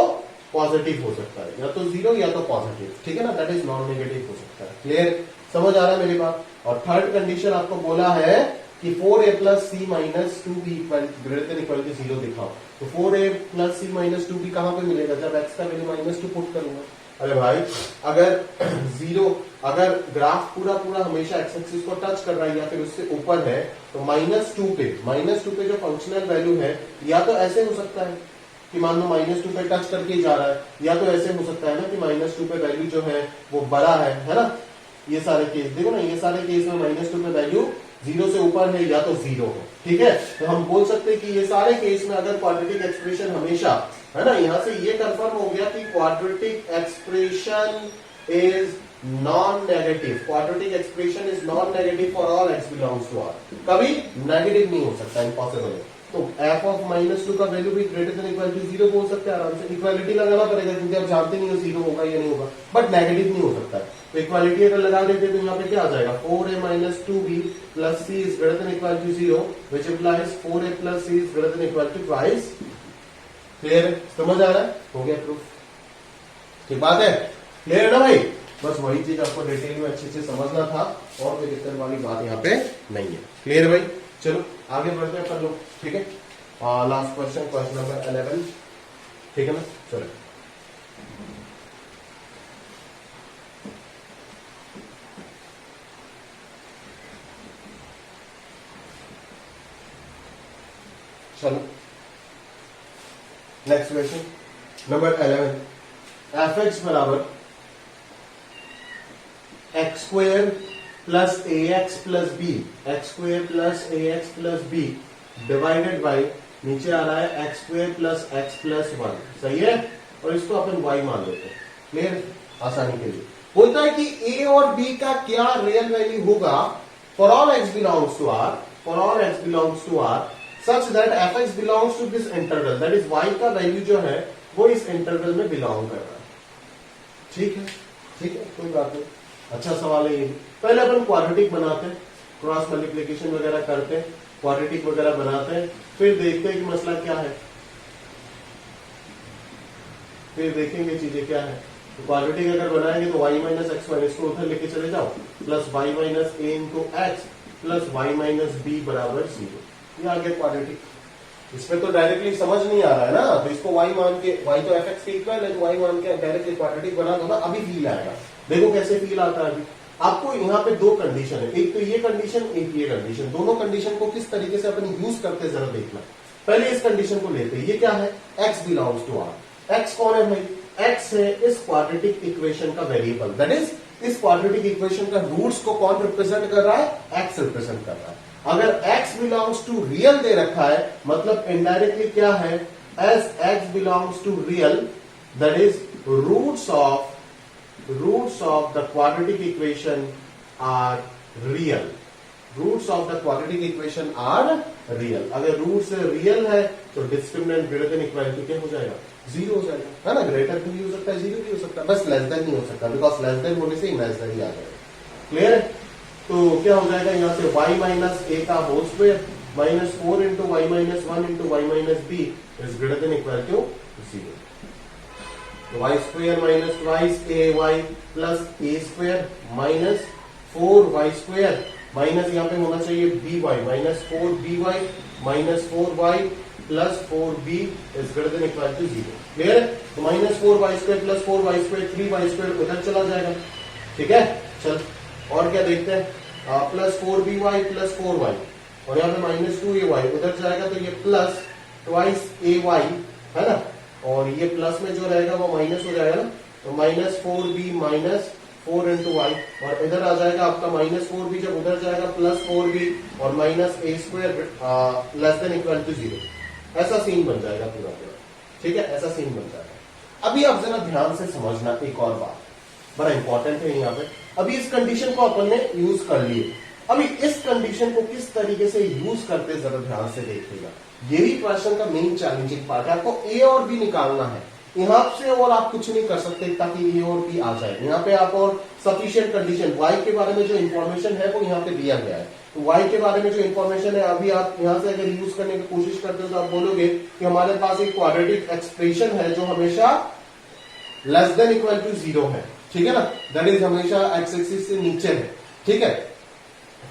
पॉजिटिव हो सकता है, या तो 0 या तो पॉजिटिव, ठीक है ना, दैट इज नॉन नेगेटिव हो सकता है। क्लियर? समझ आ रहा है मेरी बात? और थर्ड कंडीशन आपको बोला है कि 4a plus c minus 2b greater than equal to 0 दिखाओ। तो 4a plus c minus 2b कहां पे मिलेगा? जब x का वैल्यू -2 पुट करूंगा। अरे भाई, अगर 0, अगर ग्राफ पूरा पूरा हमेशा एक्स एक्सिस को टच कर रहा है या फिर उससे ऊपर है तो -2 पे जो फंक्शनल वैल्यू है, या तो ऐसे हो सकता है कि मान लो -2 पे टच करके जा रहा है, या तो ऐसे हो सकता है ना कि -2 पे वैल्यू जो है वो बड़ा है ना। ये सारे केस देखो ना, ये सारे केस में -2 पे वैल्यू 0 से ऊपर है या तो 0 हो, ठीक है। तो हम बोल सकते हैं कि ये सारे केस में अगर क्वाड्रेटिक एक्सप्रेशन हमेशा, है ना, यहां से ये कंफर्म हो गया कि quadratic expression is non negative, quadratic expression is non negative for all x belongs to r, कभी नेगेटिव नहीं हो सकता, इम्पॉसिबल है। तो f ऑफ -2 का वैल्यू भी ग्रेटर देन इक्वल टू 0 बोल सकते हैं आराम से। इक्वालिटी लगाना पड़ेगा क्योंकि आप जानते नहीं हो 0 होगा या नहीं होगा, बट नेगेटिव नहीं हो सकता। तो इक्वालिटी अगर लगा देते तो यहाँ पे क्या आ जाएगा? 4a - 2b plus c is greater than equal to 0 which implies 4a plus c is greater than equal to twice. Clear? समझ आ रहा है? हो गया प्रूफ, ठीक बात है? क्लियर है ना भाई? बस वही चीज आपको डिटेल में अच्छे से समझना था और कोई दिक्कत वाली बात यहाँ पे नहीं है। क्लियर है भाई? चलो आगे बढ़ते हैं अपन लोग, ठीक है। लास्ट क्वेश्चन, क्वेश्चन नंबर 11, ठीक है ना। चलो चलो next question number 11, f x बराबर x square plus a x plus b, x square plus a x plus b divided by नीचे आ रहा है एक्स स्क्वेयर प्लस 1, सही है, और इसको अपन y मान लेते हैं, क्लियर, आसानी के लिए। बोलता है कि a और b का क्या रियल वैल्यू होगा for all x belongs to r, for all x belongs to r such that f x belongs to this interval, that is y का वैल्यू जो है वो इस इंटरवल में बिलोंग कर रहा है। ठीक है, ठीक है, कोई बात नहीं, अच्छा सवाल है ये। पहले अपन क्वाड्रेटिक बनाते हैं, क्रॉस मल्टीप्लिकेशन वगैरह करते हैं, क्वाड्रेटिक वगैरह बनाते हैं, फिर देखते हैं कि मसला क्या है, फिर देखेंगे चीजें क्या है। तो क्वाड्रेटिक अगर बनाएंगे तो y माइनस एक्स माइनस को उधर लेके चले जाओ, plus y minus a into x plus y minus b बराबर 0, ये आ गया क्वाड्रेटिक। इसमें तो डायरेक्टली समझ नहीं आ रहा है ना, तो इसको y मान के, y तो एफ एक्स के इक्वल है, तो y मान के डायरेक्टली क्वाड्रेटिक बना दो ना, अभी फील आएगा। देखो कैसे फील आता है अभी आपको। यहाँ पे दो कंडीशन है, एक तो ये कंडीशन, एक ये कंडीशन, दोनों कंडीशन को किस तरीके से अपन यूज करते हैं जरा देखना। पहले इस कंडीशन को लेते हैं, ये क्या है, x belongs to r, x कौन है भाई, x है इस क्वाड्रेटिक इक्वेशन का वेरिएबल, दैट इज इस क्वाड्रेटिक इक्वेशन का रूट्स को कौन रिप्रेजेंट कर रहा है, x रिप्रेजेंट कर रहा है। अगर x बिलोंग्स टू रियल दे रखा है, मतलब इनडायरेक्टली क्या है, as x belongs to real that is roots of the quadratic equation are real, roots of the quadratic equation are real। अगर रूट्स रियल है तो discriminant greater than equal to क्या हो जाएगा, 0 हो जाएगा, है ना। ग्रेटर भी हो सकता है, 0 भी हो सकता है, बस लेस देन नहीं हो सकता, बिकॉज लेस देन होने से इमेजिनरी आ जाएगा, क्लियर है। तो क्या हो जाएगा यहाँ से y माइनस ए का whole square minus 4 into y minus 1 into y minus b is greater than equal to 0। Y square minus twice a y plus a square minus 4 y square minus यहाँ पे होना चाहिए b y minus 4 b y minus 4 y plus 4 b is greater than equal to 0, clear है। तो minus 4 y square plus 4 y square 3 Y square उधर चला जाएगा, ठीक है। चल और क्या देखते हैं, plus 4 b y plus 4 y और यहाँ पे माइनस 2 ए वाई उधर जाएगा, तो ये प्लस ट्वाइस ए वाई है ना, और ये प्लस में जो रहेगा वो माइनस हो जाएगा ना, तो minus 4 b minus 4 into y, और इधर आ जाएगा आपका माइनस 4 बी, जब उधर जाएगा प्लस 4 बी और minus a square less than equal to 0। ऐसा सीन बन जाएगा पूरा पूरा, ठीक है, ऐसा सीन बन जाएगा। अभी आप जरा ध्यान से समझना एक और बात, बड़ा इंपॉर्टेंट है यहाँ पे। अभी इस कंडीशन को अपन ने यूज कर लिए, अभी इस कंडीशन को किस तरीके से यूज करते जरा ध्यान से देखिएगा। ये भी क्वेश्चन का मेन चैलेंजिंग पार्ट है, आपको ए और बी निकालना है, यहाँ से और आप कुछ नहीं कर सकते ताकि ए और बी आ जाए। यहाँ पे आप और सफिशिएंट कंडीशन, वाई के बारे में जो इंफॉर्मेशन है वो यहाँ पे दिया गया है, तो वाई के बारे में जो इंफॉर्मेशन है अभी आप यहाँ से अगर यूज करने की कोशिश करते हो तो आप बोलोगे कि हमारे पास एक क्वाड्रेटिक एक्सप्रेशन है जो हमेशा लेस देन इक्वल टू 0 है, ठीक है ना, दैट इज हमेशा एक्स एक्सिस से नीचे है, ठीक है।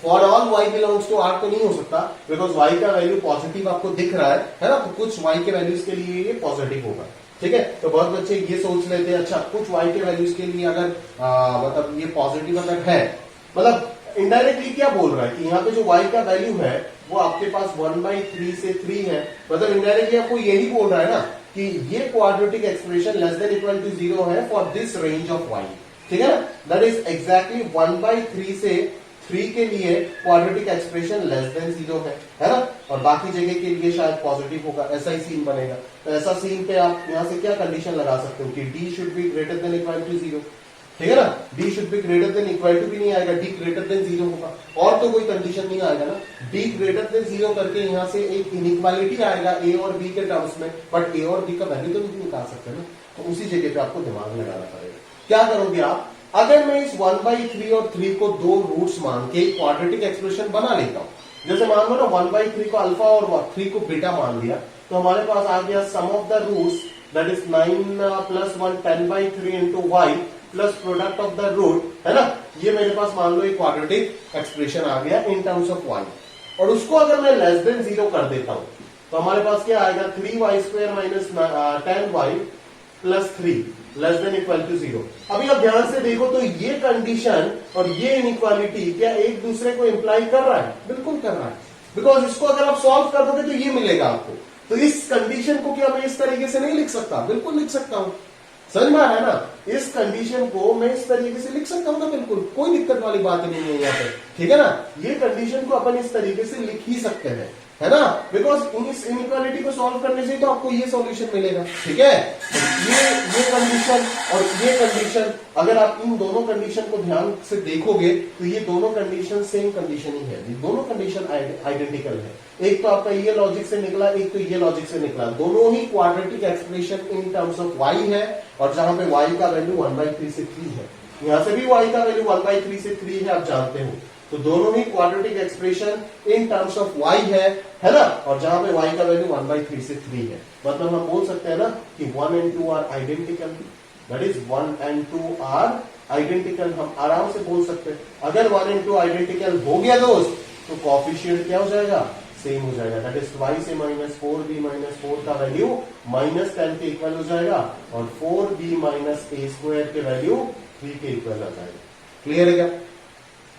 For all y belongs to r तो नहीं हो सकता, बिकॉज y का वैल्यू पॉजिटिव आपको दिख रहा है ना, तो कुछ y के वैल्यूज के लिए ये पॉजिटिव होगा, ठीक है। तो बहुत बच्चे ये सोच लेते हैं, अच्छा कुछ y के वैल्यूज के लिए अगर मतलब ये पॉजिटिव अगर है, मतलब इनडायरेक्टली क्या बोल रहा है कि यहाँ पे जो y का वैल्यू है वो आपके पास 1/3 से 3 है, मतलब इनडायरेक्टली आपको यही बोल रहा है ना कि ये quadratic expression less than equal to 0 है for this range of y, ठीक है ना, दैट इज एग्जैक्टली 1/3 से 3 के लिए क्वाड्रेटिक एक्सप्रेशन लेस देन 0 है ना, और बाकी जगह के लिए शायद पॉजिटिव होगा, ऐसा ही सीन बनेगा। तो ऐसा सीन पे आप यहाँ से क्या कंडीशन लगा सकते हो कि d should be greater than equal to 0, ठीक है ना, d should be greater than equal to भी नहीं आएगा, d ग्रेटर देन 0 होगा, और तो कोई कंडीशन नहीं आएगा ना। d ग्रेटर देन 0 करके यहाँ से एक इनइक्वालिटी आएगा a और b के टर्म्स में, बट a और b का वैल्यू तो नहीं निकाल सकते ना, तो उसी जगह पे आपको दिमाग लगाना पड़ेगा। क्या करोगे आप, अगर मैं इस 1/3 और 3 को दो रूट्स मान के क्वाड्रेटिक एक्सप्रेशन बना लेता हूं, जैसे मान लो ना 1/3 को अल्फा और 3 को बीटा मान लिया, तो हमारे पास आ गया sum of the roots that is 9 plus 1 10/3 into y plus product of the root, है ना, ये मेरे पास मान लो एक क्वाड्रेटिक एक्सप्रेशन आ गया इन टर्म्स ऑफ वाई। और उसको अगर मैं लेस देन 0 कर देता हूं तो हमारे पास क्या आएगा, 3y square minus 10y plus 3 less than equal to 0। अभी आप ध्यान से देखो तो ये कंडीशन और ये इनइक्वालिटी क्या एक दूसरे को इंप्लाई कर रहा है, बिल्कुल कर रहा है, बिकॉज इसको अगर आप सॉल्व कर दोगे तो ये मिलेगा आपको। तो इस कंडीशन को क्या मैं इस तरीके से नहीं लिख सकता? बिल्कुल लिख सकता हूं। समझ में आ रहा है ना? इस कंडीशन को मैं इस तरीके से लिख सकता हूं ना, बिल्कुल कोई दिक्कत वाली बात नहीं है यहाँ पे, ठीक है ना? ये कंडीशन को अपन इस तरीके से लिख ही सकते हैं, है ना? बिकॉज इस इनइक्वालिटी को सॉल्व करने से तो आपको ये सॉल्यूशन मिलेगा, ठीक है? ये कंडीशन और ये कंडीशन, अगर आप इन दोनों कंडीशन को ध्यान से देखोगे तो ये दोनों कंडीशन सेम कंडीशन ही है, दोनों कंडीशन आइडेंटिकल है। एक तो आपका ये लॉजिक से निकला, एक तो ये लॉजिक से निकला, दोनों ही quadratic expression in terms of y है, और जहां पे y का वैल्यू 1/3 से 3 है, यहां से भी y का वैल्यू 1/3 से 3 है, आप जानते हो। तो दोनों ही quadratic expression in terms of y है ना? और जहां पे y का वैल्यू 1/3 से 3 है, मतलब हम बोल सकते हैं ना कि 1 and 2 are identical, that is 1 and 2 are identical. हम आराम से बोल सकते हैं अगर 1 and 2 आइडेंटिकल हो गया दोस्त, तो कॉफिशिएंट क्या हो जाएगा? सेम हो जाएगा, that is twice a minus 4b minus 4 का वैल्यू -10 के इक्वल हो जाएगा, और 4b माइनस a स्क्वायर के वैल्यू 3 के इक्वल आ जाएगा। क्लियर है क्या?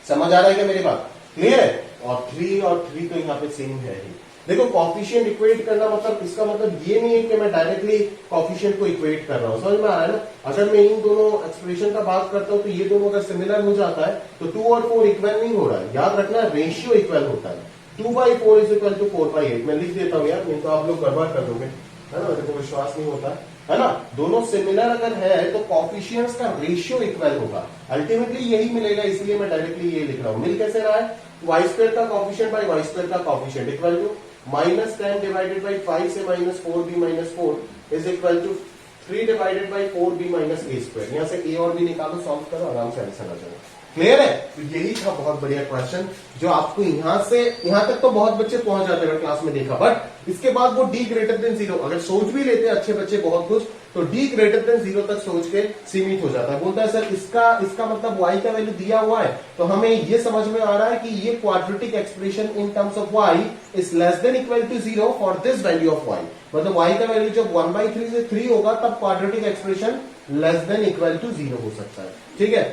समझ आ रहा है क्या मेरी बात? क्लियर है? और 3 तो यहाँ पे सेम है ही। देखो कॉफिशिएंट इक्वेट करना मतलब, इसका मतलब ये नहीं है कि मैं डायरेक्टली कॉफिशिएंट को इक्वेट कर रहा हूं, समझ में आ रहा है ना? अगर मैं इन दोनों एक्सप्रेशन का बात करता हूं तो ये दोनों अगर सिमिलर हो जाता है तो 2 और 4 इक्वल नहीं हो रहा है, याद रखना रेशियो इक्वल होता है। 2/4 इज इक्वल टू 4/8। मैं लिख देता हूं यार, नहीं तो आप लोग गड़बड़ कर दोगे, है ना? मेरे को विश्वास नहीं होता है ना? दोनों सिमिलर अगर है तो कॉफिशिएंट्स का रेशियो इक्वल होगा, अल्टीमेटली यही मिलेगा, इसलिए मैं डायरेक्टली ये लिख रहा हूं। मिल कैसे रहा है? y स्क्वायर का कॉफिशिएंट बाई y स्क्वायर का coefficient equal to -10 divided by 5 से -4b minus 4 is equal to 3 divided by 4b minus a square. यहां से a और b निकालो, सॉल्व करो, आराम से आंसर आ जाएगा। क्लियर है? तो यही था बहुत बढ़िया क्वेश्चन, जो आपको यहां तक तो बहुत बच्चे पहुंच जाते हैं, क्लास में देखा, बट इसके बाद वो d ग्रेटर देन 0 अगर सोच भी लेते हैं अच्छे बच्चे बहुत कुछ, तो d ग्रेटर देन 0 तक सोच के सीमित हो जाता है। बोलता है सर इसका मतलब y का वैल्यू दिया हुआ है, तो हमें ये समझ में आ रहा है कि ये quadratic expression in terms of y is less than equal to 0 for this value of y। मतलब y का वैल्यू जब 1/3 से 3 होगा तब quadratic expression less than equal to 0 हो सकता है, ठीक है?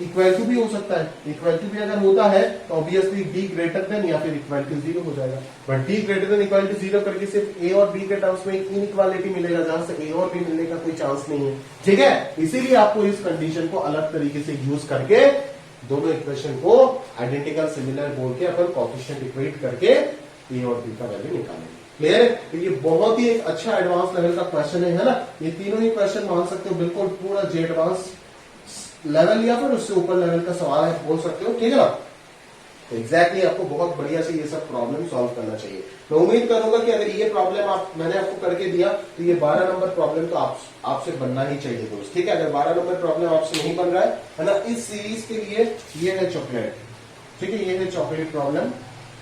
इक्वल टू भी हो सकता है, इक्वल टू भी अगर होता है तो ऑब्वियसली d ग्रेटर देन या फिर इक्वल टू 0 हो जाएगा। But d greater than equal to 0 करके सिर्फ a और b के टर्म्स में इनइक्वालिटी मिलेगा, जहां से a और b मिलने का कोई चांस नहीं है, ठीक है? इसीलिए आपको इस कंडीशन को अलग तरीके से यूज करके दोनों इक्वेशन को आइडेंटिकल सिमिलर बोल के अपन कोएफिशिएंट इक्वेट करके a और b का वैल्यू निकालेंगे। क्लियर है? तो ये बहुत ही एक अच्छा एडवांस लेवल का क्वेश्चन है ना? ये तीनों ही क्वेश्चन मान सकते हो, बिल्कुल पूरा जे एडवांस लेवल या फिर उससे ऊपर लेवल का सवाल है, बोल सकते हो, ठीक है ना? तो एग्जैक्टली आपको बहुत बढ़िया से ये सब प्रॉब्लम सॉल्व करना चाहिए। मैं उम्मीद करूंगा कि अगर ये प्रॉब्लम मैंने आपको करके दिया तो ये 12 नंबर प्रॉब्लम तो आपसे बनना ही चाहिए दोस्त, ठीक है? अगर 12 नंबर प्रॉब्लम आपसे नहीं बन रहा है ना, इस सीरीज के लिए ये है चॉकलेट, ठीक है? ये है चॉकलेट प्रॉब्लम,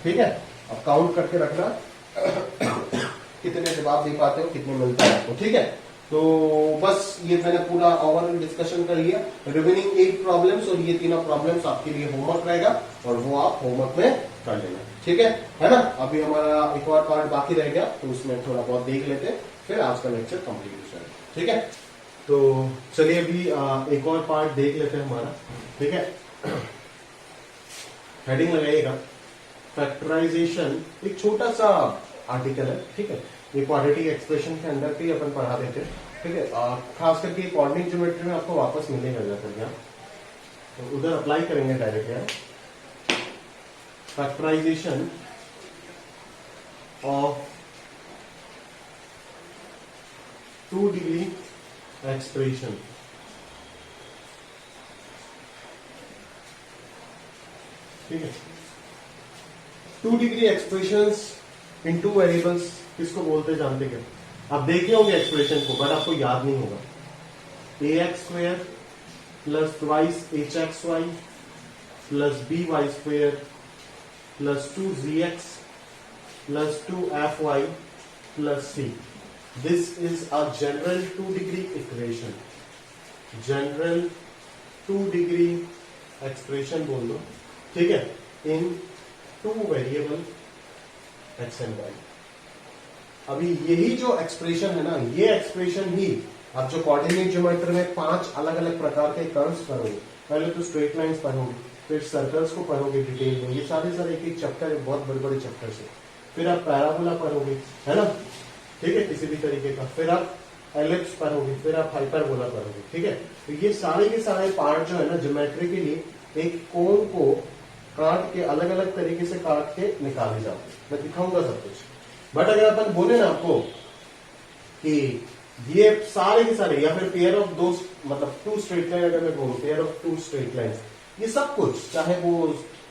ठीक है? अब काउंट करके रखना कितने जवाब दे पाते हो, कितने मिलते हैं आपको, ठीक है? तो बस ये मैंने पूरा ओवरऑल डिस्कशन कर लिया। रिमेनिंग 8 प्रॉब्लम्स और ये तीनों प्रॉब्लम्स आपके लिए होमवर्क रहेगा, और वो आप होमवर्क में कर लेना, ठीक है ना? अभी हमारा एक और पार्ट बाकी रह गया, तो उसमें थोड़ा बहुत देख लेते हैं, फिर आज का लेक्चर कंप्लीट हो जाएगा, ठीक है? तो चलिए अभी एक और पार्ट देख लेते हैं हमारा, ठीक है? हेडिंग लगाइएगा, फैक्टराइजेशन। एक छोटा सा आर्टिकल है, ठीक है? ये क्वाड्रेटिक एक्सप्रेशन के अंदर भी अपन पढ़ा देते हैं, ठीक है? खास करके कोऑर्डिनेट ज्योमेट्री में आपको वापस मिलेगा जाकर यहाँ, तो उधर अप्लाई करेंगे डायरेक्ट यार। फैक्टराइजेशन ऑफ 2 डिग्री एक्सप्रेशन, ठीक है? 2 डिग्री एक्सप्रेशंस इन 2 वेरिएबल्स किसको बोलते जानते क्या? आप देखे होंगे एक्सप्रेशन को, बट आपको याद नहीं होगा। ax² plus twice hxy plus by² plus 2zx plus 2fy plus c। This is a general 2 degree equation, general 2 degree expression बोल दो, ठीक है? इन 2 वेरिएबल x एंड y। अभी यही जो एक्सप्रेशन है ना, ये एक्सप्रेशन ही आप जो कोऑर्डिनेट ज्योमेट्री में 5 अलग अलग प्रकार के कर्व्स पढ़ोगे, पहले तो स्ट्रेट लाइंस पढ़ोगे, फिर सर्कल्स को पढ़ोगे डिटेल में, ये सारे एक एक चैप्टर है, बहुत बड़े बड़े चैप्टर है। फिर आप पैराबोला पढ़ोगे, है ना, ठीक है, किसी भी तरीके का। फिर आप एलिप्स पढ़ोगे, फिर आप हाइपरबोला पढ़ोगे, ठीक है। तो ये सारे के सारे पार्ट जो है ना ज्योमेट्री के लिए एक कोण को काट के अलग अलग तरीके से काट के निकाले जाते हैं। मैं दिखाऊंगा सब कुछ। बट अगर अपन बोले ना आपको कि ये सारे के सारे या फिर पेयर ऑफ दो मतलब टू स्ट्रेट लाइन, अगर मैं बोलूं pair of two straight line, ये सब कुछ चाहे वो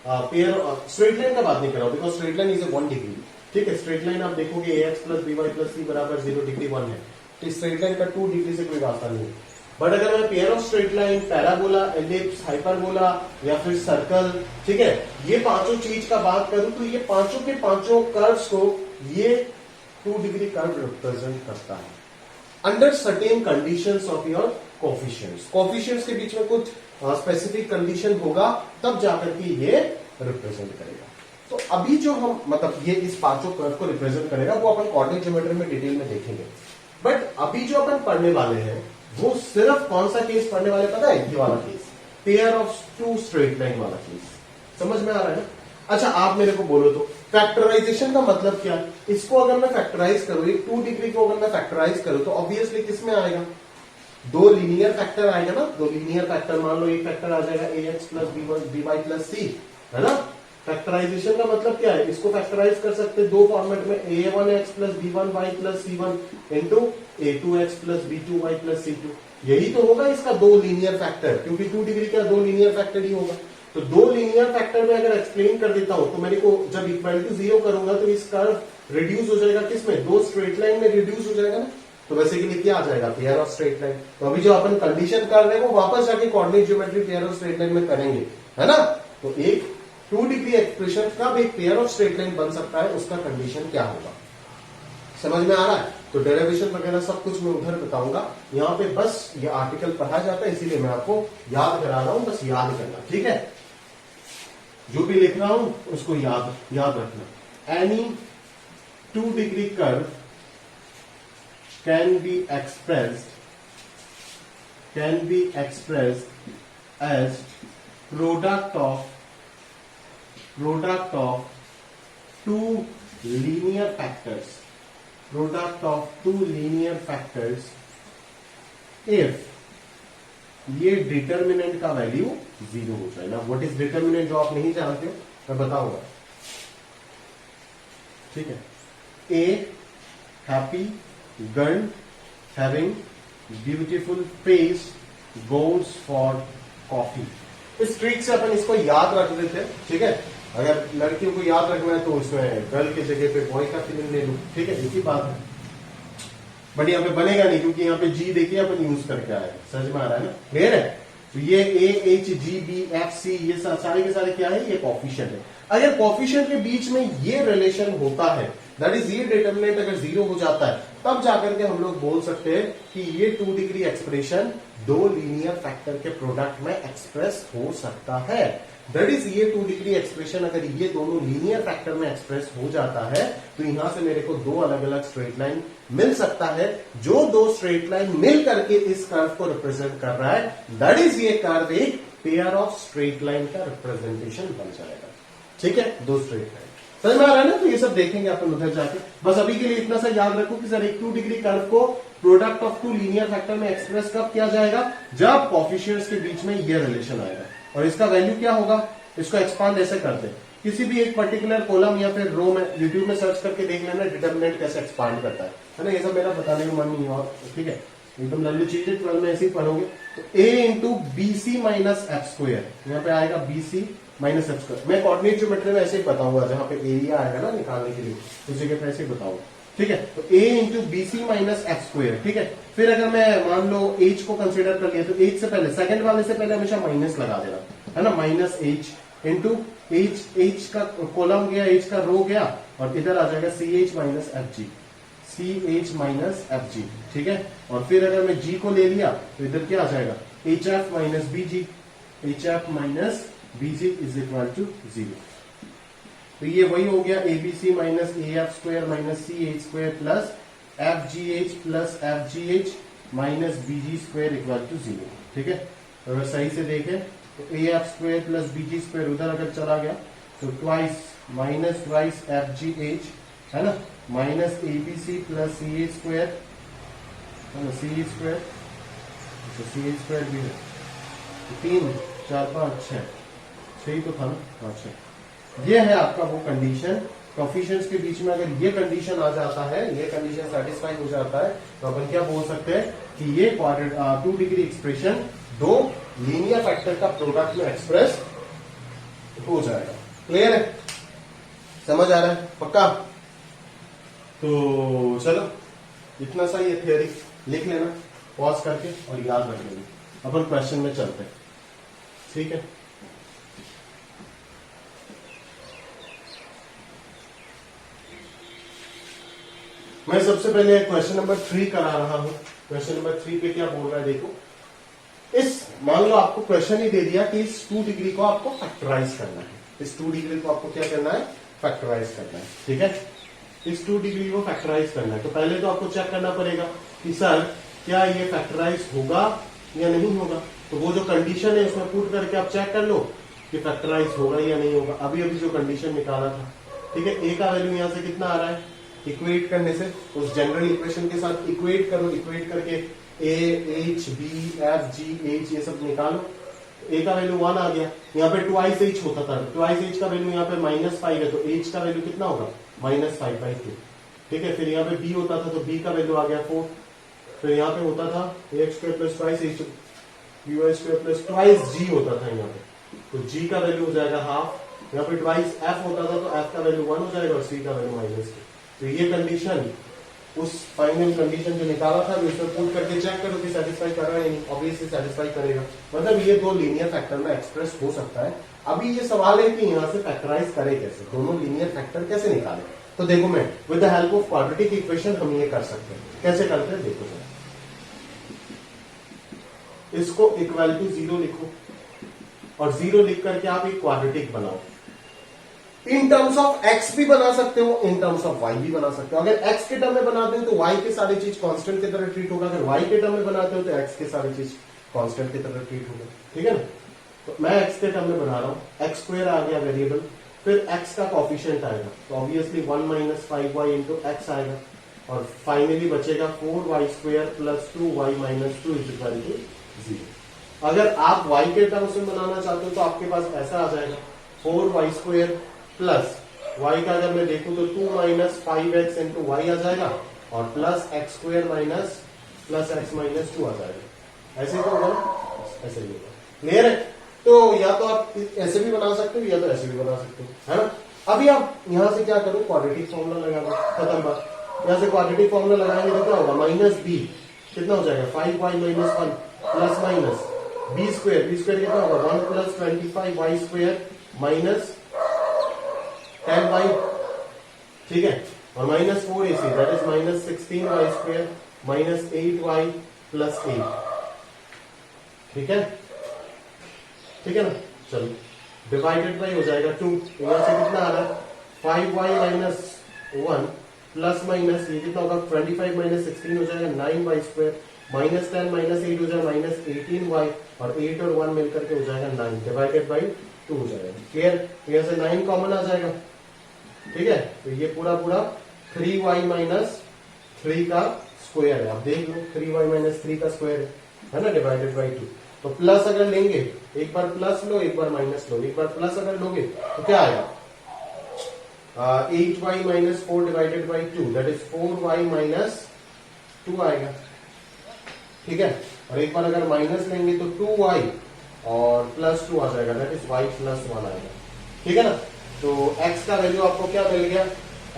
पेयर स्ट्रेट लाइन का बात नहीं कर रहा हूं, because straight line is a 1 degree, ठीक है। स्ट्रेट लाइन आप देखोगे ax plus by plus c बराबर 0 डिग्री 1 है, तो स्ट्रेट लाइन का 2 डिग्री से कोई वास्ता नहीं है। बट अगर मैं pair of straight line, parabola, ellipse, hyperbola या फिर सर्कल, ठीक है, ये पांचों चीज का बात करूं तो ये पांचों के पांचों कर्व्स को ये 2 डिग्री कर्व रिप्रेजेंट करता है under certain conditions of your coefficients. Coefficients के बीच में कुछ स्पेसिफिक कंडीशन होगा, तब जाकर के ये रिप्रेजेंट करेगा। तो अभी जो हम मतलब ये इस पांचों कर्व को रिप्रेजेंट करेगा वो अपन कोऑर्डिनेट ज्योमेट्री में डिटेल में देखेंगे। बट अभी जो अपन पढ़ने वाले हैं वो सिर्फ कौन सा केस पढ़ने वाले पता है? ये वाला case, pair of two straight line वाला केस। समझ में आ रहा है ना? अच्छा, आप मेरे को बोलो तो फैक्टराइजेशन का मतलब क्या? इसको अगर मैं फैक्टराइज करूं, 2 डिग्री को अगर मैं फैक्टराइज करूं तो ऑब्वियसली किस में आएगा? 2 लीनियर फैक्टर आएगा ना। 2 लीनियर फैक्टर, मान लो एक फैक्टर आ जाएगा ax plus by plus c, है ना। फैक्टराइजेशन का मतलब क्या है? इसको फैक्टराइज कर सकते हैं दो फॉर्मेट में, a1x plus b1y plus c1 into a2x plus b2y plus c2। यही तो होगा इसका 2 लीनियर फैक्टर, क्योंकि 2 डिग्री का 2 लीनियर फैक्टर ही होगा। तो 2 लीनियर फैक्टर में अगर एक्सप्लेन कर देता हूं तो मेरे को जब इक्वल टू 0 करूंगा तो इस कर्व रिड्यूस हो जाएगा किसमें? 2 स्ट्रेट लाइन में रिड्यूस हो जाएगा ना। तो वैसे के लिए क्या आ जाएगा? Pair of straight line. तो अभी जो अपन कंडीशन कर रहे हैं वो वापस जाके coordinate geometry pair of straight line में करेंगे, है ना। तो एक 2 डिग्री एक्सप्रेशन कब एक पेयर ऑफ स्ट्रेट लाइन बन सकता है, उसका कंडीशन क्या होगा? समझ में आ रहा है? तो डेरिवेशन वगैरह सब कुछ मैं उधर बताऊंगा। यहाँ पे बस ये आर्टिकल पढ़ा जाता है, इसीलिए मैं आपको याद करा रहा हूं, बस याद करना, ठीक है। जो भी लिख रहा हूं उसको याद रखना। Any 2 degree curve can be expressed as product of two linear factors if ये डिटर्मिनेंट का वैल्यू 0 हो जाए ना। व्हाट इज डिटर्मिनेंट जो आप नहीं जानते हो मैं बताऊंगा, ठीक है। ए happy girl having beautiful face goes for coffee. इस ट्रिक से अपन इसको याद रख लेते हैं, ठीक है। अगर लड़कियों को याद रखना है तो उसमें गर्ल की जगह पे बॉय का फीलिंग ले लूं, ठीक है, इसी बात है। बट यहाँ पे बनेगा नहीं क्योंकि यहाँ पे जी देखिए अपन यूज करके आए, समझ में आ रहा है ना, क्लियर है। तो ये a h g b f c ये सारे के सारे क्या है? ये कोफिशिएंट है। अगर कोफिशिएंट के बीच में ये रिलेशन होता है, दैट इज ये डिटर्मिनेंट अगर 0 हो जाता है, तब जाकर के हम लोग बोल सकते हैं कि ये 2 डिग्री एक्सप्रेशन 2 लीनियर फैक्टर के प्रोडक्ट में एक्सप्रेस हो सकता है। दैट इज ये 2 डिग्री एक्सप्रेशन अगर ये दोनों लीनियर फैक्टर में एक्सप्रेस हो जाता है तो यहां से मेरे को 2 अलग अलग स्ट्रेट लाइन मिल सकता है, जो 2 स्ट्रेट लाइन मिल करके इस कर्व को रिप्रेजेंट कर रहा है। दैट इज ये कर्व एक पेयर ऑफ स्ट्रेट लाइन का रिप्रेजेंटेशन बन जाएगा, ठीक है। 2 स्ट्रेट लाइन समझ में आ रहा है ना। तो ये सब देखेंगे अपन उधर जाके। बस अभी के लिए इतना सा याद रखो कि सर एक 2 डिग्री कर्व को प्रोडक्ट ऑफ 2 लीनियर फैक्टर में एक्सप्रेस कब किया जाएगा? जब कोफिशिएंट्स के बीच में ये रिलेशन आएगा। और इसका वैल्यू क्या होगा? इसको एक्सपांड ऐसे करते हैं, किसी भी एक पर्टिकुलर कॉलम या फिर रो में यूट्यूब में सर्च करके देख लेना डिटर्मिनेंट कैसे एक्सपांड करता है ना। ये सब मेरा बताने का मन नहीं है, ठीक है, एकदम लल्लू चीज है, 12 में ऐसे ही पढ़ोगे। तो a into b c minus f square, यहाँ पे आएगा b c minus f square. मैं कोऑर्डिनेट ज्योमेट्री में ऐसे ही बताऊंगा, जहां पे एरिया आएगा ना निकालने के लिए उस जगह पे ऐसे ही बताऊंगा, ठीक है। तो a into b c minus f square, ठीक है। फिर अगर मैं मान लो h को कंसिडर कर लिया तो h से पहले सेकंड वाले से पहले हमेशा माइनस लगा देना, है ना। माइनस h इंटू h का कॉलम गया, h का रो गया, और इधर आ जाएगा ch minus F G, ch minus F G, ठीक है। और फिर अगर मैं g को ले लिया तो इधर क्या आ जाएगा? hf minus bg, hf minus bg is equal to 0। तो ये वही हो गया abc minus af square minus ch square plus fgh minus bg square equal to 0, ठीक है। अगर सही से देखें तो a f square plus b g square उधर अगर चला गया तो twice minus twice f g h है ना, minus a b c plus c a square है ना, सी a square, C a square भी है, 3 4 5 6 6 तो था ना, हाँ 6। ये है आपका वो कंडीशन। कोफिशिएंट्स के बीच में अगर ये कंडीशन आ जाता है, ये कंडीशन सेटिस्फाई हो जाता है, तो अपन क्या बोल सकते हैं कि ये 2 डिग्री एक्सप्रेशन दो लीनियर फैक्टर का प्रोडक्ट में एक्सप्रेस हो जाएगा। क्लियर है, समझ आ रहा है पक्का? तो चलो इतना सा ये थियोरी लिख लेना पॉज करके और याद रख लेना। अपन क्वेश्चन में चलते हैं, ठीक है? मैं सबसे पहले क्वेश्चन नंबर 3 करा रहा हूं। क्वेश्चन नंबर 3 पे क्या बोल रहा है देखो। इस मान लो आपको क्वेश्चन ही दे दिया कि इस 2 डिग्री को आपको फैक्टराइज करना है। इस 2 डिग्री को आपको क्या करना है? फैक्टराइज करना है, ठीक है? इस 2 डिग्री को फैक्टराइज करना है तो पहले तो आपको चेक करना पड़ेगा कि सर क्या ये फैक्टराइज होगा या नहीं होगा। तो वो जो कंडीशन है उसमें पुट करके आप चेक कर लो कि फैक्टराइज होगा या नहीं होगा। अभी अभी जो कंडीशन निकाला था, ठीक है? ए का वैल्यू यहां से कितना आ रहा है? इक्वेट करने से उस जनरल इक्वेशन के साथ इक्वेट करो, इक्वेट करके a h b f g h ये सब निकालो। ए का वैल्यू 1 आ गया, यहाँ पे ट्वाइस एच होता था, ट्वाइस एच का वैल्यू यहाँ पे -5 है तो एच का वैल्यू कितना होगा? -5/2, ठीक है? फिर यहाँ पे बी होता था तो बी का वैल्यू आ गया 4। फिर यहाँ पे होता था x square plus twice h b y square plus twice g होता था यहाँ पे, तो जी का वैल्यू हो जाएगा हाफ। यहाँ पे ट्वाइस एफ होता था तो एफ का वैल्यू 1 हो जाएगा और सी का वैल्यू -2। तो ये कंडीशन उस फाइनल कंडीशन जो निकाला था उसमें पुट करके चेक करो कि सेटिस्फाई कर रहा है नहीं। ऑब्वियसली सेटिस्फाई करेगा, मतलब ये दो लीनियर फैक्टर में एक्सप्रेस हो सकता है। अभी ये सवाल है कि यहाँ से फैक्टराइज करे कैसे, दोनों लीनियर फैक्टर कैसे निकाले। तो देखो मैं with the help of quadratic equation हम ये कर सकते हैं। कैसे करते हैं देखो जरा, इसको इक्वल टू 0 लिखो और 0 लिख करके आप एक क्वाड्रेटिक बनाओ। इन टर्म्स ऑफ एक्स भी बना सकते हो, इन टर्म्स ऑफ वाई भी बना सकते हो। अगर एक्स के टर्म में बनाते हो तो वाई के सारी चीज कांस्टेंट की तरह ट्रीट होगा, अगर वाई के टर्म में बनाते हो तो एक्स के सारी चीज कांस्टेंट की तरह ट्रीट होगा, ठीक है ना? तो मैं एक्स के टर्म में बना रहा हूं, एक्स स्क्वायर आ गया वेरिएबल, फिर एक्स का कॉफिशिएंट आएगा तो ऑब्वियसली 1 - 5y इंटू एक्स आएगा और फाइनली बचेगा 4y square plus 2y - 2 is equal to 0। अगर आप y के टर्म्स में बनाना चाहते हो तो आपके पास ऐसा आ जाएगा 4y स्क्वायर प्लस y का अगर मैं देखूं तो 2 - 5x इंटू वाई आ जाएगा और plus x square minus plus x - 2 आ जाएगा। ऐसे ही तो होगा, ऐसे ही होगा। क्लियर है? तो या तो आप ऐसे भी बना सकते हो या तो ऐसे भी बना सकते हो, है ना? अभी आप यहां से क्या करो, क्वाड्रेटिक फॉर्मूला लगा दो, खत्म बात। यहां से क्वाड्रेटिक फॉर्मूला लगाएंगे तो क्या होगा? -b कितना हो जाएगा? 5y - 1 plus minus b square, b square कितना होगा? 1 + 25y स्क्वायर माइनस 10y, ठीक है? और -4ac that is -16y square minus 8y plus 8, ठीक है? ठीक है ना? चलो डिवाइडेड बाई हो जाएगा 2, यहां से कितना आ रहा है? 5y - 1 प्लस माइनस ये कितना होगा? 25 - 16 हो जाएगा 9y स्क्वायर माइनस 10 - 8 हो जाएगा -18y और 8 और 1 मिलकर के हो जाएगा 9 डिवाइडेड बाई 2 हो जाएगा। क्लियर? यहां से 9 कॉमन आ जाएगा, ठीक है? तो ये पूरा 3y - 3 का स्क्वायर है। आप देख लो 3y - 3 का स्क्वायर है ना, डिवाइडेड बाई 2। तो प्लस अगर लेंगे, एक बार प्लस लो एक बार माइनस लो, एक बार प्लस अगर लोगे तो क्या आएगा? 8y - 4 divided by 2 that is 4y - 2 आएगा, ठीक है? और एक बार अगर माइनस लेंगे तो 2y और प्लस 2 आ जाएगा दैट इज y + 1 आएगा, ठीक है ना? तो x का वैल्यू आपको क्या मिल गया?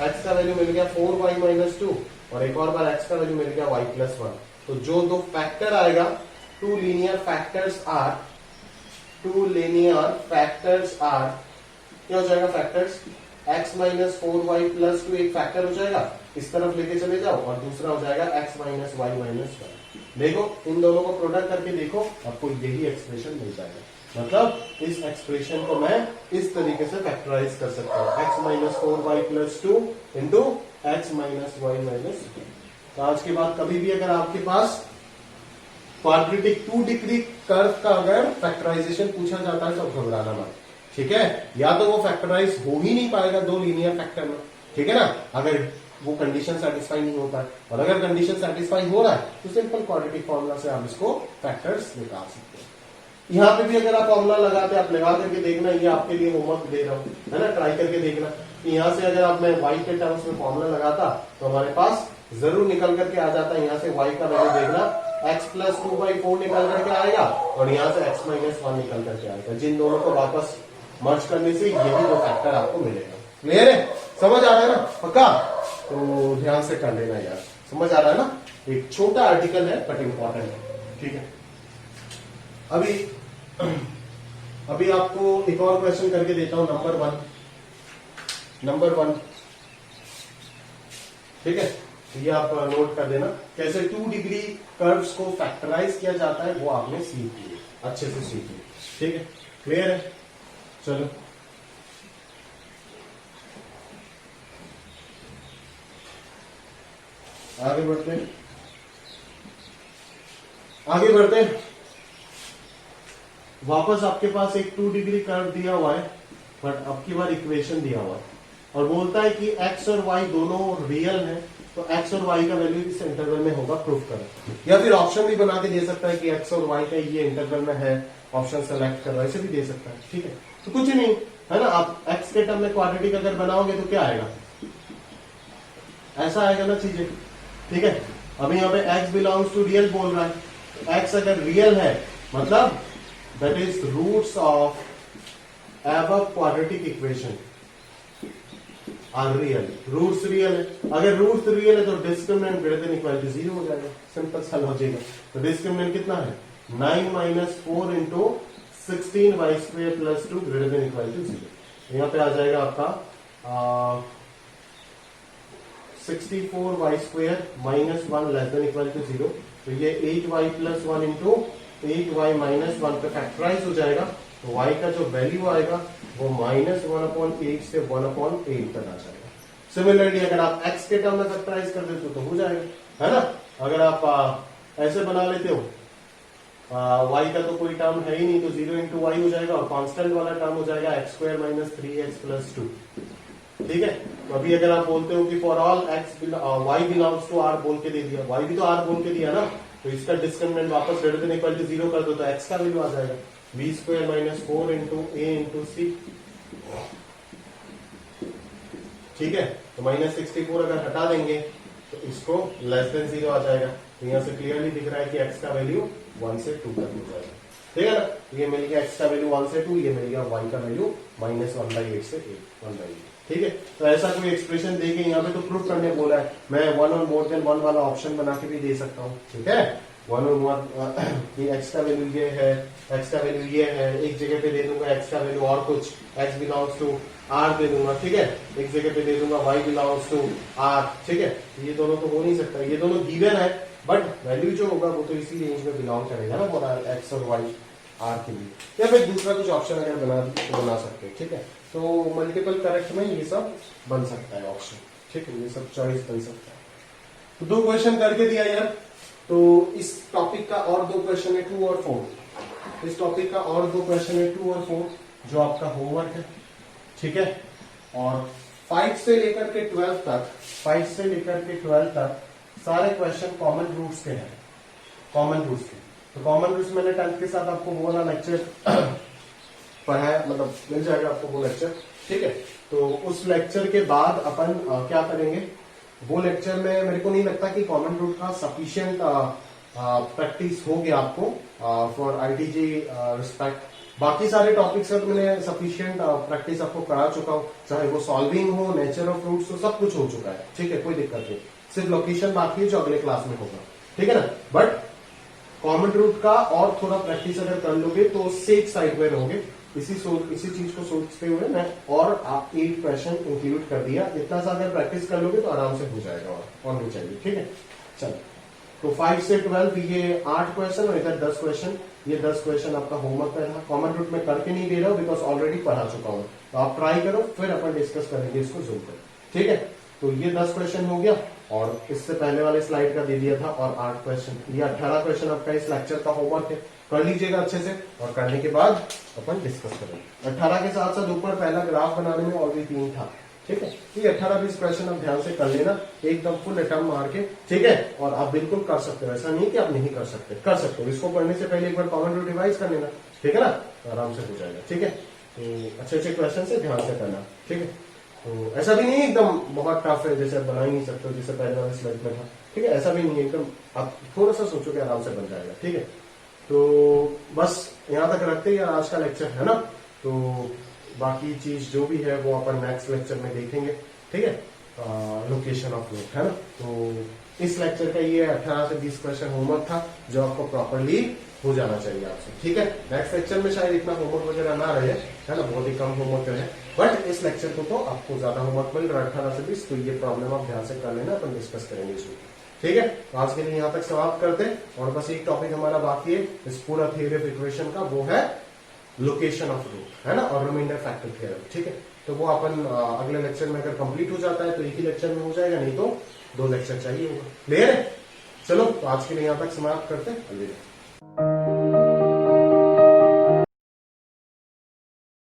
x का वैल्यू मिल गया 4y - 2 और एक और बार x का वैल्यू मिल गया y + 1। तो जो दो फैक्टर आएगा, टू लीनियर फैक्टर्स आर क्या हो जाएगा? फैक्टर्स x - 4y + 2 एक फैक्टर हो जाएगा, इस तरफ लेके चले जाओ और दूसरा हो जाएगा x - y - 1। देखो इन दोनों को प्रोडक्ट करके देखो, आपको यही एक्सप्रेशन मिल जाएगा। मतलब इस एक्सप्रेशन को मैं इस तरीके से फैक्टराइज कर सकता हूं, x - 4y + 2 into x - y - 2। तो आज के बाद कभी भी अगर आपके पास क्वाड्रेटिक 2 डिग्री कर्व का अगर फैक्टराइजेशन पूछा जाता है तो घबराना मत, ठीक है। या तो वो फैक्टराइज हो ही नहीं पाएगा दो लीनियर फैक्टर में, ठीक है ना, अगर वो कंडीशन सेटिस्फाई नहीं होता है, और अगर कंडीशन सेटिस्फाई हो रहा है तो सिंपल क्वाड्रेटिक फॉर्मूला से आप इसको फैक्टर्स निकाल सकते हैं। यहाँ पे भी अगर आप फॉर्मूला लगाते हैं, आप लगा करके देखना, ये आपके लिए होमवर्क दे रहा हूं, है ना, ट्राई करके देखना कि यहाँ से अगर आप मैं y के टर्म्स में फॉर्मूला लगाता तो हमारे पास जरूर निकल करके आ जाता है। यहाँ से y का वैल्यू देखना x प्लस 2/4 निकल करके आएगा और यहाँ से x माइनस 1 निकल करके आएगा। जिन दोनों को वापस मर्ज करने से यही दो फैक्टर आपको मिलेगा। क्लियर है, समझ आ रहा है ना, पक्का? तो ध्यान से कर लेना यार, समझ आ रहा है ना। एक छोटा आर्टिकल है बट इंपॉर्टेंट है, ठीक है। अभी आपको एक और क्वेश्चन करके देता हूं, नंबर वन, ठीक है। तो ये आप नोट कर देना, कैसे 2 डिग्री कर्व्स को फैक्टराइज किया जाता है वो आपने सीख लिया, अच्छे से सीख लिया, ठीक है। क्लियर है, चलो आगे बढ़ते हैं। वापस आपके पास एक 2 डिग्री कर्व दिया हुआ है, बट अब की बार इक्वेशन दिया हुआ है और बोलता है कि x और y दोनों रियल हैं, तो x और y का वैल्यू इस इंटरवल में होगा, प्रूफ करें। या फिर ऑप्शन भी बना के दे सकता है कि x और y का ये इंटरवल में है, ऑप्शन सेलेक्ट कर रहा है, ऐसे भी दे सकता है, ठीक है। तो कुछ नहीं है ना, आप x के टर्म में क्वाड्रेटिक अगर बनाओगे तो क्या आएगा, ऐसा आएगा ना चीजें, ठीक है। अभी यहाँ पे x बिलोंग्स टू रियल बोल रहा है, x अगर रियल है मतलब that is roots of above quadratic equation are real, roots real है। अगर रूट्स रियल है तो discriminant greater than equal to 0 हो जाएगा, सिंपल सा लॉजिक है। तो डिस्क्रिमिनेंट कितना है, 9 minus 4 into 16y² plus 2 greater than equal to 0। यहाँ पे आ जाएगा आपका 64y² minus 1 less than equal to 0। तो ये 8y plus 1 into 8y minus 1 पे फैक्टराइज हो जाएगा, तो y का जो वैल्यू आएगा वो -1/8 से 1/8 तक आ जाएगा। सिमिलरली अगर आप x के टर्म में फैक्टराइज कर देते हो तो हो जाएगा, है ना। अगर आप ऐसे बना लेते हो, y का तो कोई टर्म है ही नहीं, तो 0 इंटू वाई हो जाएगा और कांस्टेंट वाला टर्म हो जाएगा x² माइनस 3x प्लस 2, ठीक है। तो अभी अगर आप बोलते हो कि for all y belongs to r बोल के दे दिया, y भी तो r बोल के दिया ना, तो इसका डिस्क्रिमिनेंट वापस ग्रेटर देन इक्वल टू 0 कर दो तो x का वैल्यू आ जाएगा b² minus 4 into a into c, ठीक है। तो -64 अगर हटा देंगे तो इसको लेस देन 0 आ जाएगा। तो यहाँ से क्लियरली दिख रहा है कि x का वैल्यू 1 से 2 तक हो जाएगा, ठीक है ना। ये मिल गया x का वैल्यू 1 से 2, ये मिल गया y का वैल्यू -1/8 से 1/8, ठीक है। तो ऐसा कोई एक्सप्रेशन देके यहाँ पे तो प्रूफ करने बोला है, मैं 1 और मोर देन 1 वाला ऑप्शन बना के भी दे सकता हूँ, ठीक है। 1 और मोर कि x का वैल्यू ये है, x का वैल्यू ये है, एक जगह पे दे दूंगा x का वैल्यू और कुछ x बिलोंग्स टू r दे दूंगा, ठीक है। एक जगह पे दे दूंगा y बिलोंग्स टू r, ठीक है। ये दोनों तो हो नहीं सकता, ये दोनों गिवन है, बट वैल्यू जो होगा वो तो इसी रेंज में बिलोंग करेगा ना, फॉर x और y r के लिए। या फिर दूसरा कुछ ऑप्शन अगर बना सकते हैं, ठीक है। तो मल्टीपल करेक्ट में ये सब बन सकता है ऑप्शन, ठीक है, ये सब चॉइस बन सकता है। तो 2 क्वेश्चन करके दिया यार। तो इस टॉपिक का और 2 क्वेश्चन है 2 और 4, इस टॉपिक का और 2 क्वेश्चन है 2 और 4 जो आपका होमवर्क है, ठीक है। और 5 से लेकर के 12 तक, 5 से लेकर के 12 तक सारे क्वेश्चन कॉमन रूट्स के हैं, कॉमन रूट्स के। तो कॉमन रूट्स मैंने 10th के साथ आपको वो वाला लेक्चर पढ़ाया, मतलब मिल जाएगा आपको वो लेक्चर, ठीक है। तो उस लेक्चर के बाद अपन क्या करेंगे, वो लेक्चर में मेरे को नहीं लगता कि कॉमन रूट का सफिशिएंट प्रैक्टिस हो गया आपको फॉर आईटीजी रिस्पेक्ट। बाकी सारे टॉपिक्स का तो मैंने सफिशिएंट प्रैक्टिस आपको करा चुका हूँ, चाहे वो सॉल्विंग हो, नेचर ऑफ रूट्स हो, सब कुछ हो चुका है, ठीक है, कोई दिक्कत नहीं। सिर्फ लोकेशन बाकी है जो अगले क्लास में होगा, ठीक है ना। बट कॉमन रूट का और थोड़ा प्रैक्टिस अगर कर लोगे तो सेफ साइड में रहोगे। इसी चीज को सोचते हुए मैं और आप 8 क्वेश्चन इंक्लूड कर दिया। इतना सा अगर प्रैक्टिस कर लोगे तो आराम से हो जाएगा और नहीं चाहिए, ठीक है। चलो, तो 5 से 12 ये 8 क्वेश्चन और इधर 10 क्वेश्चन, ये 10 क्वेश्चन आपका होमवर्क का था। कॉमन रूट में करके नहीं दे रहा हूं बिकॉज ऑलरेडी पढ़ा चुका हूं, तो आप ट्राई करो, फिर अपन डिस्कस करेंगे इसको जूम कर, ठीक है। तो ये 10 क्वेश्चन हो गया। और इससे पहले वाले स्लाइड का दे दिया था और 8 क्वेश्चन, ये 18 क्वेश्चन आपका इस लेक्चर का होमवर्क है, कर लीजिएगा अच्छे से और करने के बाद अपन डिस्कस करेंगे। 18 के साथ साथ ऊपर पहला ग्राफ बनाने में और भी 3 था, ठीक है। ये 18-20 क्वेश्चन आप ध्यान से कर लेना एकदम फुल अटैम्प्ट मार के, ठीक है। और आप बिल्कुल कर सकते हो, ऐसा नहीं कि आप नहीं कर सकते, कर सकते हो। इसको पढ़ने से पहले एक बार कॉमन रूट रिवाइज कर लेना, ठीक है ना, तो आराम से हो जाएगा, ठीक है। तो अच्छे अच्छे क्वेश्चन से ध्यान से करना, ठीक है। तो ऐसा भी नहीं एकदम बहुत टफ है जैसे आप बना ही नहीं सकते हो, जैसे पहले वाले स्लाइड में था, ठीक है। ऐसा भी नहीं है एकदम, आप थोड़ा सा सोचो कि आराम से बन जाएगा, ठीक है। तो बस यहां तक रखते हैं आज का लेक्चर, है ना। तो बाकी चीज जो भी है वो अपन नेक्स्ट लेक्चर में देखेंगे, ठीक है। लोकेशन ऑफ रूट, है ना। तो इस लेक्चर का ये 18 से 20 क्वेश्चन होमवर्क था जो आपको प्रॉपरली हो जाना चाहिए आपसे, ठीक है। नेक्स्ट लेक्चर में शायद इतना होमवर्क वगैरह ना रहे, है ना, बहुत ही कम होमवर्क है, बट इस लेक्चर को तो आपको ज्यादा होमवर्क मिल रहा है 18 से 20, तो ये प्रॉब्लम आप ध्यान से कर लेना, अपन डिस्कस करेंगे इसमें, ठीक है। तो आज के लिए यहाँ तक समाप्त करते हैं और बस एक टॉपिक हमारा बाकी है इस पूरा थ्योरी ऑफ इक्वेशन का, वो है लोकेशन ऑफ रूट, है ना, और रिमाइंडर फैक्टर थ्योरम, ठीक है। तो वो अपन अगले लेक्चर में अगर कंप्लीट हो जाता है तो एक ही लेक्चर में हो जाएगा, नहीं तो 2 लेक्चर चाहिए होगा, क्लियर है। चलो तो आज के लिए यहाँ तक समाप्त करते हैं, अलविदा।